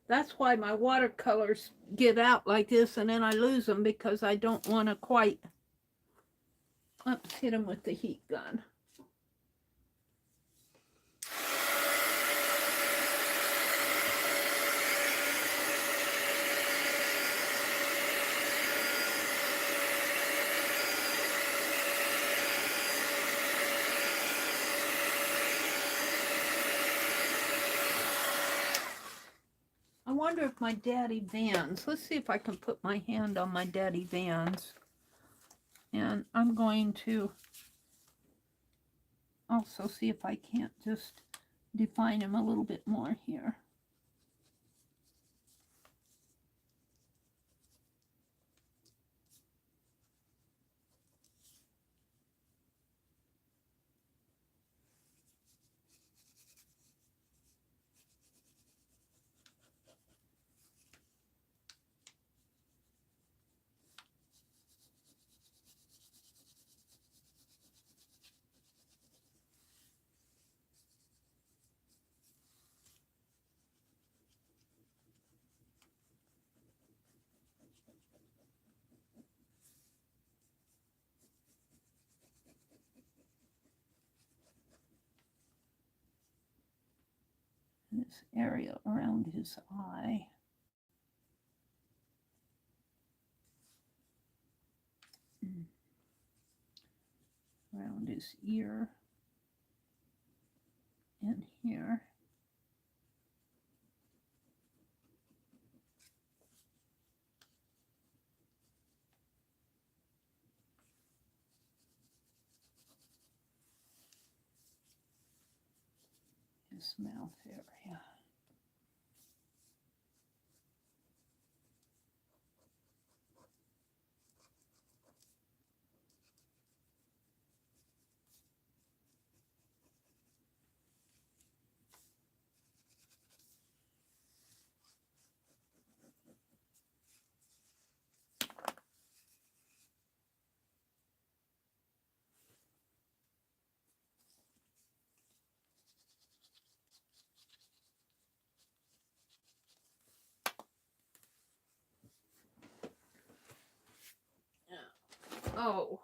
That's why my watercolors get out like this and then I lose them, because I don't want to quite. Let's hit them with the heat gun. I wonder if my daddy Vans, let's see if I can put my hand on my daddy Vans. And I'm going to also see if I can't just define him a little bit more here. This area around his eye. Around his ear. And here. His mouth area. Oh,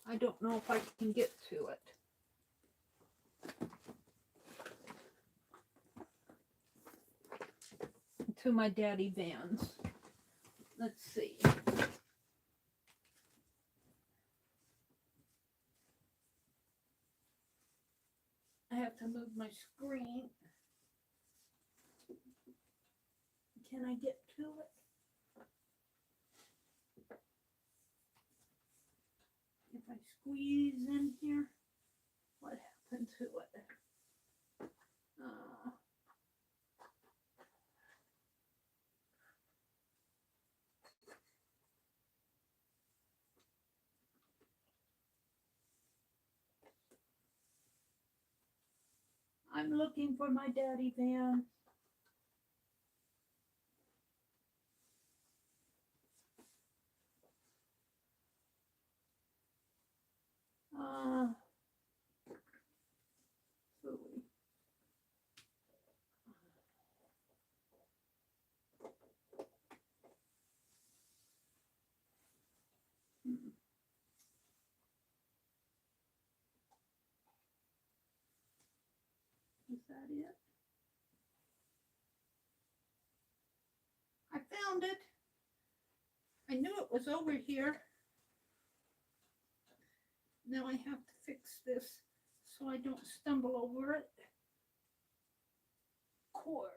I don't know if I can get to it. To my daddy Vans. Let's see. have to move my screen. Can I get to it? If I squeeze in here, what happened to it? I'm looking for my daddy van. Is that it? I found it. I knew it was over here. Now I have to fix this so I don't stumble over it. Cord.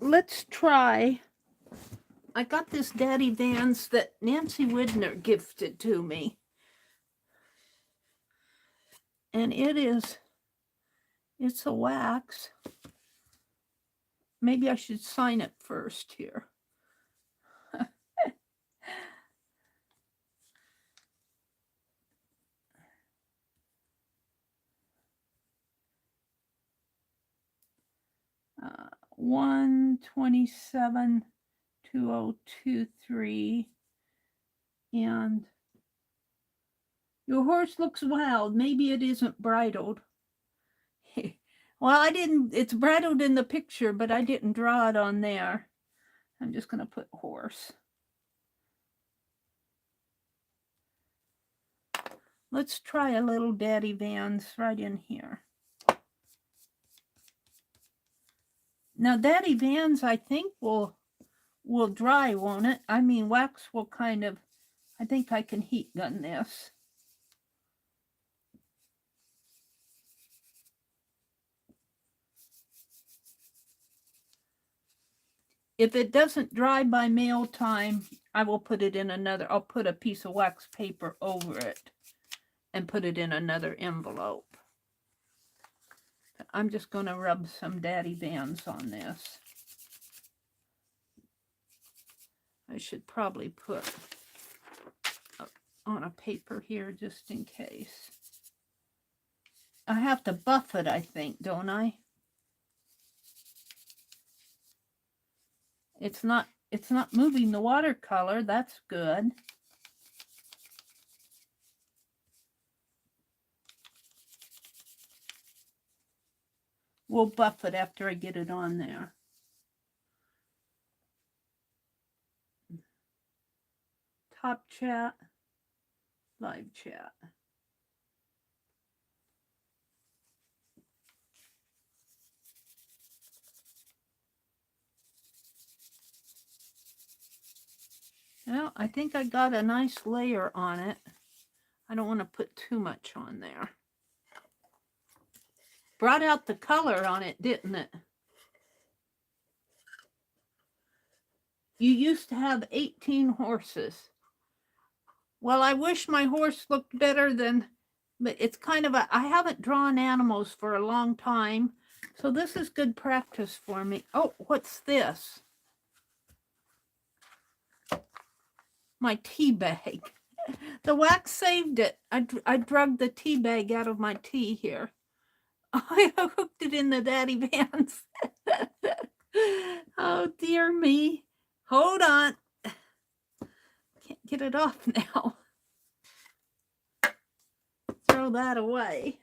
Let's try. I got this Daddy Vans that Nancy Widner gifted to me. And it's a wax. Maybe I should sign it first here. uh, 127-2023. And your horse looks wild. Maybe it isn't bridled. Well, it's bridled in the picture, but I didn't draw it on there. I'm just going to put horse. Let's try a little Daddy Vans right in here. Now, Daddy Vans, I think will dry, won't it? I mean, wax will kind of, I think I can heat gun this. If it doesn't dry by mail time, I will put it in another, I'll put a piece of wax paper over it and put it in another envelope. I'm just going to rub some Daddy Vans on this. I should probably put on a paper here just in case. I have to buff it, I think, don't I? It's not moving the watercolor. That's good. We'll buff it after I get it on there. Top chat, live chat. Well, I think I got a nice layer on it. I don't want to put too much on there. Brought out the color on it, didn't it? You used to have 18 horses. Well, I wish my horse looked better than, but it's kind of I haven't drawn animals for a long time. So this is good practice for me. Oh, what's this? My tea bag. The wax saved it. I drugged the tea bag out of my tea here. I hooked it in the Daddy Vans. Oh, dear me. Hold on. Can't get it off now. Throw that away.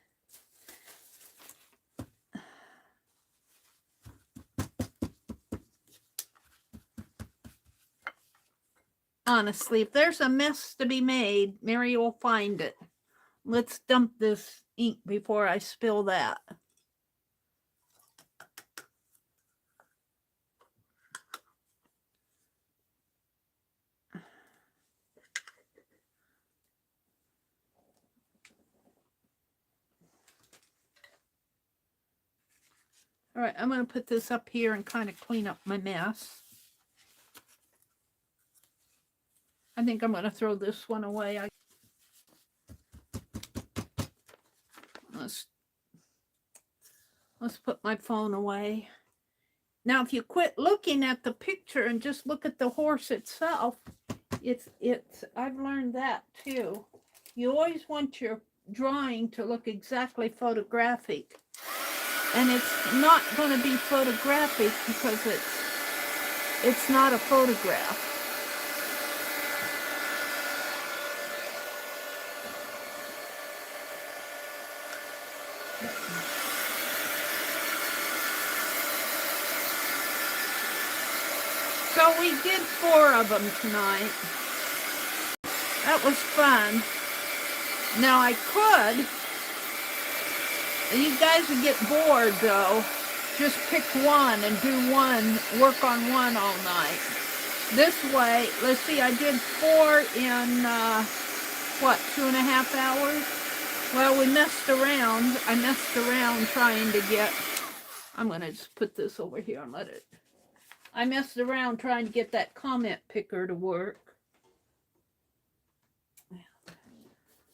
Honestly, if there's a mess to be made, Meri will find it. let's dump this ink before I spill that. All right, I'm going to put this up here and kind of clean up my mess. I think I'm going to throw this one away. Let's put my phone away. Now, if you quit looking at the picture and just look at the horse itself, I've learned that too. You always want your drawing to look exactly photographic. And it's not going to be photographic because it's not a photograph. So we did 4 of them tonight. That was fun. Now I could, you guys would get bored though, just pick one and do one, work on one all night. This way, let's see, I did 4 in, what, 2.5 hours? Well, we messed around. I messed around trying to get, I'm going to just put this over here and let it, I messed around trying to get that comment picker to work.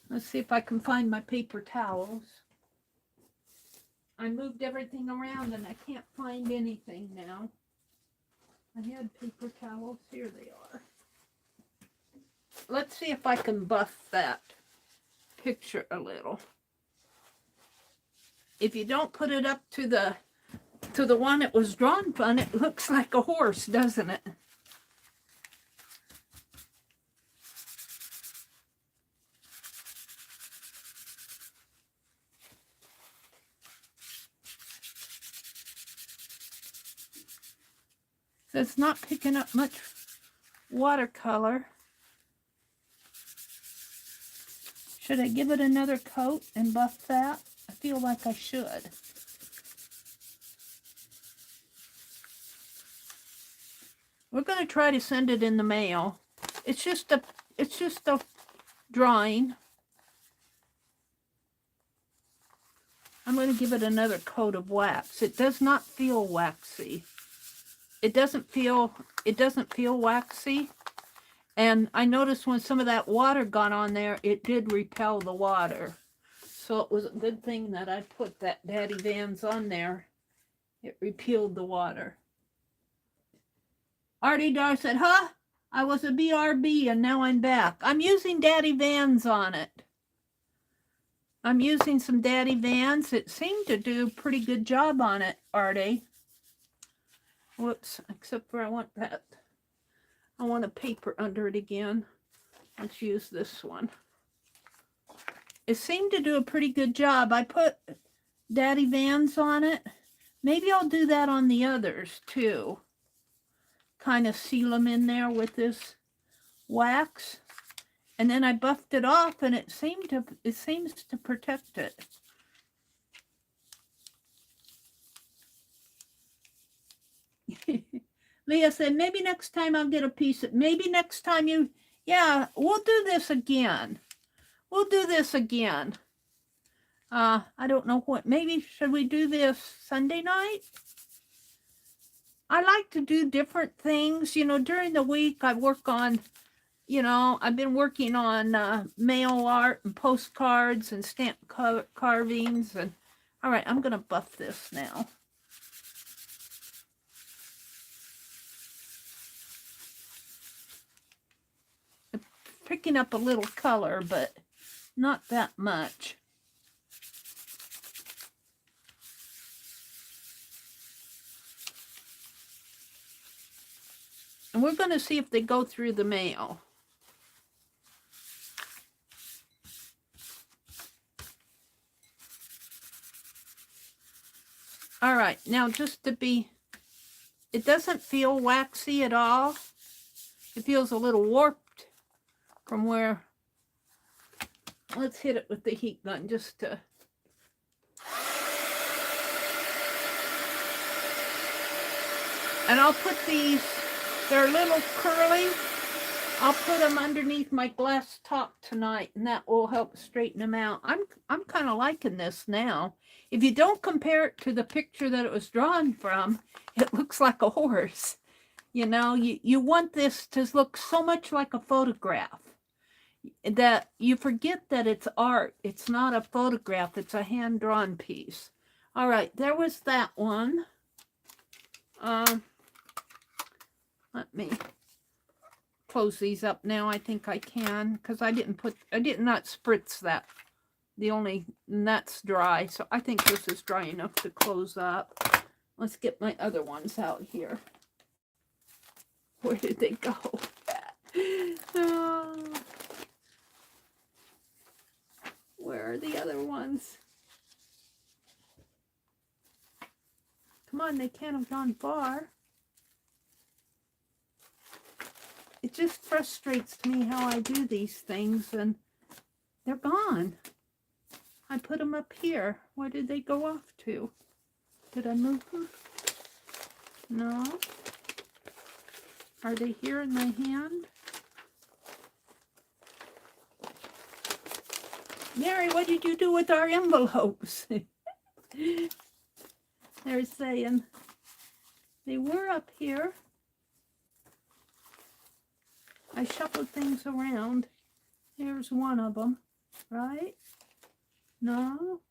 Let's see if I can find my paper towels. I moved everything around and I can't find anything now. I had paper towels. Here they are. Let's see if I can buff that picture a little. If you don't put it up to the one that was drawn from, it looks like a horse, doesn't it? So it's not picking up much watercolor. Should I give it another coat and buff that? I feel like I should. We're going to try to send it in the mail. It's just a drawing. I'm going to give it another coat of wax. It does not feel waxy. It doesn't feel waxy. And I noticed when some of that water got on there, it did repel the water. So it was a good thing that I put that Daddy Vans on there. It repelled the water. Artie Dar said, huh? I was a BRB and now I'm back. I'm using Daddy Vans on it. I'm using some Daddy Vans. It seemed to do a pretty good job on it, Artie. Whoops, except for I want a paper under it again. Let's use this one. It seemed to do a pretty good job. I put Daddy Vans on it. Maybe I'll do that on the others too. Kind of seal them in there with this wax. And then I buffed it off and it seems to protect it. Leah said, maybe next time I'll get a piece of, maybe next time you, yeah, we'll do this again. We'll do this again. I don't know what, maybe should we do this Sunday night? I like to do different things. You know, during the week I work on, you know, I've been working on mail art and postcards and stamp carvings. And all right, I'm going to buff this now. Picking up a little color, but not that much. And we're going to see if they go through the mail. All right, now just to be, it doesn't feel waxy at all. It feels a little warped from where Let's hit it with the heat gun just to... And I'll put these, they're a little curly. I'll put them underneath my glass top tonight, and that will help straighten them out. I'm kind of liking this now. If you don't compare it to the picture that it was drawn from, it looks like a horse. You know, you want this to look so much like a photograph that you forget that it's art. It's not a photograph. It's a hand-drawn piece. All right, there was that one. Let me close these up now. I think I can, because I did not spritz that. That's dry, so I think this is dry enough to close up. Let's get my other ones out here. Where did they go? Oh. Where are the other ones? Come on, they can't have gone far. It just frustrates me how I do these things, and they're gone. I put them up here. Where did they go off to? Did I move them? No. Are they here in my hand? Meri, what did you do with our envelopes? They're saying they were up here. I shuffled things around. Here's one of them, right? No?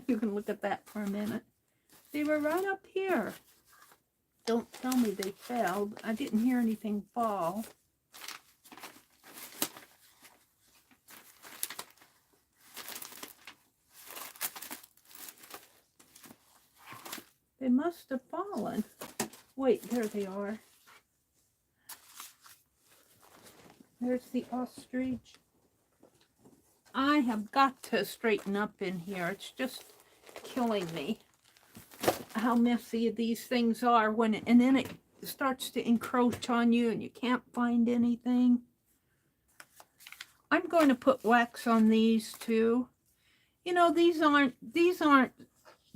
You can look at that for a minute. They were right up here. Don't tell me they fell. I didn't hear anything fall. They must have fallen. Wait, there they are. There's the ostrich. I have got to straighten up in here. It's just killing me how messy these things are and then it starts to encroach on you and you can't find anything. I'm going to put wax on these too. You know, these aren't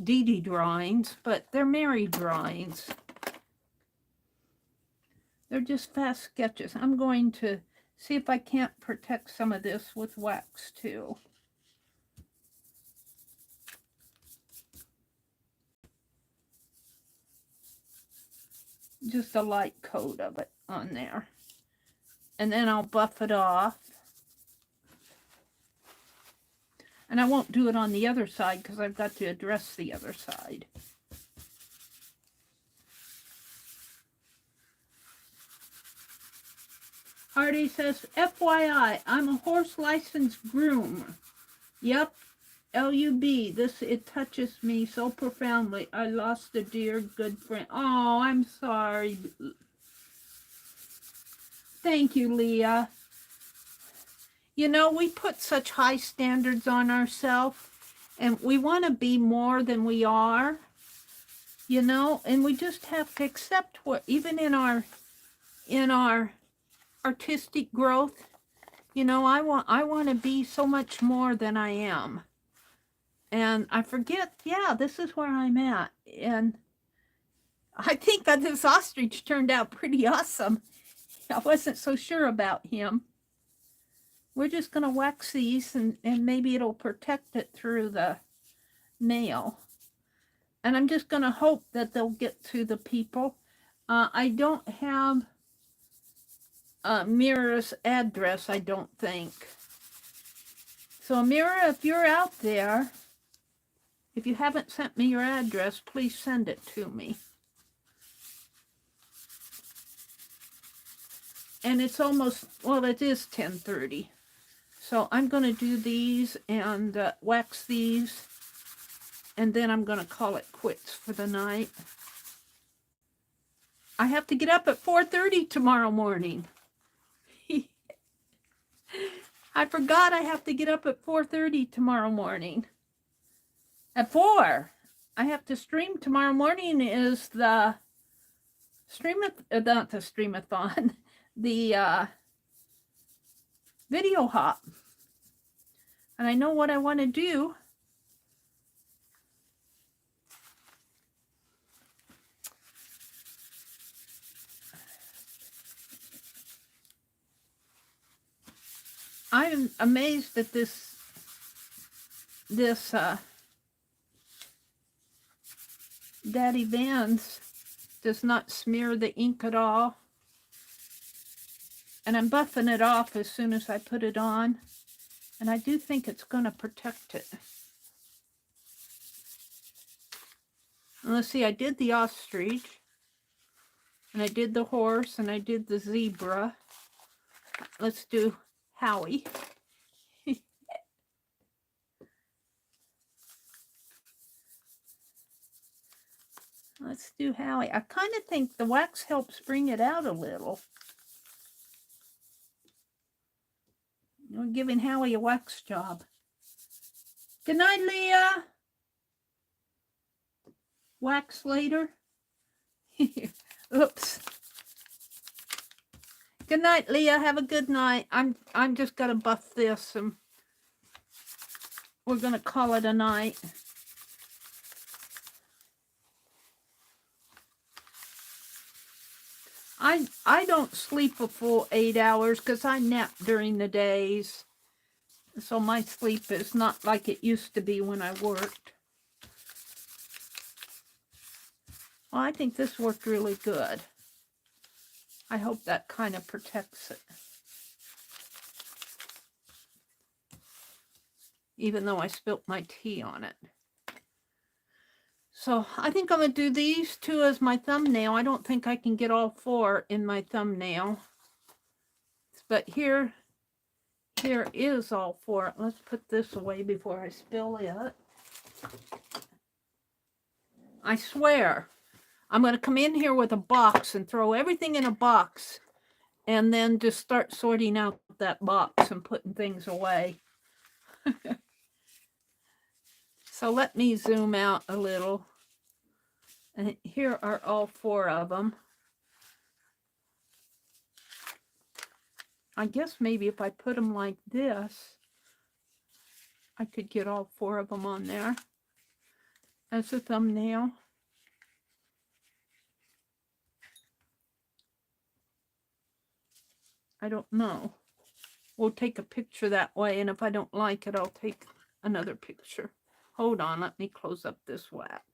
Dee drawings, but they're Meri drawings. They're just fast sketches. I'm going to see if I can't protect some of this with wax too. Just a light coat of it on there. And then I'll buff it off. And I won't do it on the other side because I've got to address the other side. Hardy says, FYI, I'm a horse licensed groom. Yep, LUB. It touches me so profoundly. I lost a dear good friend. Oh, I'm sorry. Thank you, Leah. You know, we put such high standards on ourselves, and we want to be more than we are, you know, and we just have to accept what, even in our artistic growth, you know, I want to be so much more than I am. And I forget, yeah, this is where I'm at. And I think that this ostrich turned out pretty awesome. I wasn't so sure about him. We're just going to wax these and maybe it'll protect it through the mail. And I'm just going to hope that they'll get to the people. I don't have Mira's address, I don't think. So Mira, if you're out there, if you haven't sent me your address, please send it to me. And it's almost, well, it is 10:30. So I'm going to do these and wax these. And then I'm going to call it quits for the night. I have to get up at 4:30 tomorrow morning. I forgot I have to get up at 4:30 tomorrow morning. At 4. I have to stream tomorrow morning is the not the streamathon, the video hop. And I know what I want to do. I'm amazed that this Daddy Vans does not smear the ink at all. And I'm buffing it off as soon as I put it on. And I do think it's going to protect it. And let's see, I did the ostrich. And I did the horse. And I did the zebra. Let's do Howie. Let's do Howie. I kind of think the wax helps bring it out a little. We're giving Howie a wax job. Good night, Leah. Wax later. Oops. Good night, Leah. Have a good night. I'm just gonna buff this and we're gonna call it a night. I don't sleep a full 8 hours because I nap during the days. So my sleep is not like it used to be when I worked. Well, I think this worked really good. I hope that kind of protects it. Even though I spilt my tea on it. So I think I'm going to do these two as my thumbnail. I don't think I can get all 4 in my thumbnail. But here is all 4. Let's put this away before I spill it. I swear, I'm going to come in here with a box and throw everything in a box and then just start sorting out that box and putting things away. So let me zoom out a little. And here are all 4 of them. I guess maybe if I put them like this, I could get all 4 of them on there as a thumbnail. I don't know. We'll take a picture that way, and if I don't like it, I'll take another picture. Hold on, let me close up this wax.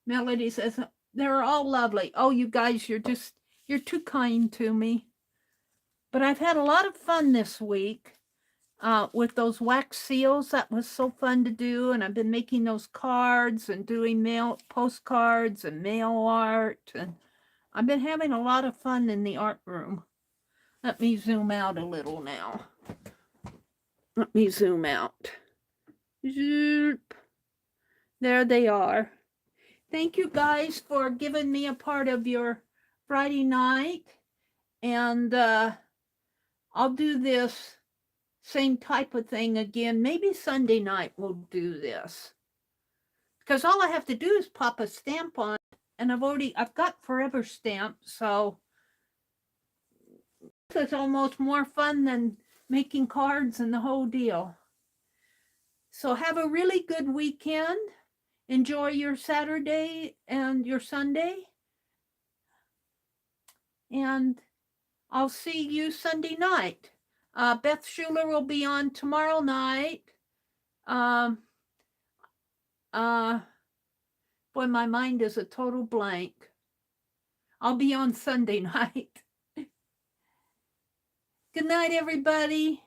Melody says, they're all lovely. Oh, you guys, you're too kind to me. But I've had a lot of fun this week with those wax seals. That was so fun to do. And I've been making those cards and doing postcards and mail art. And I've been having a lot of fun in the art room. Let me zoom out a little now. Let me zoom out. Zoop. There they are. Thank you guys for giving me a part of your Friday night. And I'll do this same type of thing again. Maybe Sunday night we'll do this. Because all I have to do is pop a stamp on. And I've got forever stamp. So this is almost more fun than making cards and the whole deal. So have a really good weekend. Enjoy your Saturday and your Sunday. And I'll see you Sunday night. Beth Schuler will be on tomorrow night. Boy, my mind is a total blank. I'll be on Sunday night. Good night, everybody.